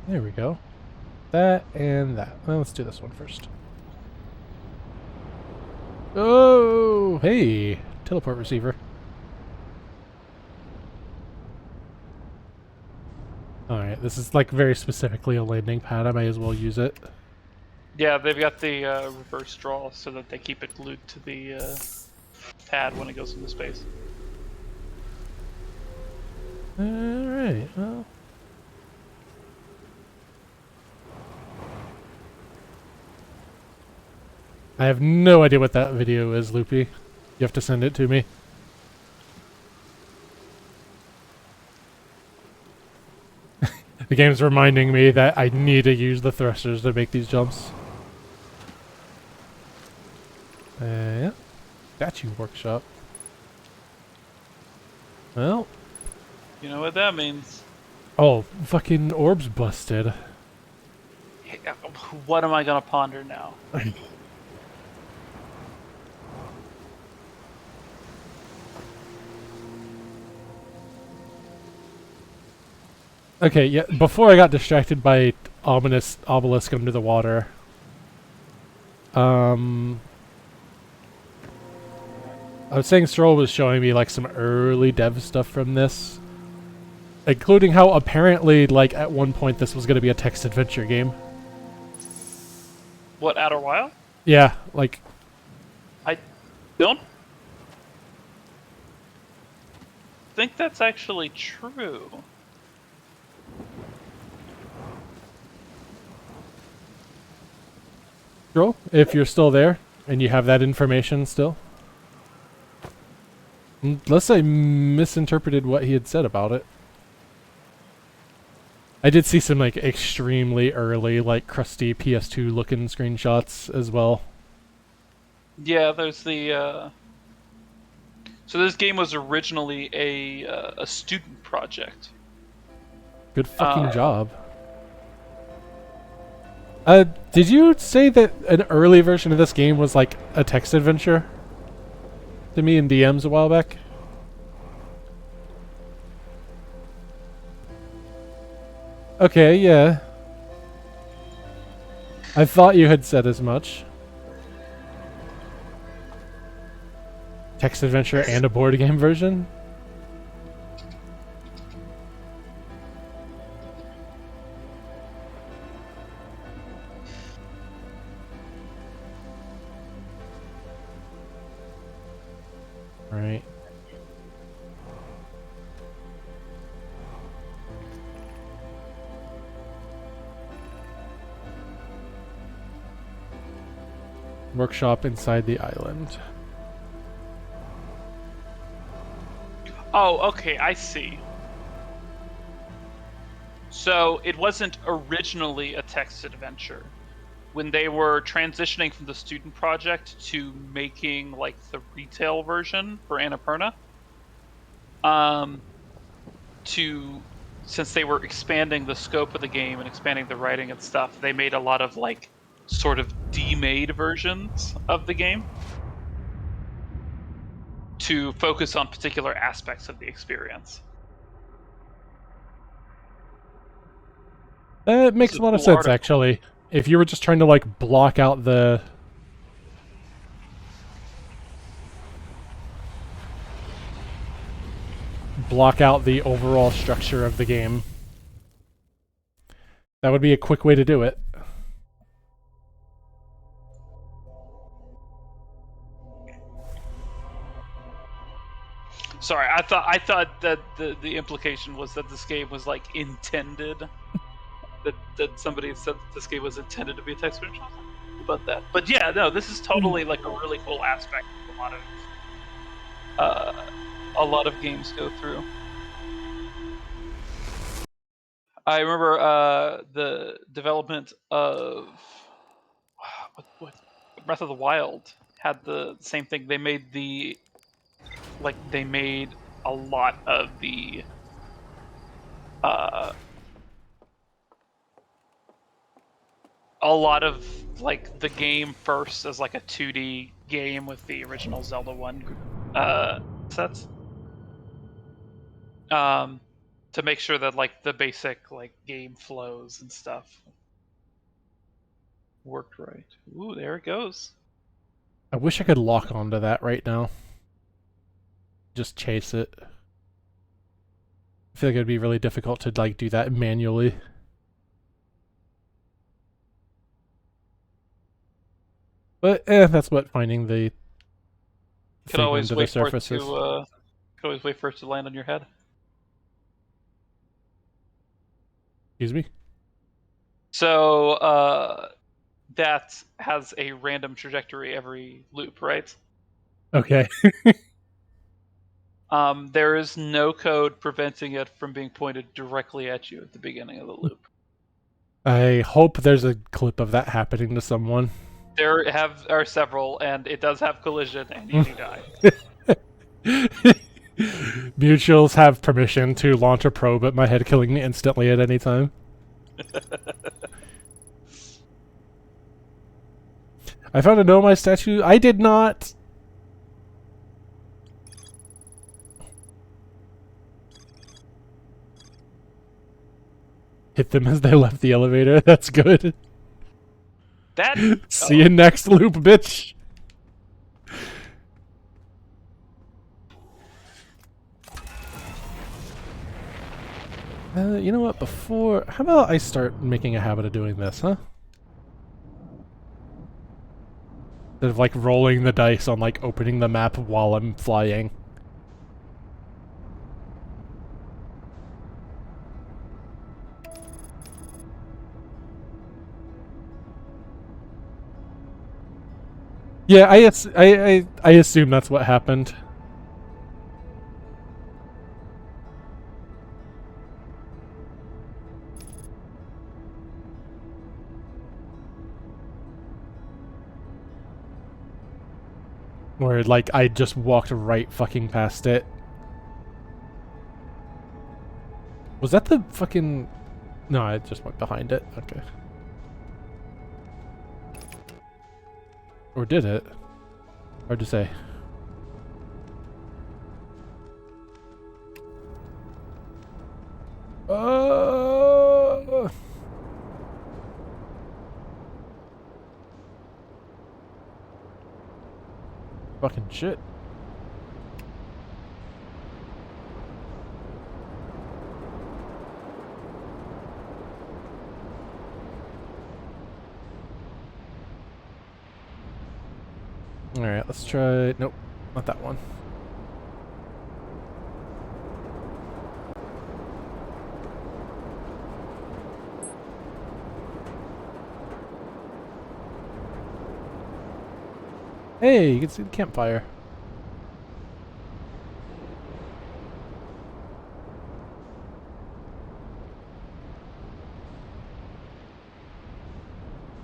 There we go. That and that. Well, let's do this one first. Oh, hey, teleport receiver. Alright, this is like very specifically a landing pad. I may as well use it. Yeah, they've got the reverse draw so that they keep it glued to the pad when it goes into space. Alright, well... I have no idea what that video is, Loopy. You have to send it to me. The game's reminding me that I need to use the thrusters to make these jumps. Yeah. Statue workshop. Well. You know what that means. Oh, fucking orb's busted. What am I gonna ponder now? Okay, yeah, before I got distracted by ominous obelisk under the water. I was saying Stroll was showing me like some early dev stuff from this. Including how apparently, like, at one point this was going to be a text adventure game. What, Outer Wild? Yeah, like... I don't think that's actually true. Stroll, if you're still there, and you have that information still. Unless I misinterpreted what he had said about it. I did see some, like, extremely early, like, crusty PS2 looking screenshots as well. Yeah, there's the, So this game was originally a student project. Good fucking job. Did you say that an early version of this game was, like, a text adventure? To me in DMs a while back? Okay, yeah. I thought you had said as much. Text adventure and a board game version? Right. Workshop inside the island. Oh, okay, I see. So it wasn't originally a text adventure. When they were transitioning from the student project to making like the retail version for Annapurna, since they were expanding the scope of the game and expanding the writing and stuff, they made a lot of like sort of demade versions of the game to focus on particular aspects of the experience. It makes a lot of sense, actually. If you were just trying to, like, block out the... block out the overall structure of the game. That would be a quick way to do it. Sorry, I thought that the implication was that this game was like intended. that somebody said that this game was intended to be a text adventure. About that, but yeah, no, this is totally like a really cool aspect a lot of games go through. I remember the development of what Breath of the Wild had the same thing. They made they made a lot of the like the game first as like a 2D game with the original Zelda 1 sets. To make sure that like the basic like game flows and stuff worked right. Ooh, there it goes. I wish I could lock onto that right now. Just chase it. I feel like it'd be really difficult to like do that manually. But that's what finding the Could always wait for it to could always wait for it to land on your head. Excuse me? So that has a random trajectory every loop, right? Okay. There is no code preventing it from being pointed directly at you at the beginning of the loop. I hope there's a clip of that happening to someone. There are several, and it does have collision, and you do die. Mutuals have permission to launch a probe at my head, killing me instantly at any time. I found a Nomai statue. I did not. Hit them as they left the elevator. That's good. That See you next loop, bitch. You know what? How about I start making a habit of doing this, huh? Instead of like rolling the dice on like opening the map while I'm flying. Yeah, I assume that's what happened. Where, like, I just walked right fucking past it. Was that the fucking... No, I just went behind it. Okay. Or did it? Hard to say. Fucking shit. Alright, let's try... Nope, not that one. Hey, you can see the campfire.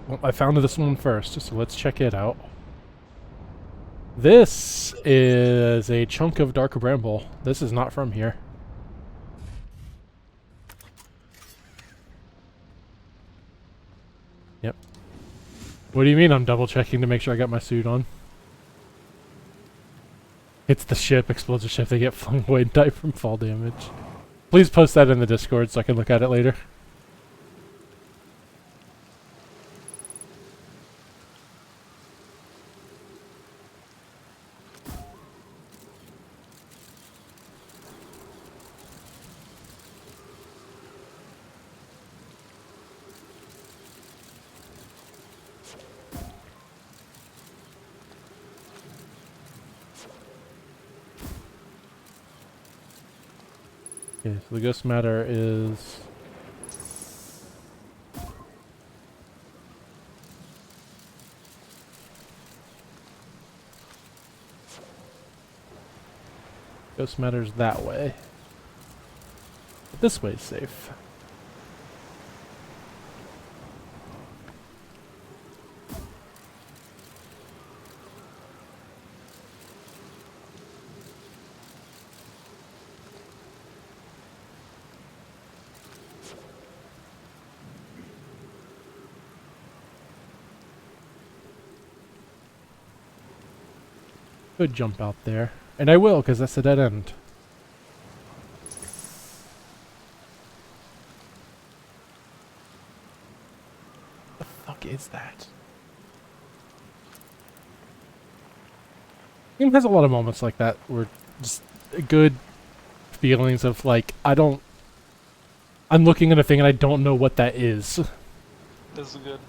Well, I found this one first, so let's check it out. This is a chunk of dark bramble. This is not from here. Yep. What do you mean I'm double checking to make sure I got my suit on? Hits the ship, explodes the ship, they get flung away and die from fall damage. Please post that in the Discord so I can look at it later. Okay, so the ghost matter is... Ghost matter's that way. But this way's safe. Could jump out there. And I will, because that's a dead end. What the fuck is that? The game has a lot of moments like that where just good feelings of like, I'm looking at a thing and I don't know what that is. This is good.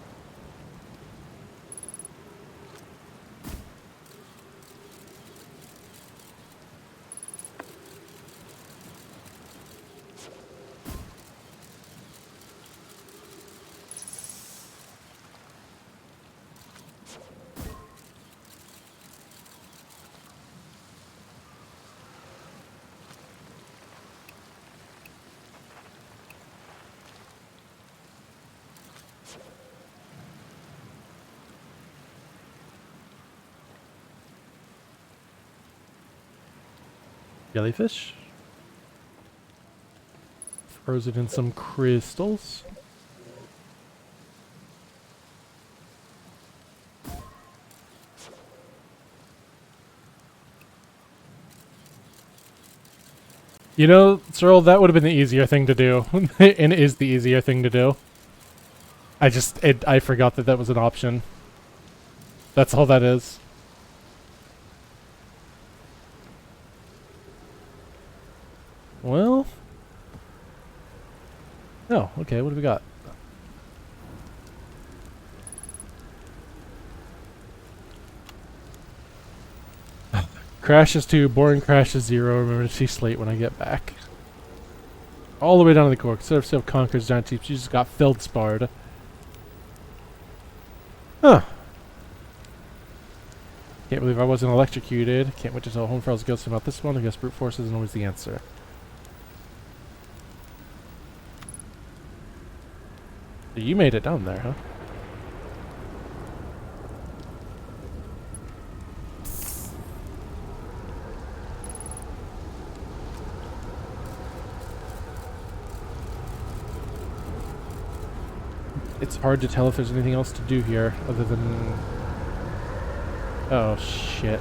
Jellyfish. Frozen in some crystals. You know, Cyril, that would have been the easier thing to do. And it is the easier thing to do. I forgot that that was an option. That's all that is. Well. Oh, okay, what do we got? Crashes 2, boring crashes 0. Remember to see Slate when I get back. All the way down to the core. Instead of still conquers giant teams, you just got feldsparred. Huh. Can't believe I wasn't electrocuted. Can't wait to tell Homefarrell's ghost about this one. I guess brute force isn't always the answer. So you made it down there, huh? It's hard to tell if there's anything else to do here other than... Oh, shit.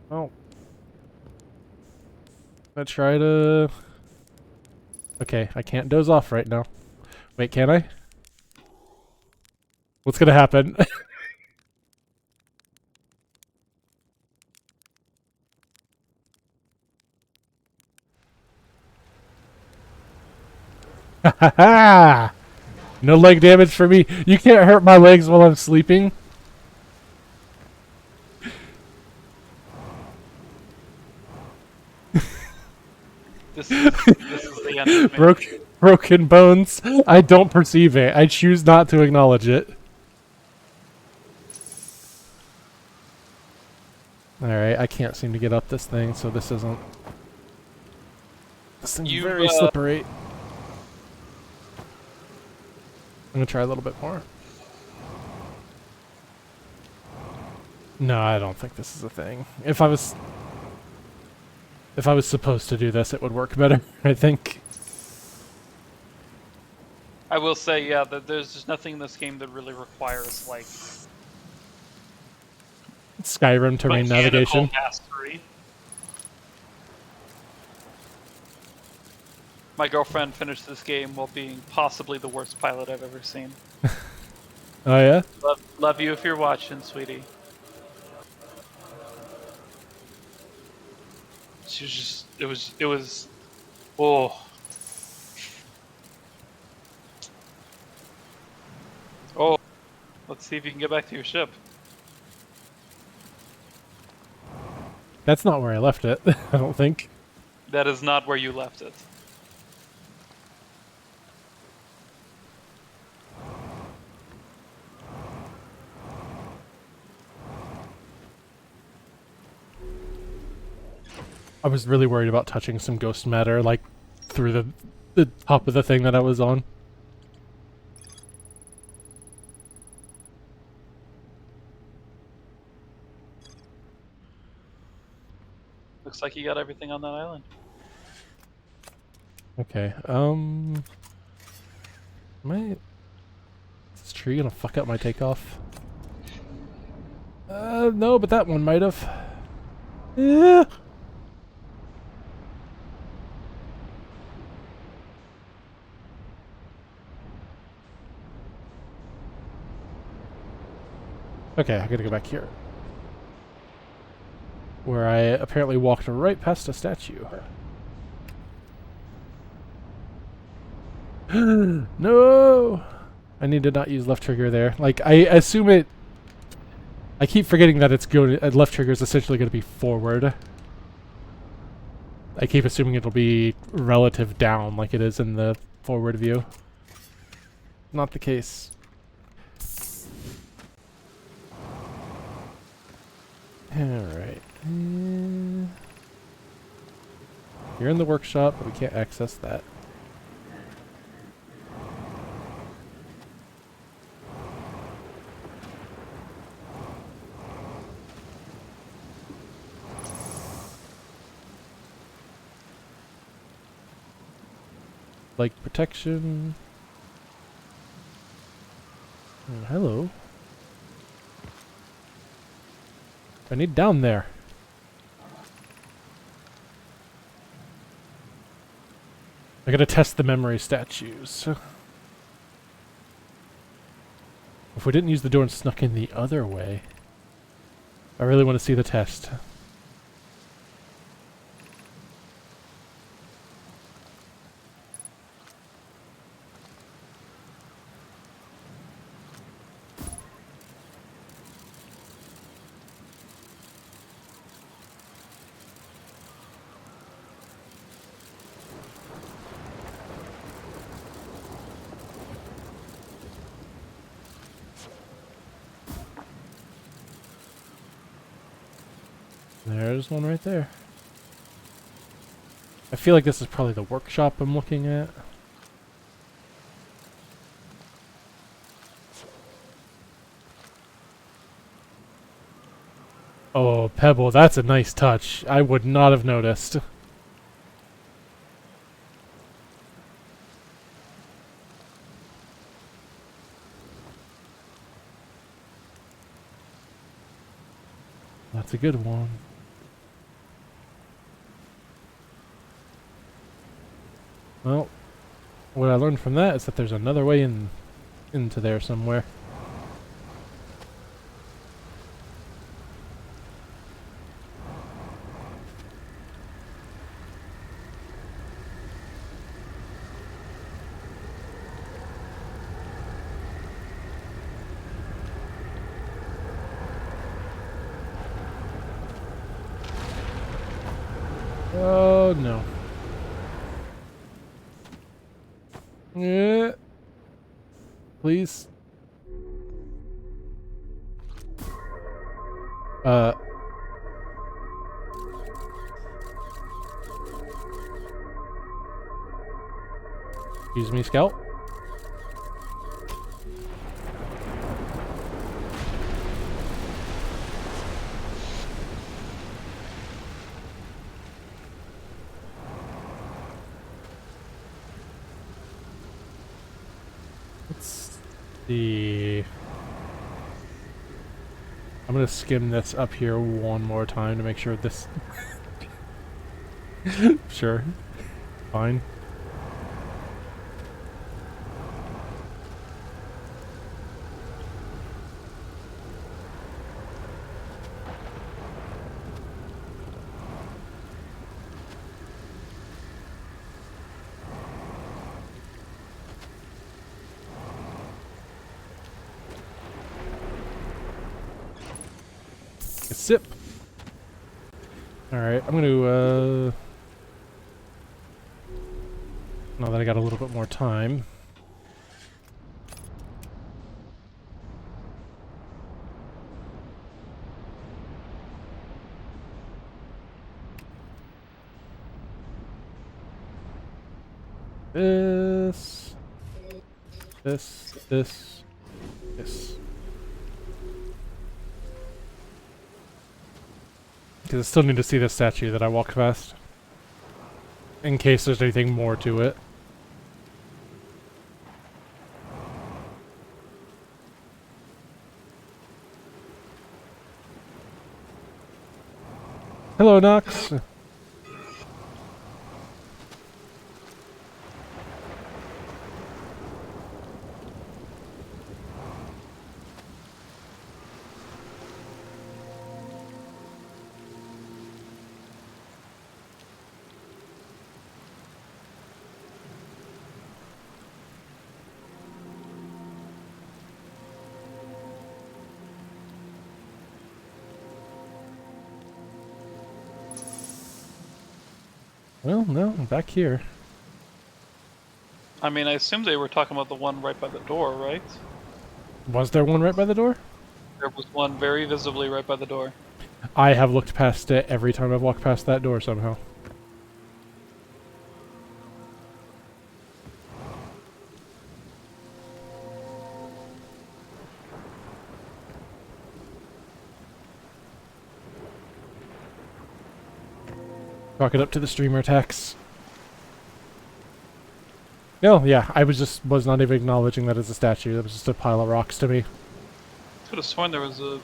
Well... I try to... Okay, I can't doze off right now. Wait, can I? What's gonna happen? Ha ha! No leg damage for me. You can't hurt my legs while I'm sleeping. This is the end of me. Broken bones. I don't perceive it. I choose not to acknowledge it. Alright, I can't seem to get up this thing, so this isn't... This thing's very slippery. I'm gonna try a little bit more. No, I don't think this is a thing. If I was supposed to do this, it would work better, I think. I will say, yeah, that there's just nothing in this game that really requires, like... Skyrim terrain navigation. Mastery. My girlfriend finished this game while being possibly the worst pilot I've ever seen. Oh yeah? Love you if you're watching, sweetie. She was just, it was, oh. Oh, let's see if you can get back to your ship. That's not where I left it, I don't think. That is not where you left it. I was really worried about touching some ghost matter, like, through the top of the thing that I was on. Looks like you got everything on that island. Okay, Am I... Is this tree gonna fuck up my takeoff? No, but that one might have. Yeah. Okay, I gotta go back here. Where I apparently walked right past a statue. No! I need to not use left trigger there. Like, I assume it... I keep forgetting that it's going... left trigger is essentially going to be forward. I keep assuming it'll be relative down like it is in the forward view. Not the case. Alright. You're in the workshop, but we can't access that. Like protection. Oh, hello. I need down there. I gotta test the memory statues. If we didn't use the door and snuck in the other way, I really want to see the test. There's one right there. I feel like this is probably the workshop I'm looking at. Oh, Pebble, that's a nice touch. I would not have noticed. That's a good one. Well, what I learned from that is that there's another way into there somewhere. Oh no. Yeah. Please. Excuse me, Scout. Let's see. I'm gonna skim this up here one more time to make sure this... Sure. Fine. A sip. Alright, I'm gonna, now that I got a little bit more time. This. This. Because I still need to see this statue that I walked past. In case there's anything more to it. Hello, Nox. Well, no, I'm back here. I mean, I assume they were talking about the one right by the door, right? Was there one right by the door? There was one very visibly right by the door. I have looked past it every time I've walked past that door somehow. Chalk it up to the streamer tax. No, yeah, I was not even acknowledging that as a statue. That was just a pile of rocks to me. Could have sworn there was a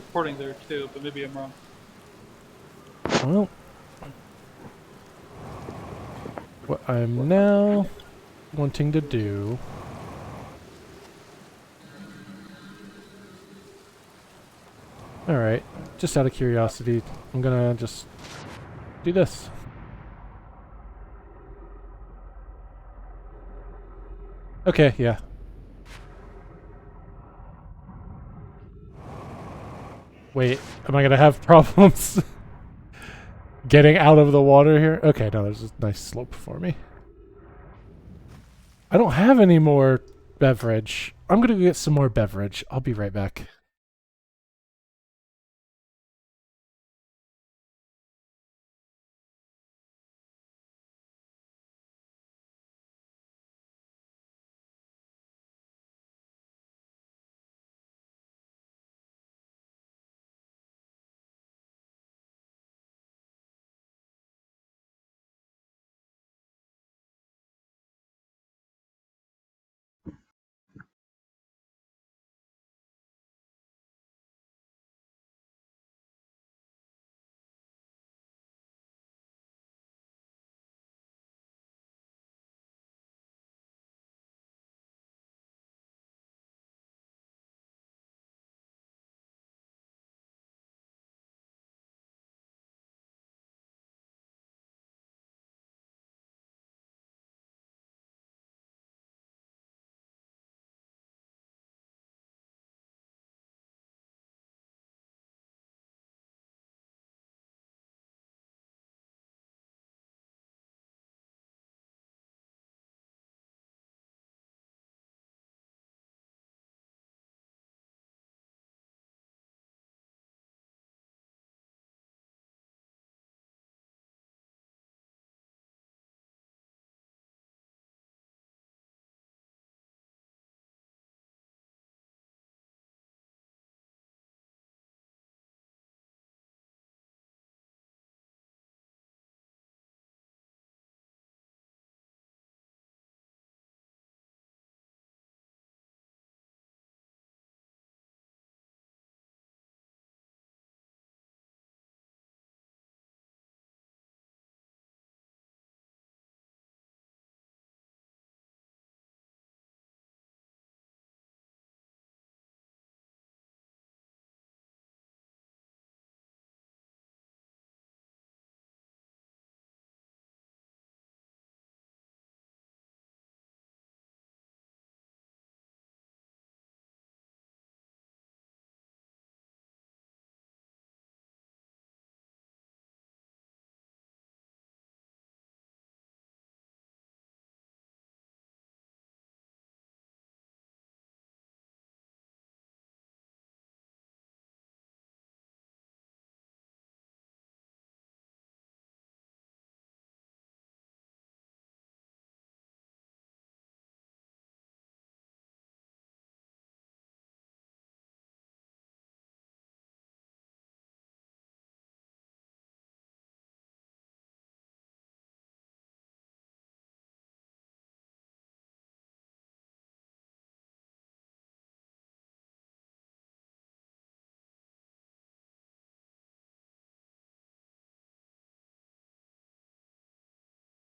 recording there too, but maybe I'm wrong. Well, what I'm now wanting to do. Alright, just out of curiosity, I'm gonna just do this. Okay, yeah. Wait, am I gonna have problems getting out of the water here? Okay, no, there's a nice slope for me. I don't have any more beverage. I'm gonna go get some more beverage. I'll be right back.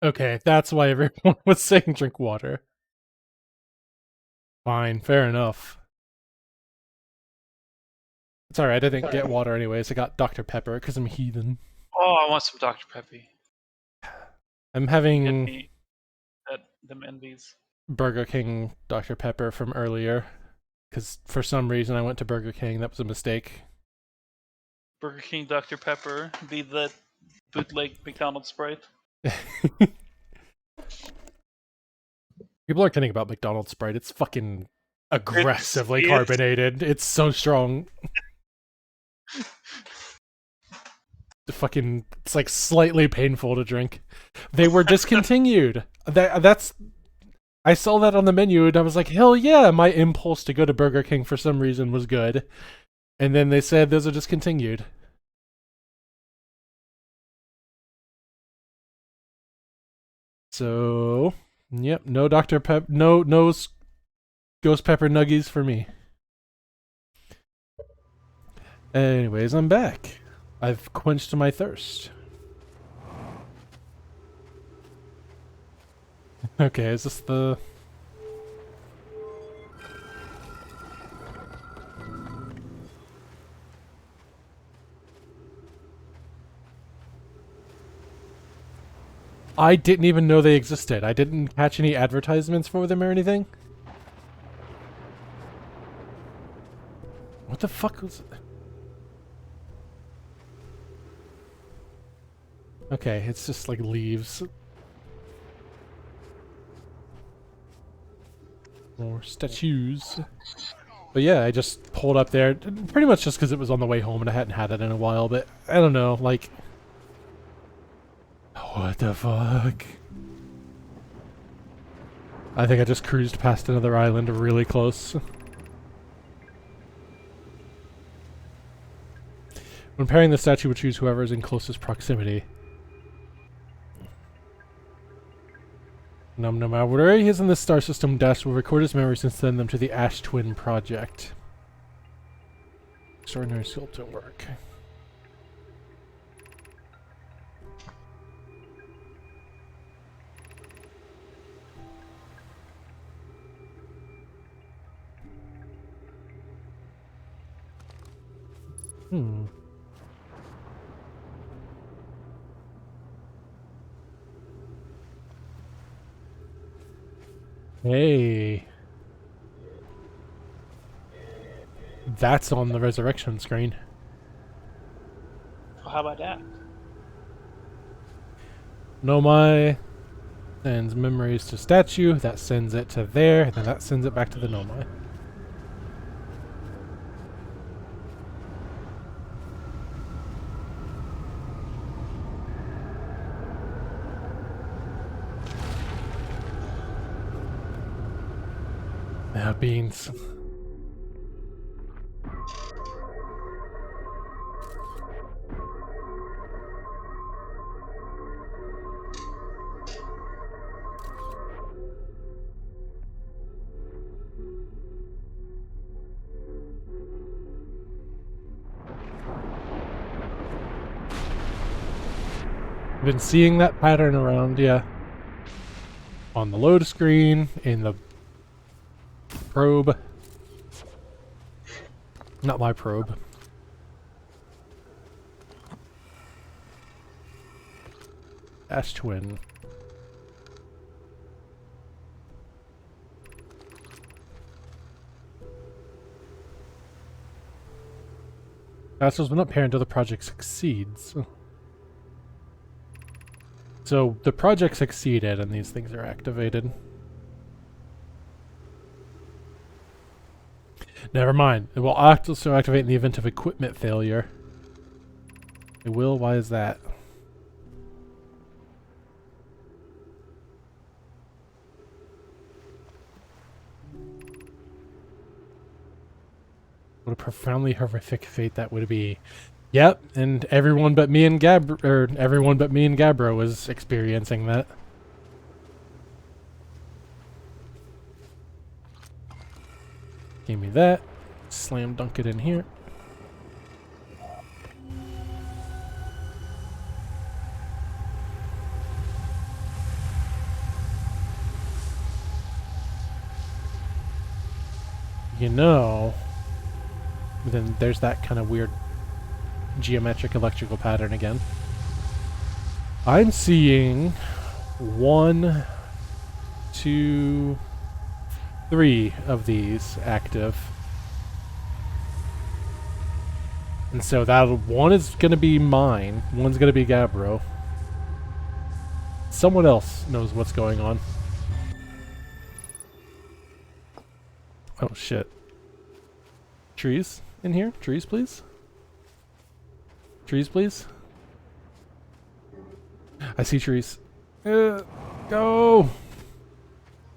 Okay, that's why everyone was saying drink water. Fine, fair enough. It's alright, I didn't get water anyways. I got Dr. Pepper because I'm heathen. Oh, I want some Dr. Peppy. I'm Get having me them envies. Burger King Dr. Pepper from earlier because for some reason I went to Burger King. That was a mistake. Burger King Dr. Pepper, be the bootleg McDonald's Sprite. People are kidding about McDonald's Sprite. It's fucking aggressively It's- carbonated. It's so strong. It's like slightly painful to drink. They were discontinued. I saw that on the menu and I was like, hell yeah, my impulse to go to Burger King for some reason was good. And then they said those are discontinued. So Yep, no Dr. Pep, no Ghost Pepper Nuggies for me. Anyways, I'm back. I've quenched my thirst. Okay, is this the... I didn't even know they existed. I didn't catch any advertisements for them or anything. What the fuck was... Okay, it's just like leaves. More statues. But yeah, I just pulled up there, pretty much just because it was on the way home and I hadn't had it in a while, but I don't know, like... What the fuck? I think I just cruised past another island really close. When pairing the statue, would choose whoever is in closest proximity. No matter where he is in this star system, Dash will record his memories and send them to the Ash Twin Project. Extraordinary sculpting work. Hmm. Hey. That's on the resurrection screen. Well, how about that? Nomai sends memories to statue, that sends it to there, and then that sends it back to the Nomai. Yeah, beans. I've been seeing that pattern around, yeah. On the load screen, in the probe. Not my probe. Ash Twin. Castles will not pair until the project succeeds. So the project succeeded and these things are activated. Never mind. It will also activate in the event of equipment failure. It will? Why is that? What a profoundly horrific fate that would be. Yep, and everyone but me and Gabbro was experiencing that. Give me that. Slam dunk it in here. You know, then there's that kind of weird geometric electrical pattern again. I'm seeing 1, 2, 3 of these active. And so that one is going to be mine, one's going to be Gabbro. Someone else knows what's going on. Oh shit. Trees in here? Trees, please? Trees, please? I see trees. Go!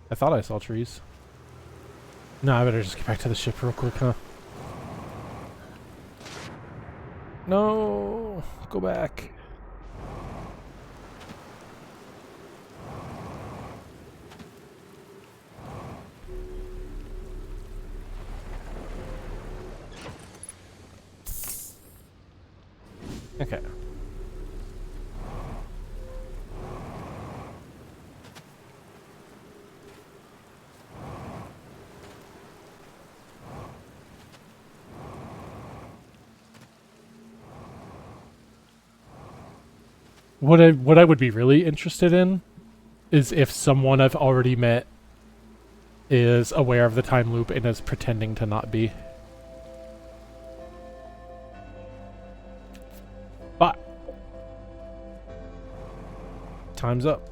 I thought I saw trees. No, I better just get back to the ship real quick, huh? No! Go back. Okay. What I would be really interested in is if someone I've already met is aware of the time loop and is pretending to not be. But time's up.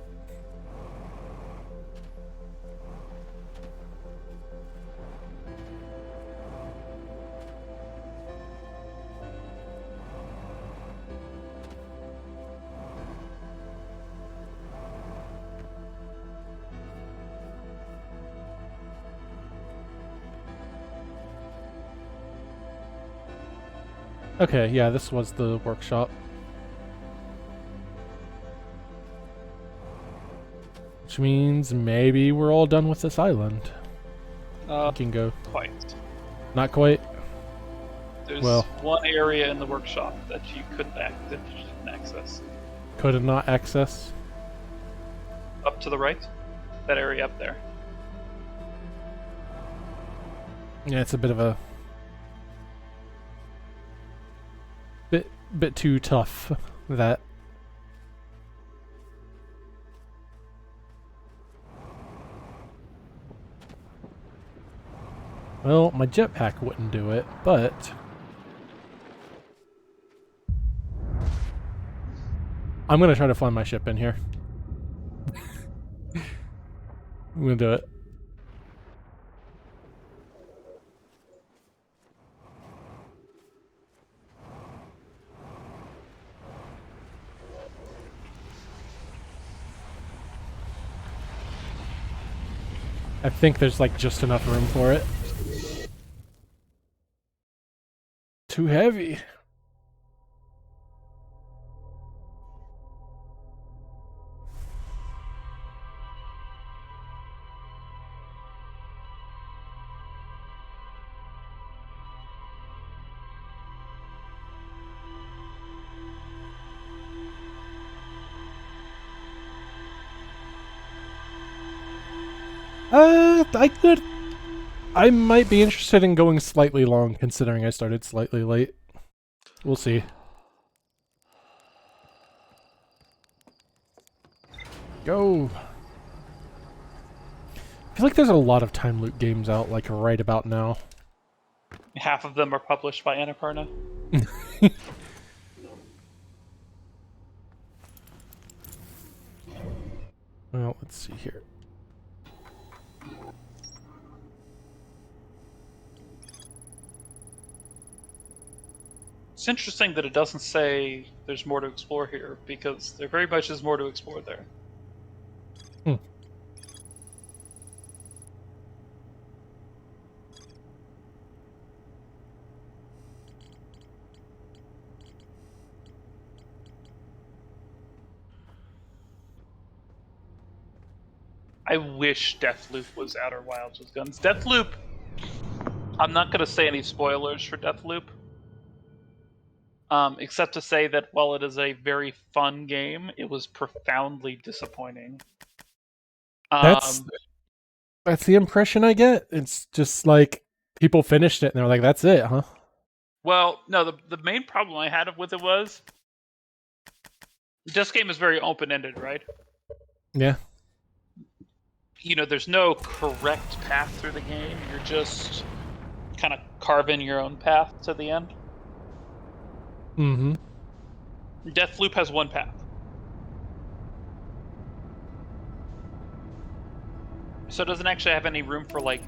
Okay, yeah, this was the workshop. Which means maybe we're all done with this island. We can go. Quite. Not quite. There's Well. one area in the workshop that you couldn't access. Could not access. Up to the right, that area up there. Yeah, it's a bit of a bit too tough. That. Well, my jetpack wouldn't do it, but I'm gonna try to fly my ship in here. I'm gonna do it. I think there's like just enough room for it. Too heavy. I might be interested in going slightly long, considering I started slightly late. We'll see. Go! I feel like there's a lot of time loop games out, like, right about now. Half of them are published by Annapurna. Well, let's see here. It's interesting that it doesn't say there's more to explore here, because there very much is more to explore there. I wish Deathloop was Outer Wilds with guns. Deathloop, I'm not going to say any spoilers for Deathloop. Except to say that while it is a very fun game, it was profoundly disappointing. That's the impression I get. It's just like people finished it and they're like, "That's it, huh?" Well, no. The main problem I had with it was this game is very open-ended, right? Yeah. You know, there's no correct path through the game. You're just kind of carving your own path to the end. Mm-hmm. Deathloop has one path. So it doesn't actually have any room for like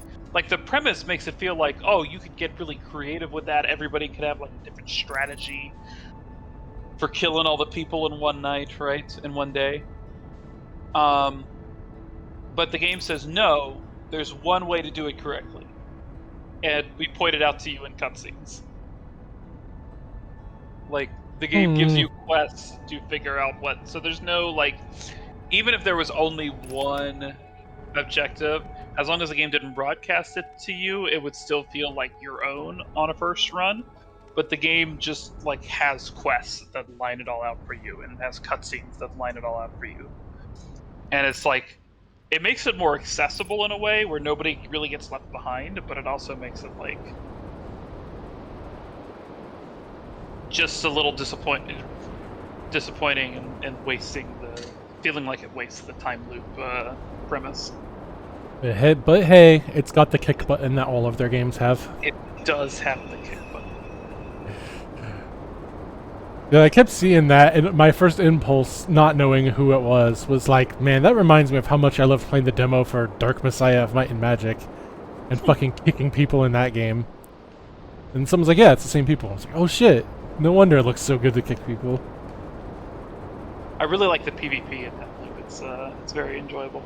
the premise makes it feel like, oh, you could get really creative with that. Everybody could have like a different strategy for killing all the people in one night, right? In one day. But the game says no, there's one way to do it correctly. And we point it out to you in cutscenes. Like, the game gives you quests to figure out what. So there's no, like, even if there was only one objective, as long as the game didn't broadcast it to you, it would still feel like your own on a first run. but the game just like has quests that line it all out for you, and it has cutscenes that line it all out for you. And it's like it makes it more accessible in a way where nobody really gets left behind, but it also makes it like just a little disappointing and wasting the feeling like it wastes the time loop premise. But hey, it's got the kick button that all of their games have. It does have the kick button. Yeah, I kept seeing that, and my first impulse, not knowing who it was like, man, that reminds me of how much I loved playing the demo for Dark Messiah of Might and Magic, and fucking kicking people in that game. And someone's like, yeah, it's the same people. I was like, oh shit, no wonder it looks so good to kick people. I really like the PvP in that loop. It's very enjoyable.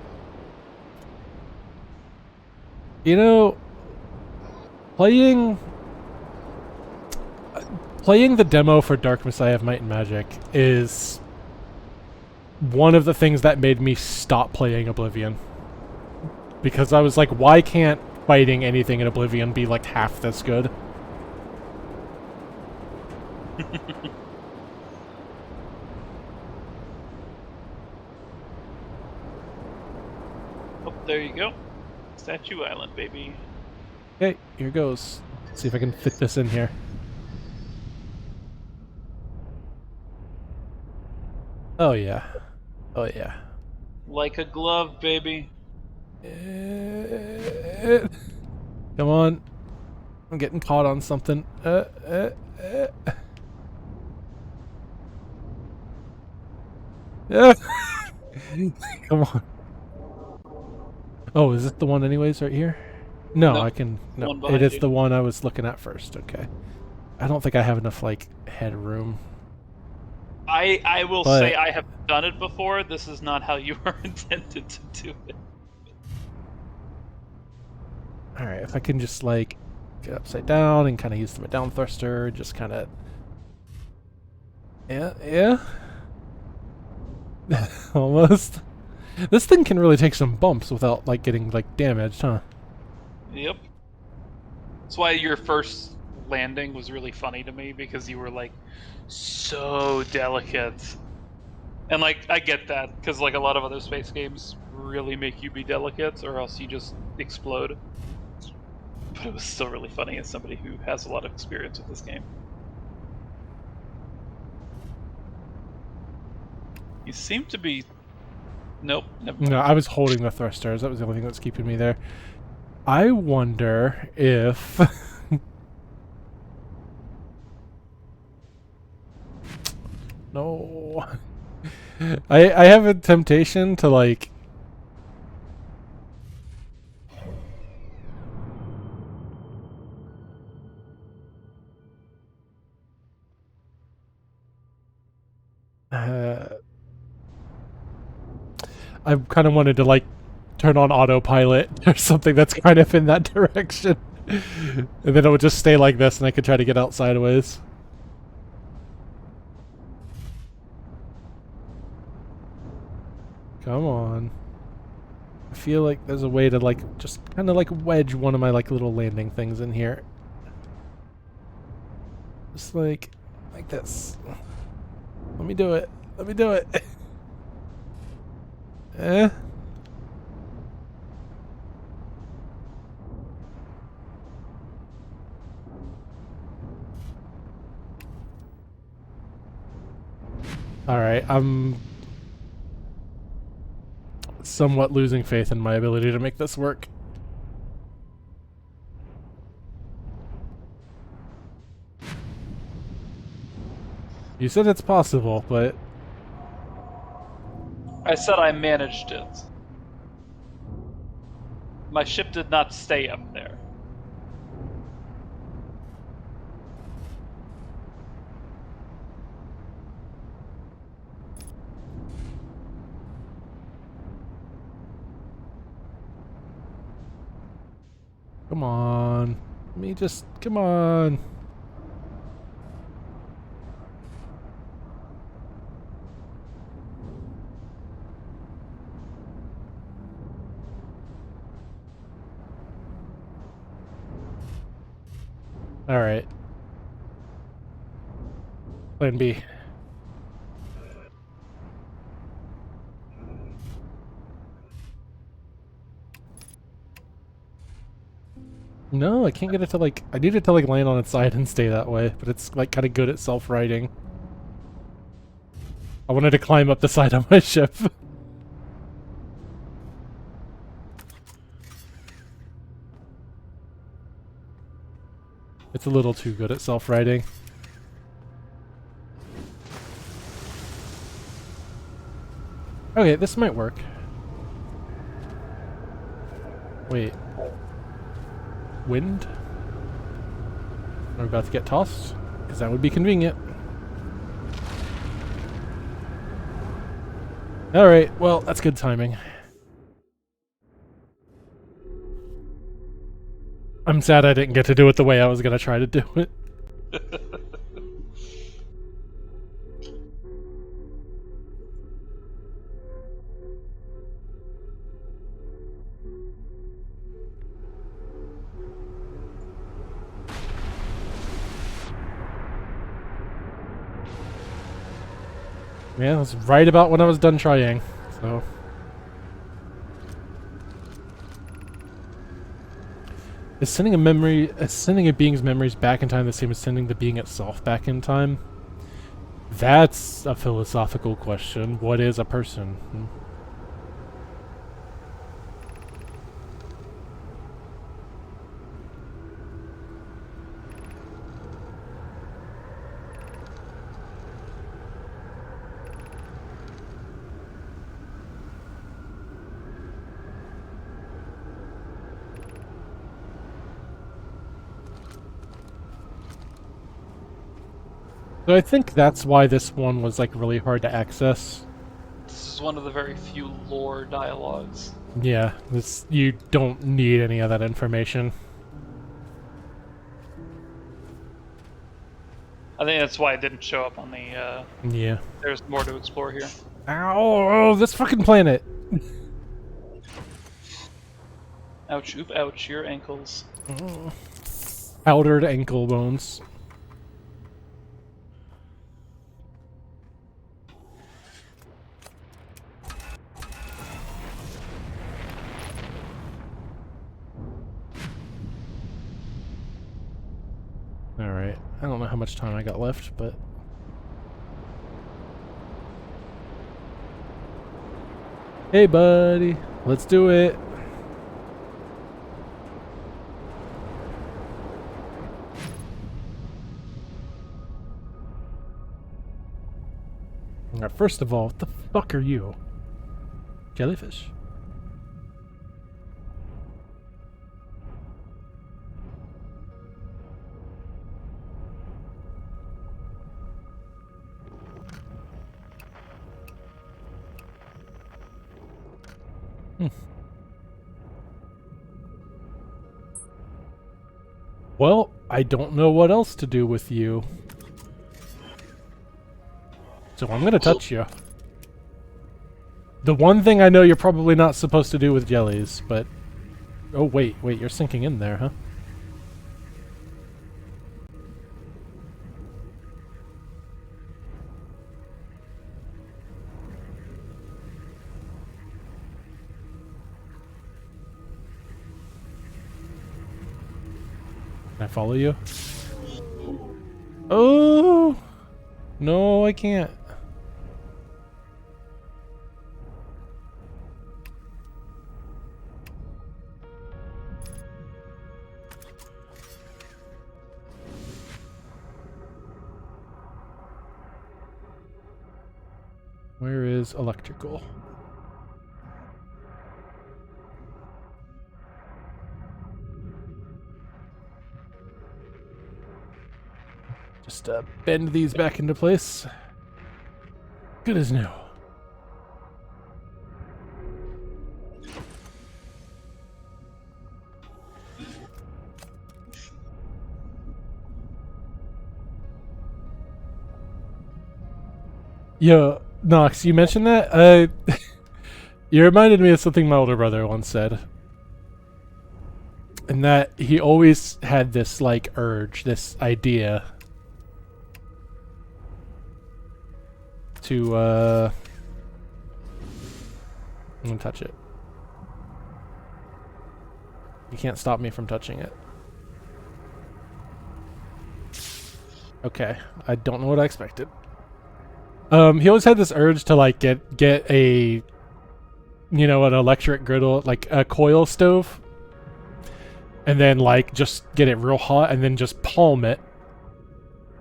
You know, playing the demo for Dark Messiah of Might and Magic is one of the things that made me stop playing Oblivion. Because I was like, why can't fighting anything in Oblivion be like half this good? Oh, there you go. Statue Island, baby. Okay, here goes. Let's see if I can fit this in here. Oh yeah. Oh yeah. Like a glove, baby. Come on. I'm getting caught on something. Yeah. Come on. Oh, is it the one anyways right here? No, Nope. I can... No, One it behind is you. the one I was looking at first. Okay. I don't think I have enough, like, headroom. I will But- say I have done it before. This is not how you are intended to do it. Alright, if I can just, like, get upside down and kind of use the down thruster, just kind of... Yeah. Almost. This thing can really take some bumps without, like, getting, like, damaged, huh? Yep. That's why your first landing was really funny to me, because you were like so delicate. And like I get that, because like a lot of other space games really make you be delicate or else you just explode. But it was still really funny as somebody who has a lot of experience with this game. You seem to be... Nope, never mind. No, I was holding the thrusters. That was the only thing that was keeping me there. I wonder if... No. I have a temptation to, like... I kind of wanted to, like, turn on autopilot or something that's kind of in that direction. And then it would just stay like this and I could try to get out sideways. Come on. I feel like there's a way to, like, just kind of, like, wedge one of my, like, little landing things in here. Just like this. Let me do it. Let me do it. Eh? Alright, I'm somewhat losing faith in my ability to make this work. You said it's possible, but... I said I managed it. My ship did not stay up there. Come on. Let me just... Come on. Alright. Plan B. No, I can't get it to like... I need it to like land on its side and stay that way, but it's like kind of good at self-righting. I wanted to climb up the side of my ship. It's a little too good at self-righting. Okay, this might work. Wait. Wind? Are we about to get tossed? Because that would be convenient. Alright, well, that's good timing. I'm sad I didn't get to do it the way I was going to try to do it. Yeah, it was right about when I was done trying, so... Is sending a being's memories back in time the same as sending the being itself back in time? That's a philosophical question. What is a person? So I think that's why this one was like really hard to access. This is one of the very few lore dialogues. Yeah, this you don't need any of that information. I think that's why it didn't show up on the, Yeah. there's more to explore here. Ow! Oh, this fucking planet! Ouch, oop, ouch, your ankles. Powdered ankle bones. Alright, I don't know how much time I got left, but... Hey buddy, let's do it! Alright, first of all, what the fuck are you? Jellyfish? Well, I don't know what else to do with you. So I'm gonna touch you. The one thing I know you're probably not supposed to do with jellies, but... Oh, wait, you're sinking in there, huh? Can I follow you? Oh! No, I can't. Where is electrical? Just bend these back into place. Good as new. Yo, Nox, you mentioned that? You reminded me of something my older brother once said. And that he always had this, like, urge, this idea to, I'm gonna touch it. You can't stop me from touching it. Okay, I don't know what I expected. He always had this urge to like get a, you know, an electric griddle, like a coil stove, and then like just get it real hot and then just palm it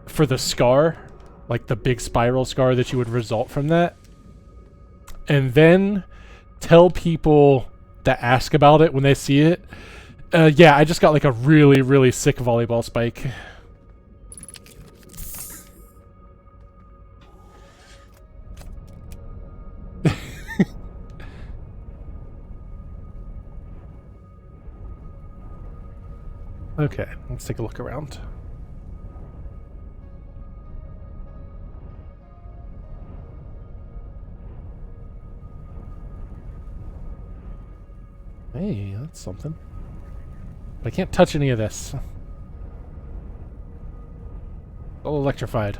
for the scar, like the big spiral scar that you would result from that, and then tell people that ask about it when they see it, yeah, I just got like a really, really sick volleyball spike. Okay, let's take a look around. Hey, that's something. But I can't touch any of this. All electrified.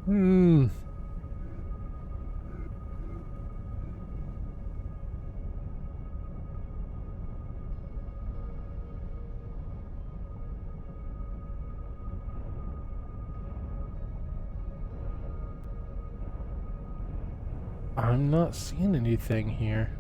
Hmm. I'm not seeing anything here.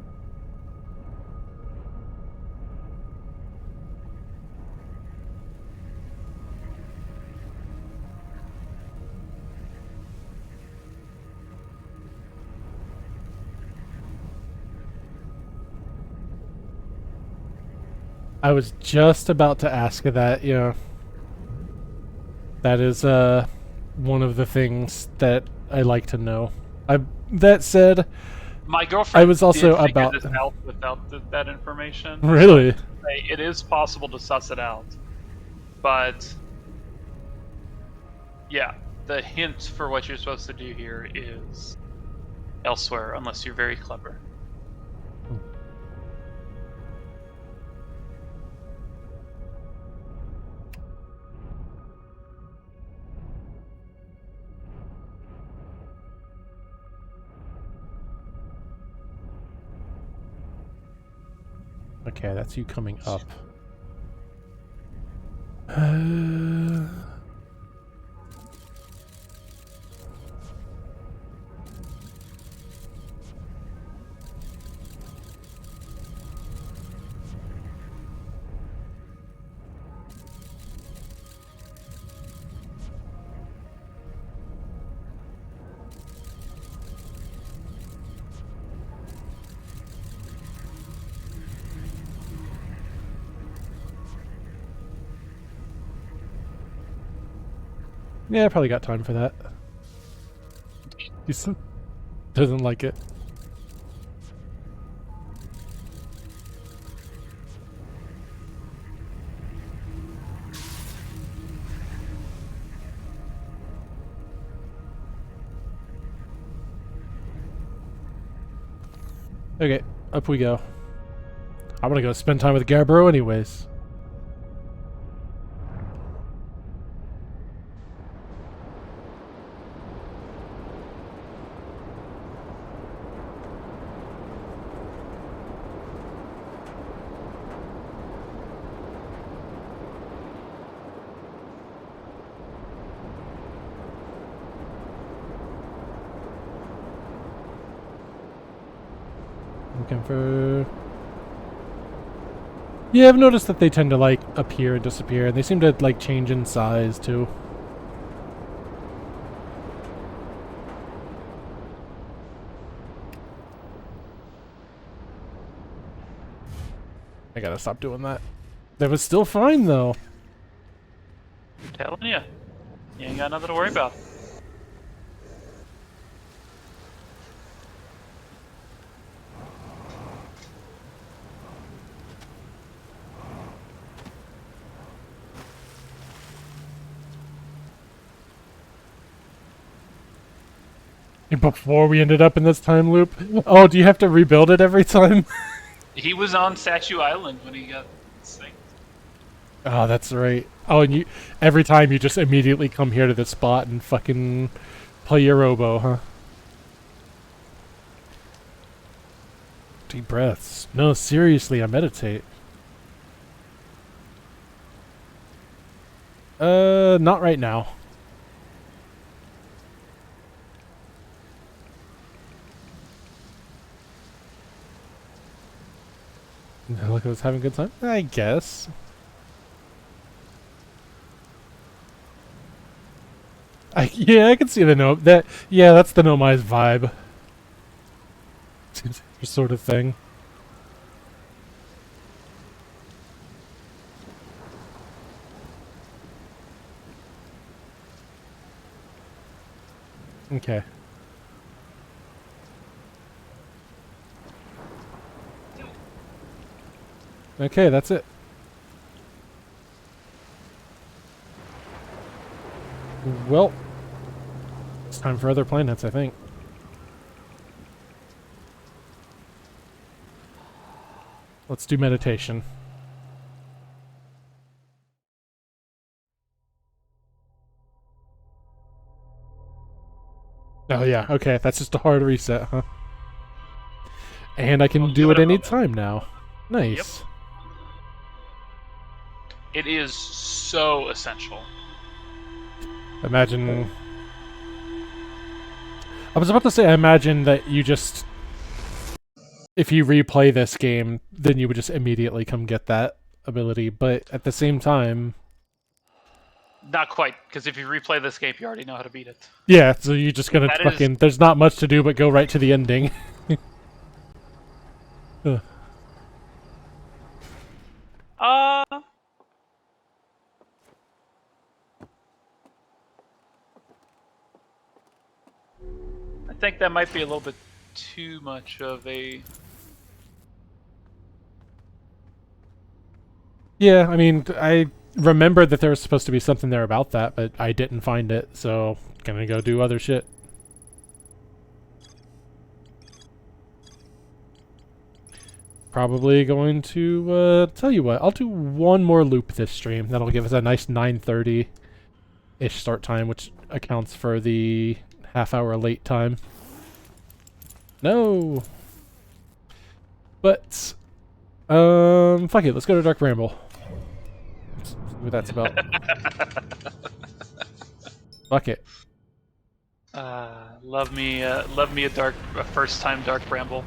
I was just about to ask that, you know. That is one of the things that I like to know. That said, My girlfriend I was also did figure about this out without that information. really. It is possible to suss it out, but yeah, the hint for what you're supposed to do here is elsewhere, unless you're very clever. Okay, that's you coming up. Yeah, I probably got time for that. He doesn't like it. Okay, up we go. I want to go spend time with Gabbro anyways. Looking for... Yeah, I've noticed that they tend to, like, appear and disappear, and they seem to, like, change in size, too. I gotta stop doing that. That was still fine, though. I'm telling you. You ain't got nothing to worry about. Before we ended up in this time loop. Oh, do you have to rebuild it every time? He was on Statue Island when he got synced. Oh, that's right. Oh, and you every time you just immediately come here to this spot and fucking play your oboe, huh? Deep breaths. No, seriously, I meditate. Not right now. Look, I was having a good time. I guess. Yeah, I can see the no. That yeah, that's the Nomai's vibe. Sort of thing. Okay. Okay, that's it. Well, it's time for other planets, I think. Let's do meditation. Oh yeah, okay, that's just a hard reset, huh? And I can We'll do give it it a any moment. time now. Nice. It is so essential. Imagine... I was about to say, I imagine that you just... If you replay this game, then you would just immediately come get that ability, but at the same time... Not quite, because if you replay this game, you already know how to beat it. Yeah, so you're just gonna That is- fucking... There's not much to do but go right to the ending. Ugh. I think that might be a little bit too much of a... Yeah, I mean, I remember that there was supposed to be something there about that, but I didn't find it, so gonna go do other shit. Probably going to, tell you what, I'll do one more loop this stream. That'll give us a nice 9:30-ish start time, which accounts for the half-hour late time. No! But, fuck it, let's go to Dark Bramble. See what that's about. Fuck it. love me a first-time Dark Bramble.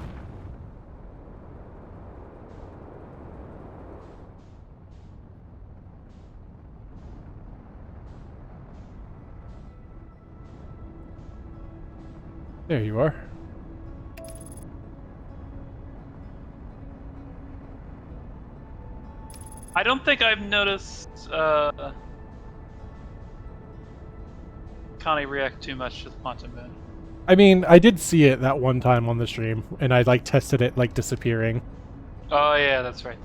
There you are. I don't think I've noticed Connie react too much to the Quantum Moon. I mean, I did see it that one time on the stream, and I, like, tested it, like, disappearing. Oh yeah, that's right.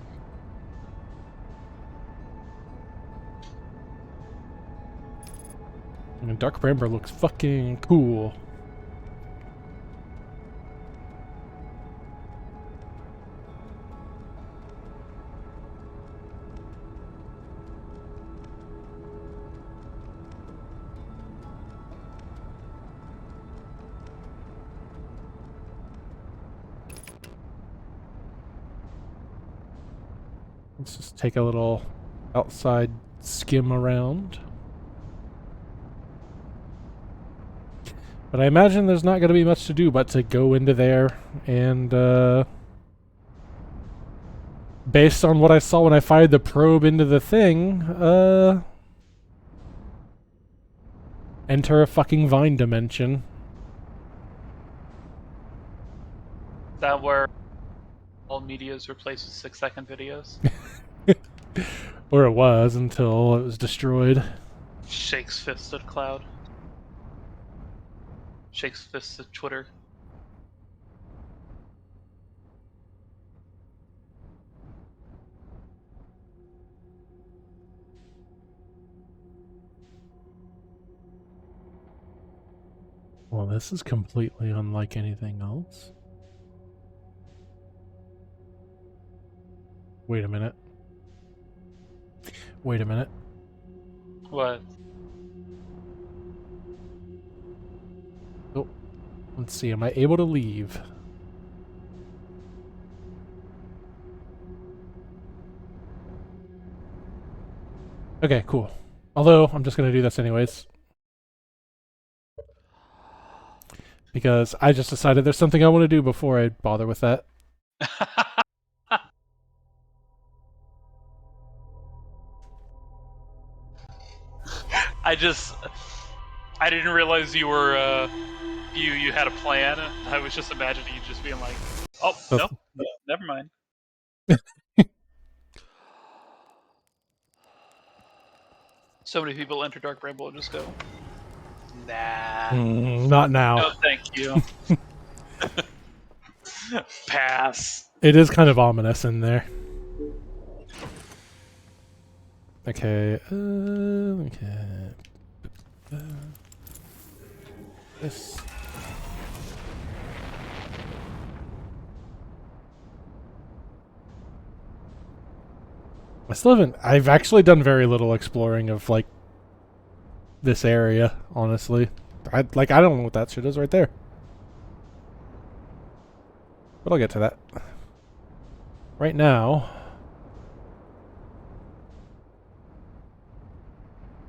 I mean, Dark Bramble looks fucking cool. Let's just take a little outside skim around. But I imagine there's not going to be much to do but to go into there and, based on what I saw when I fired the probe into the thing, enter a fucking Vine dimension. Is that where all media is replaced with 6-second videos? Or it was until it was destroyed. Shakes fist at Cloud. Shakes fist at Twitter. Well, this is completely unlike anything else. Wait a minute. Wait a minute. What? Oh, let's see. Am I able to leave? Okay, cool. Although, I'm just going to do this anyways. Because I just decided there's something I want to do before I bother with that. I didn't realize you were, you had a plan. I was just imagining you just being like, oh, no, never mind. So many people enter Dark Bramble and just go, nah. Not now. No, thank you. Pass. It is kind of ominous in there. Okay. Okay. This. I still haven't. I've actually done very little exploring of like this area. Honestly, I don't know what that shit is right there. But I'll get to that. Right now.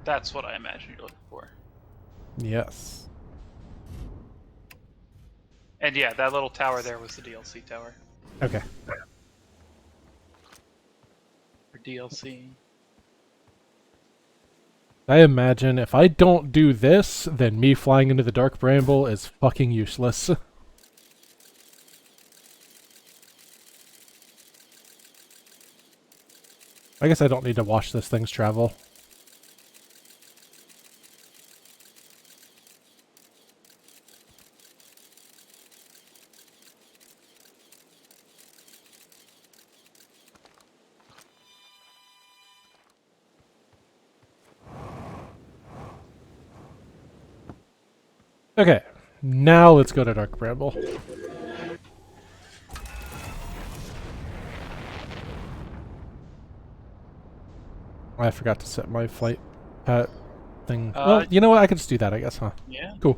That's what I imagine you're looking for. Yes. And yeah, that little tower there was the DLC tower. Okay. Or DLC. I imagine if I don't do this, then me flying into the Dark Bramble is fucking useless. I guess I don't need to watch this thing's travel. Okay, now let's go to Dark Bramble. I forgot to set my flight thing. Well, you know what? I could just do that, I guess, huh? Yeah. Cool.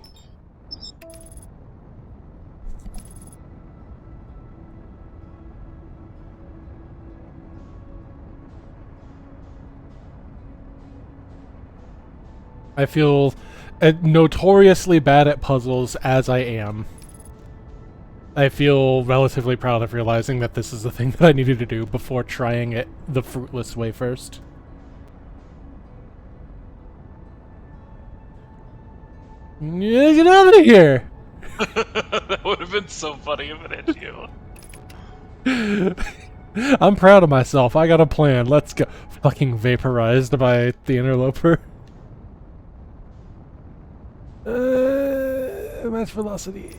I feel notoriously bad at puzzles as I am. I feel relatively proud of realizing that this is the thing that I needed to do before trying it the fruitless way first. Yeah, get out of here! That would have been so funny if it hit you. I'm proud of myself. I got a plan. Let's go. Fucking vaporized by the interloper. Match velocity.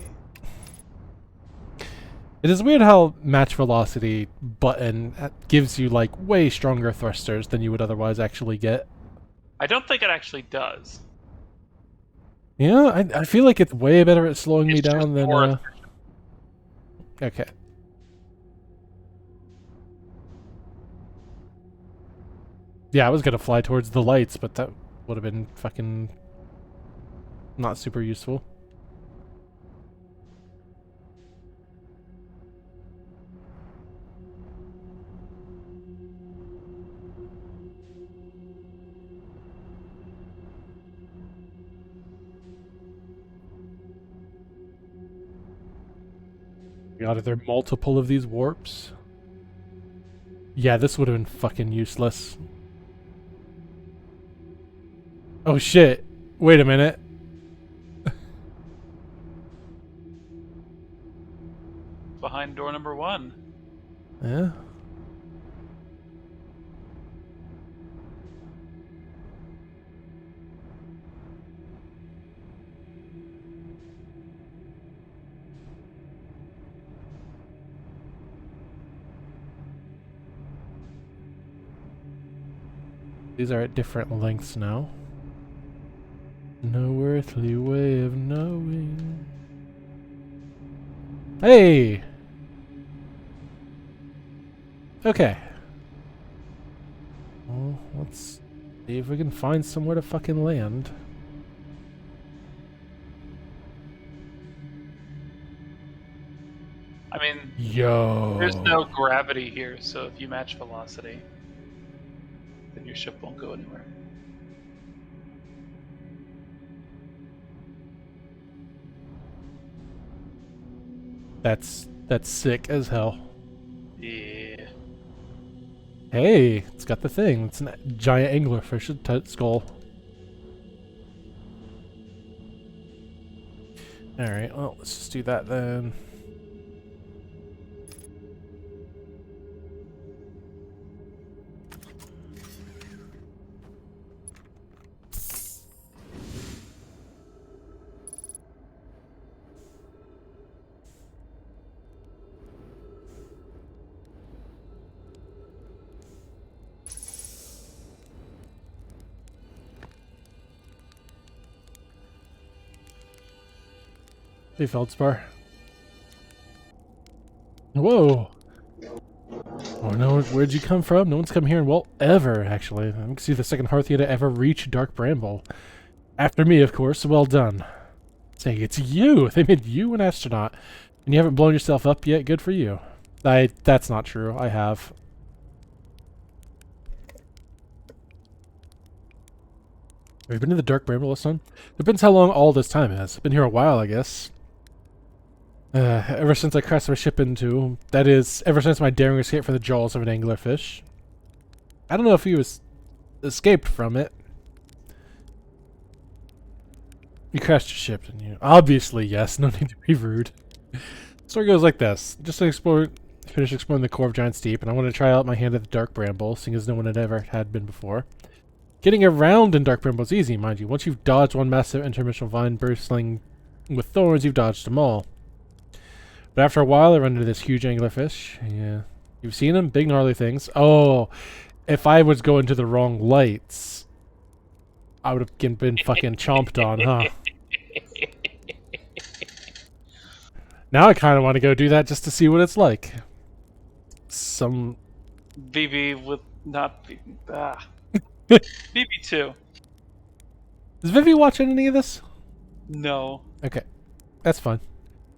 It is weird how match velocity button gives you like way stronger thrusters than you would otherwise actually get. I don't think it actually does. Yeah, I feel like it's way better at slowing me It's just down than more okay. Yeah, I was gonna fly towards the lights, but that would have been fucking not super useful. God, are there multiple of these warps? Yeah, this would have been fucking useless. Oh shit. Wait a minute. behind door number 1. Yeah. These are at different lengths now. No earthly way of knowing. Hey! Okay. Well, let's see if we can find somewhere to fucking land. I mean, Yo. there's no gravity here, so if you match velocity, then your ship won't go anywhere. That's sick as hell. Yeah. Hey, it's got the thing. It's a giant anglerfish skull. Alright, well, let's just do that then. Hey, Feldspar. Whoa! Oh no, where'd you come from? No one's come here in, well, ever, actually. I can see the second Hearthia to ever reach Dark Bramble. After me, of course, well done. Say, it's you! They made you an astronaut. And you haven't blown yourself up yet? Good for you. That's not true. I have. Have you been to the Dark Bramble this time? Depends how long all this time is. Been here a while, I guess. Ever since I crashed my ship into... That is, ever since my daring escape from the jaws of an anglerfish. I don't know if he was escaped from it. You crashed your ship, didn't you? Obviously, yes. No need to be rude. Story goes like this. Just to finish exploring the core of Giant's Deep, and I want to try out my hand at the Dark Bramble, seeing as no one had been before. Getting around in Dark Bramble is easy, mind you. Once you've dodged one massive interdimensional vine bristling with thorns, you've dodged them all. But after a while, I run into this huge anglerfish. Yeah. You've seen them? Big gnarly things. Oh, if I was going to the wrong lights, I would have been fucking chomped on, huh? Now I kind of want to go do that just to see what it's like. Some... VV with not... VV2. Is Vivi watching any of this? No. Okay. That's fine.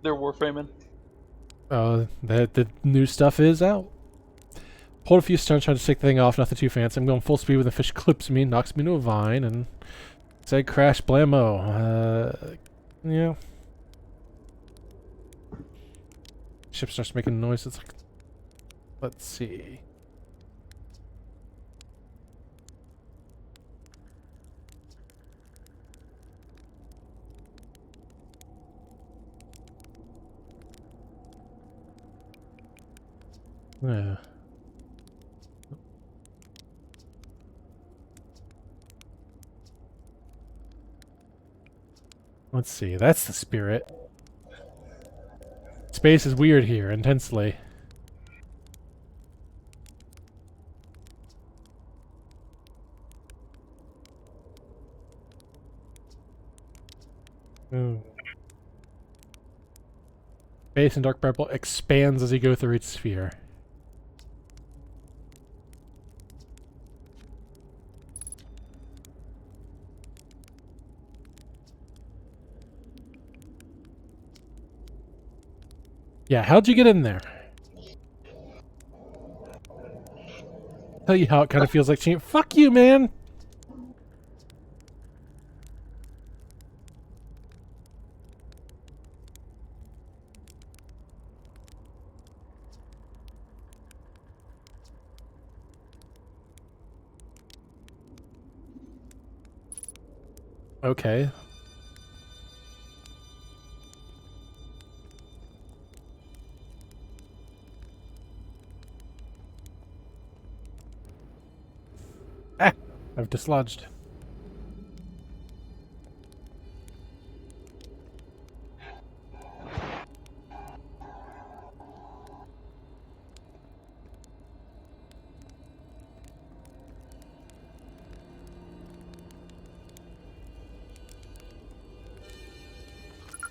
They're warframing. The new stuff is out. Hold a few stunts trying to shake the thing off, nothing too fancy. I'm going full speed when the fish clips me, knocks me into a vine, and say crash blammo. Yeah. Ship starts making noise. It's like, let's see. Yeah. Let's see. That's the spirit. Space is weird here, intensely. Ooh. Space in Dark Bramble expands as you go through each sphere. Yeah, how'd you get in there? Tell you how it kind of feels like cheating. Fuck you, man! Okay. Ah! I've dislodged.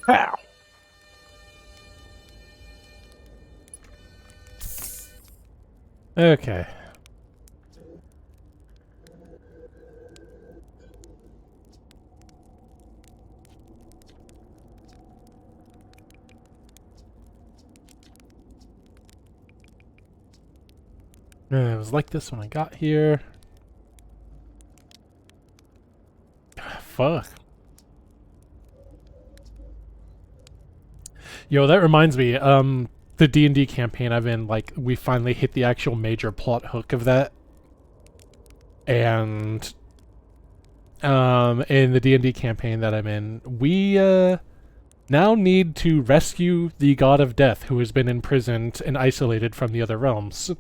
Pow! Okay. It was like this when I got here. Fuck. Yo, that reminds me, the D&D campaign I'm in, like, we finally hit the actual major plot hook of that. And, in the D&D campaign that I'm in, we, now need to rescue the God of Death, who has been imprisoned and isolated from the other realms.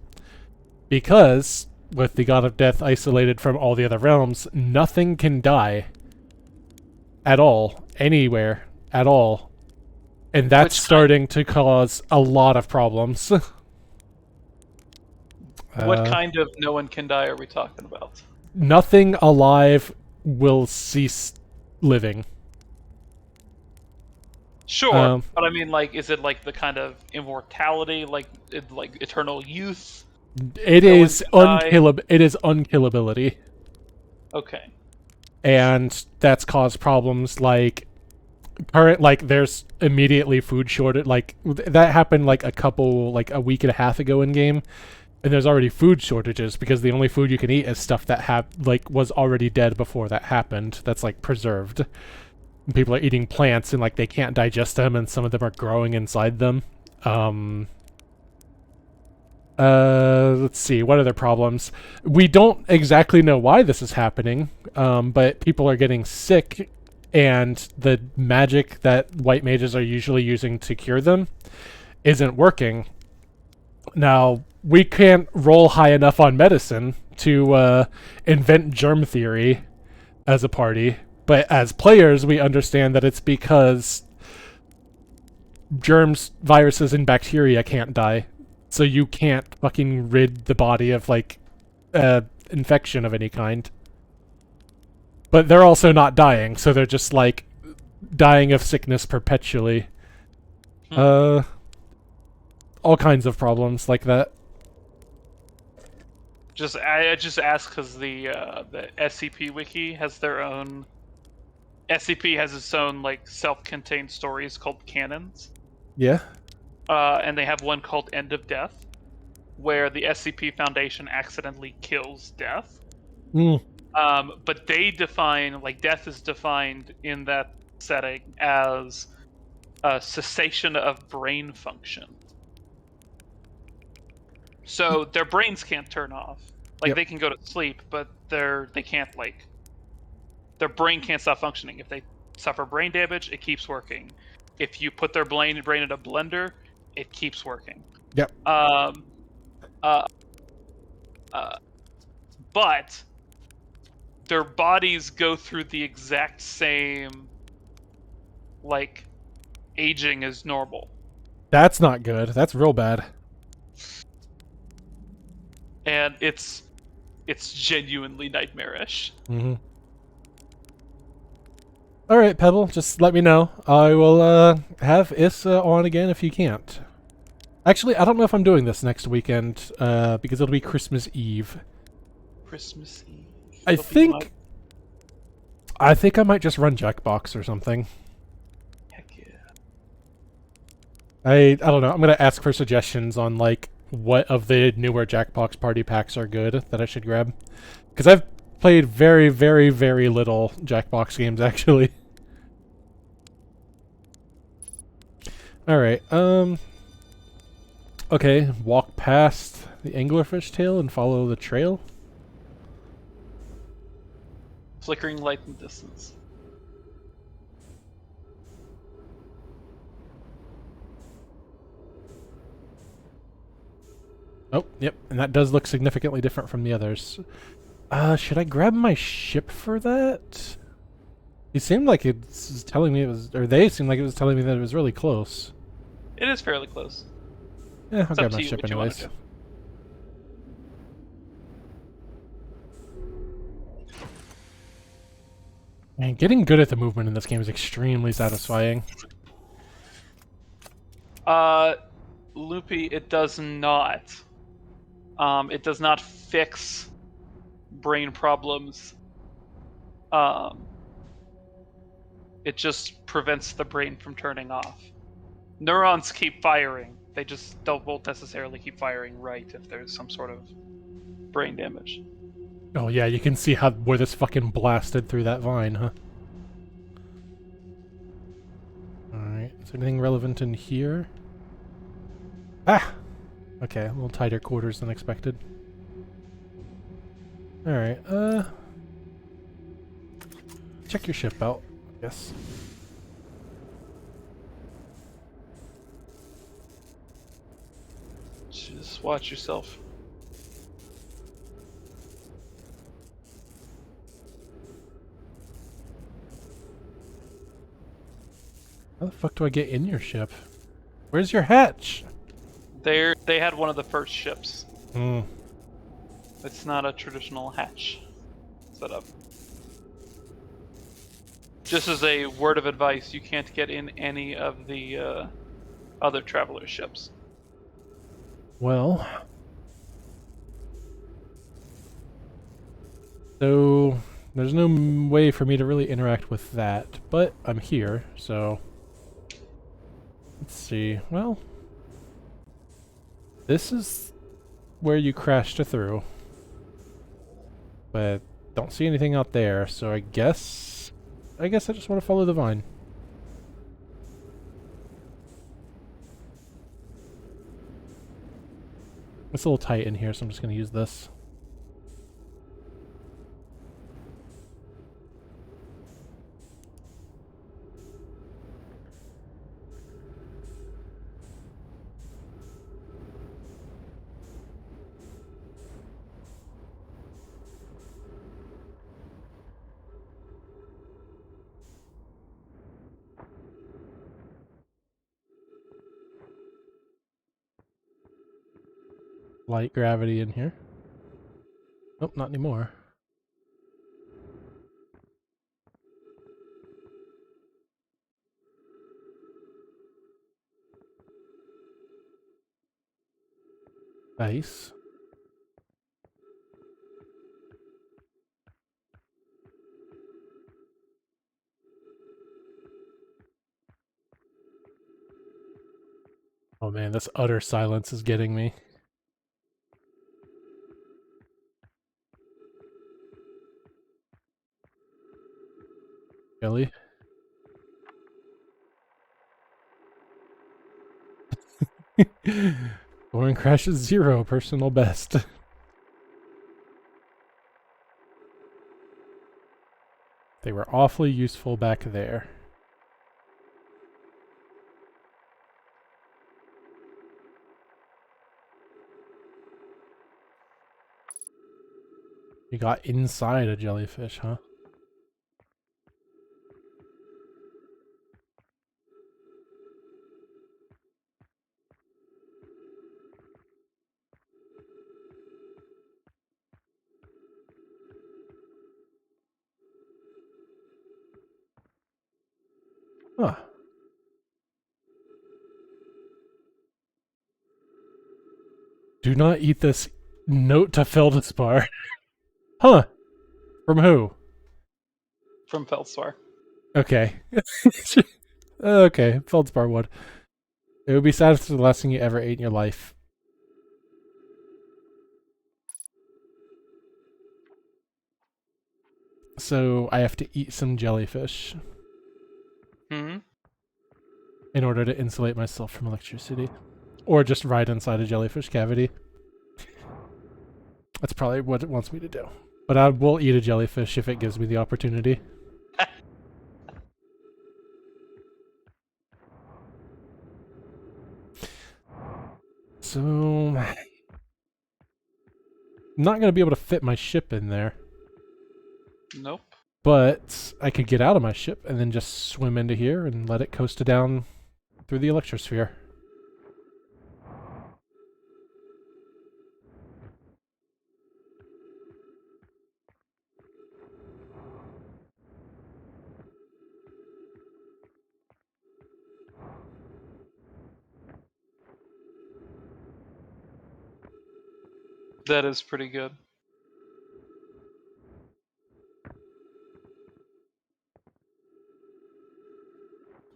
Because, with the God of Death isolated from all the other realms, nothing can die. At all. Anywhere. At all. And that's starting to cause a lot of problems. What kind of no one can die are we talking about? Nothing alive will cease living. Sure, but I mean, like, is it like the kind of immortality, like eternal youth? It is unkillability. Okay. And that's caused problems like there's immediately food shortage. Like that happened like a week and a half ago in game, and there's already food shortages because the only food you can eat is stuff that was already dead before that happened. That's like preserved. People are eating plants and like they can't digest them, and some of them are growing inside them. Let's see, what other problems? We don't exactly know why this is happening, but people are getting sick, and the magic that white mages are usually using to cure them isn't working. Now, we can't roll high enough on medicine to invent germ theory as a party, but as players, we understand that it's because germs, viruses, and bacteria can't die. So you can't fucking rid the body of, like, infection of any kind. But they're also not dying, so they're just, like, dying of sickness perpetually. All kinds of problems like that. I just ask because the SCP wiki has their own. SCP has its own, like, self-contained stories called canons. Yeah. And they have one called End of Death, where the SCP Foundation accidentally kills Death. But they define, like, Death is defined in that setting as a cessation of brain function. So their brains can't turn off. Like, they can go to sleep, but they can't, like, their brain can't stop functioning. If they suffer brain damage, it keeps working. If you put their brain in a blender, it keeps working. Yep. But their bodies go through the exact same, like, aging as normal. That's not good. That's real bad. And it's genuinely nightmarish. Mm-hmm. Alright, Pebble, just let me know. I will have Issa on again if you can't. Actually, I don't know if I'm doing this next weekend, because it'll be Christmas Eve. Christmas Eve. I think I might just run Jackbox or something. Heck yeah. I don't know. I'm gonna ask for suggestions on, like, what of the newer Jackbox party packs are good that I should grab. Because I've played very, very, very little Jackbox games, actually. Alright, okay, walk past the anglerfish tail and follow the trail. Flickering light in the distance. Oh, yep, and that does look significantly different from the others. Should I grab my ship for that? It seemed like it's telling me it was, or they seemed like it was telling me that it was really close. It is fairly close. Yeah, I'll It's grab up my to you ship what you wanna anyways. do. Man, getting good at the movement in this game is extremely satisfying. Loopy, it does not. It does not fix brain problems. It just prevents the brain from turning off. Neurons keep firing. They just won't necessarily keep firing right if there's some sort of brain damage. Oh yeah, you can see where this fucking blasted through that vine, huh? Alright, is there anything relevant in here? Ah! Okay, a little tighter quarters than expected. Alright, check your ship out, I guess. Just watch yourself. How the fuck do I get in your ship? Where's your hatch? They had one of the first ships. Hmm. It's not a traditional hatch setup. Just as a word of advice, you can't get in any of the other traveler ships. Well... So... There's no way for me to really interact with that, but I'm here, so... Let's see, well... This is where you crashed through. But don't see anything out there, so I guess I just want to follow the vine. It's a little tight in here, so I'm just going to use this. Light gravity in here. Nope, not anymore. Ice. Oh man, this utter silence is getting me. Jelly? Boring crashes 0, personal best. They were awfully useful back there. You got inside a jellyfish, huh? Huh. Do not eat this. Note to Feldspar. Huh. From who? From Felspar. Okay. Okay, Feldspar would. It would be sad if it's the last thing you ever ate in your life. So I have to eat some jellyfish Hmm. in order to insulate myself from electricity. Or just ride inside a jellyfish cavity. That's probably what it wants me to do. But I will eat a jellyfish if it gives me the opportunity. So... I'm not going to be able to fit my ship in there. Nope. But I could get out of my ship and then just swim into here and let it coast down through the electrosphere. That is pretty good.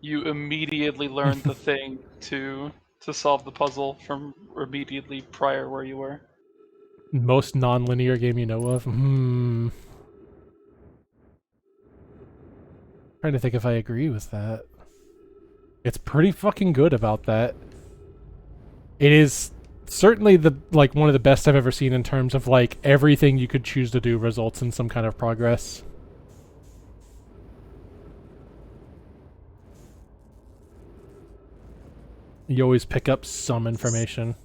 You immediately learned the thing to solve the puzzle from immediately prior where you were. Most non-linear game you know of? Trying to think if I agree with that. It's pretty fucking good about that. It is certainly one of the best I've ever seen in terms of like everything you could choose to do results in some kind of progress. You always pick up some information.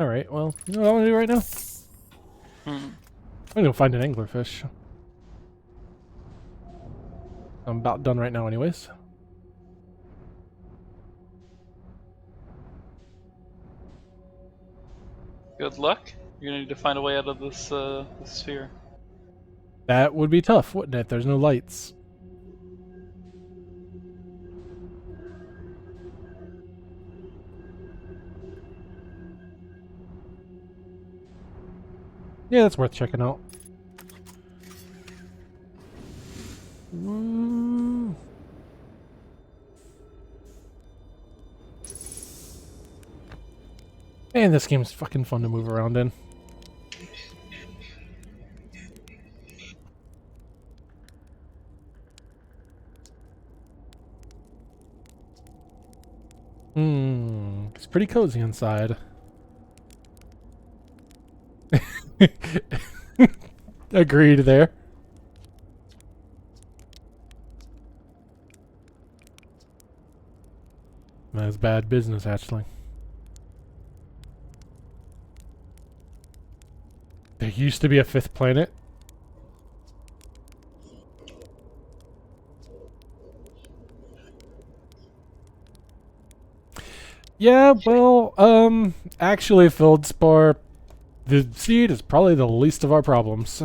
Alright, well, you know what I want to do right now? I'm gonna go find an anglerfish. I'm about done right now anyways. Good luck. You're gonna need to find a way out of this this sphere. That would be tough, wouldn't it? There's no lights. Yeah, that's worth checking out. Woo. Man, this game's fucking fun to move around in. It's pretty cozy inside. Agreed there. That's bad business, actually. There used to be a fifth planet. Yeah, well, actually, Feldspar, the seed is probably the least of our problems.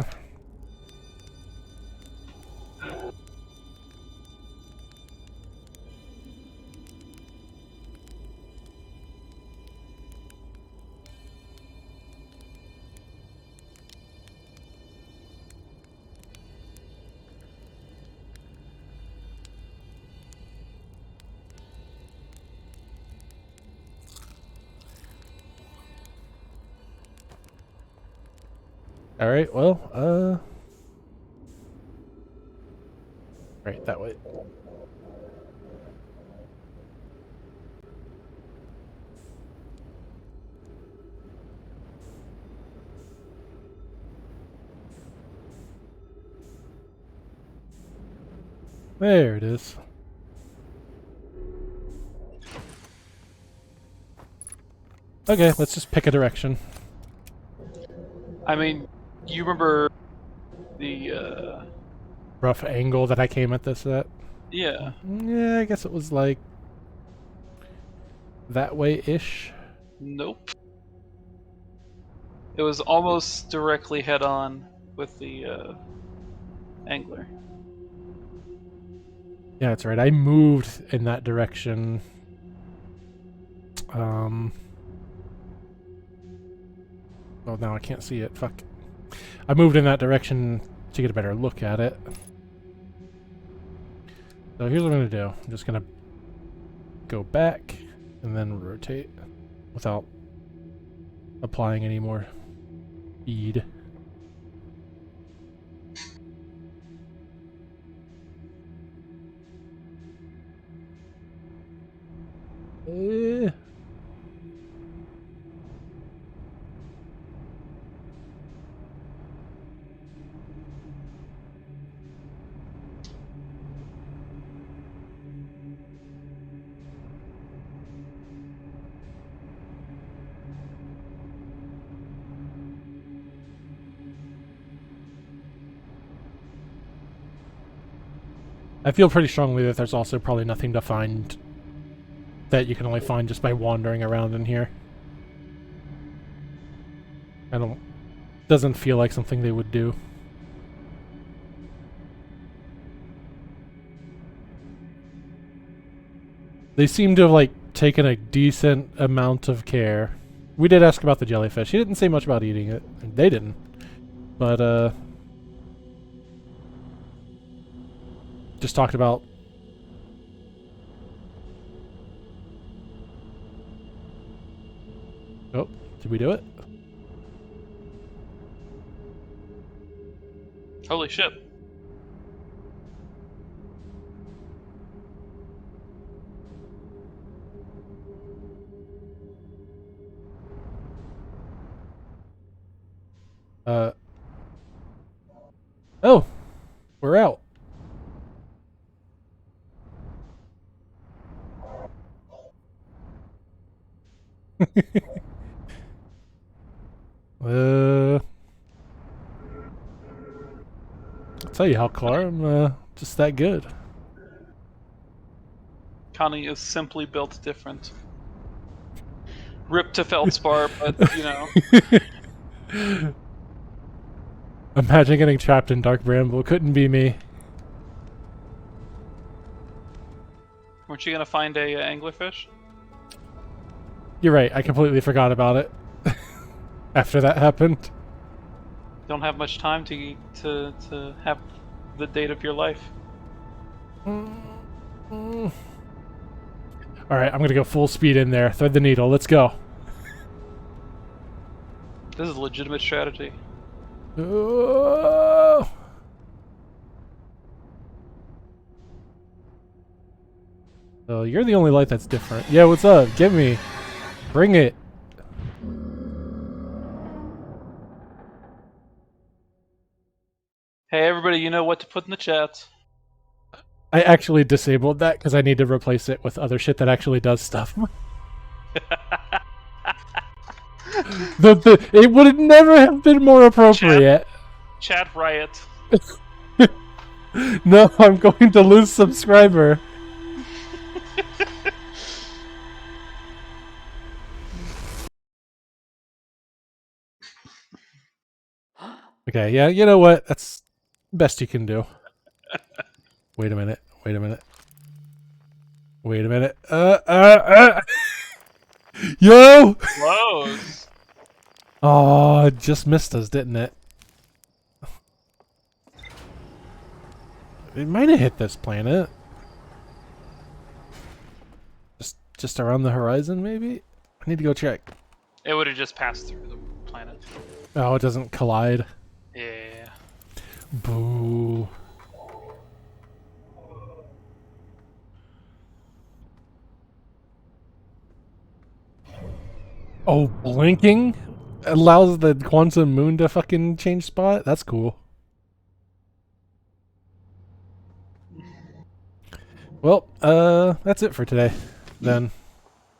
Alright, well, right, that way. There it is. Okay, let's just pick a direction. I mean, you remember the Rough angle that I came at this at? yeah. Yeah, I guess it was like that way-ish. Nope. It was almost directly head on with the angler. Yeah, that's right. I moved in that direction. Oh, now I can't see it. Fuck. I moved in that direction to get a better look at it. So here's what I'm going to do. I'm just going to go back and then rotate without applying any more speed. Eh. I feel pretty strongly that there's also probably nothing to find that you can only find just by wandering around in here. Doesn't feel like something they would do. They seem to have, like, taken a decent amount of care. We did ask about the jellyfish. He didn't say much about eating it. They didn't. But, just talked about... Oh, did we do it? Holy shit. Oh! We're out. I'll tell you how, Clark, I'm just that good. Connie is simply built different. Rip to Feldspar, but, you know. Imagine getting trapped in Dark Bramble. Couldn't be me. Weren't you gonna find a anglerfish? You're right, I completely forgot about it. After that happened. Don't have much time to have the date of your life. Alright, I'm gonna go full speed in there. Thread the needle, let's go. This is a legitimate strategy. Oh. So you're the only light that's different. Yeah, what's up? Get me. Bring it. Hey everybody, you know what to put in the chat. I actually disabled that because I need to replace it with other shit that actually does stuff. It would never have been more appropriate. Chat riot. No, I'm going to lose subscriber. Okay, yeah, you know what? That's best you can do. Wait a minute. Wait a minute. Wait a minute. Yo! Close. Oh, it just missed us, didn't it? It might have hit this planet. Just around the horizon, maybe? I need to go check. It would have just passed through the planet. Oh, it doesn't collide. Yeah. Boo. Oh, blinking allows the quantum moon to fucking change spot? That's cool. Well, that's it for today. Then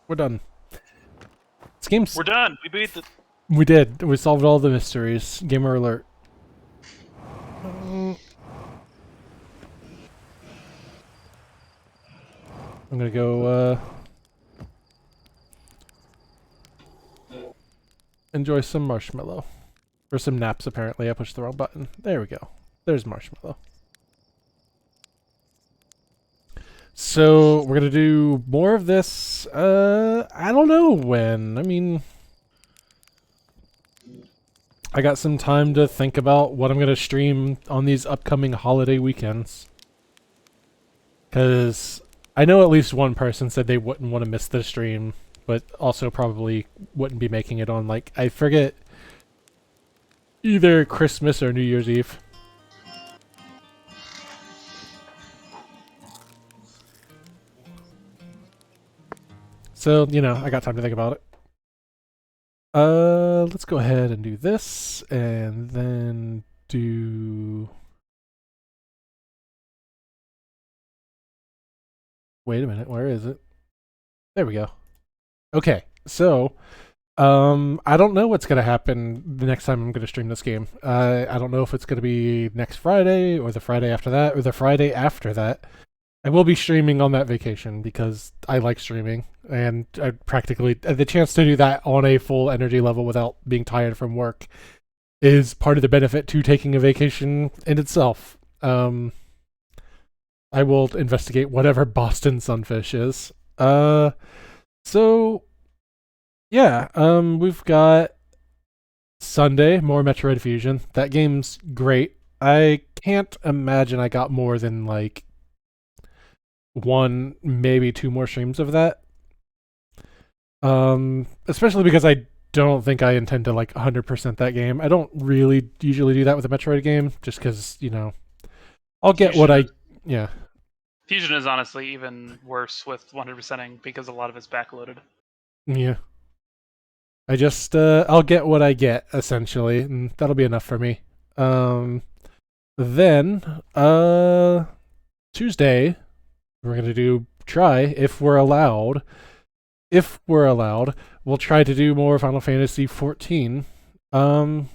we're done. This game's... We're done. We beat the... We did. We solved all the mysteries. Gamer alert. I'm gonna go, enjoy some marshmallow. Or some naps, apparently. I pushed the wrong button. There we go. There's marshmallow. So, we're gonna do more of this, I don't know when. I mean... I got some time to think about what I'm gonna stream on these upcoming holiday weekends. Because I know at least one person said they wouldn't want to miss the stream, but also probably wouldn't be making it on, like, I forget, either Christmas or New Year's Eve. So, you know, I got time to think about it. Let's go ahead and do this, and then do... Wait a minute, where is it? There we go. Okay, so I don't know what's gonna happen the next time I'm gonna stream this game. I don't know if it's gonna be next Friday or the Friday after that or the Friday after that. I will be streaming on that vacation because I like streaming, and I practically the chance to do that on a full energy level without being tired from work is part of the benefit to taking a vacation in itself. I will investigate whatever Boston Sunfish is. So yeah, we've got Sunday, more Metroid Fusion. That game's great. I can't imagine I got more than like one, maybe two more streams of that. Especially because I don't think I intend to like 100% that game. I don't really usually do that with a Metroid game, just because, you know, I'll get what I... Yeah. Fusion is honestly even worse with 100%ing because a lot of it's backloaded. Yeah. I just, I'll get what I get, essentially, and that'll be enough for me. Then, Tuesday, we're gonna try, if we're allowed, we'll try to do more Final Fantasy XIV,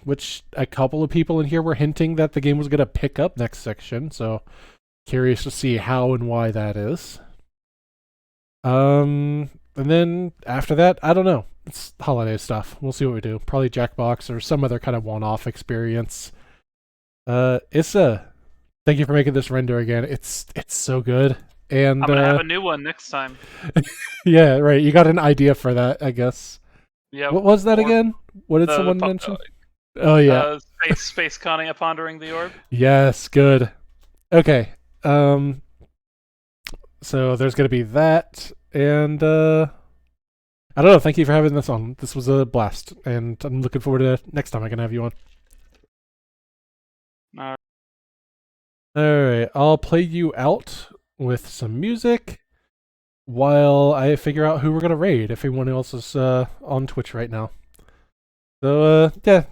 which a couple of people in here were hinting that the game was gonna pick up next section, so curious to see how and why that is. And then after that, I don't know. It's holiday stuff. We'll see what we do. Probably Jackbox or some other kind of one-off experience. Issa, thank you for making this render again. It's so good. And I'm gonna have a new one next time. yeah, right. You got an idea for that, I guess. Yeah. What was that again? What did someone mention? Oh yeah. Space conning at Pondering the Orb. Yes, good. Okay. So there's gonna be that, and I don't know. Thank you for having this on. This was a blast, and I'm looking forward to next time I can have you on. Alright, I'll play you out with some music while I figure out who we're gonna raid, if anyone else is on Twitch right now. So, yeah.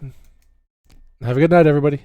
Have a good night, everybody.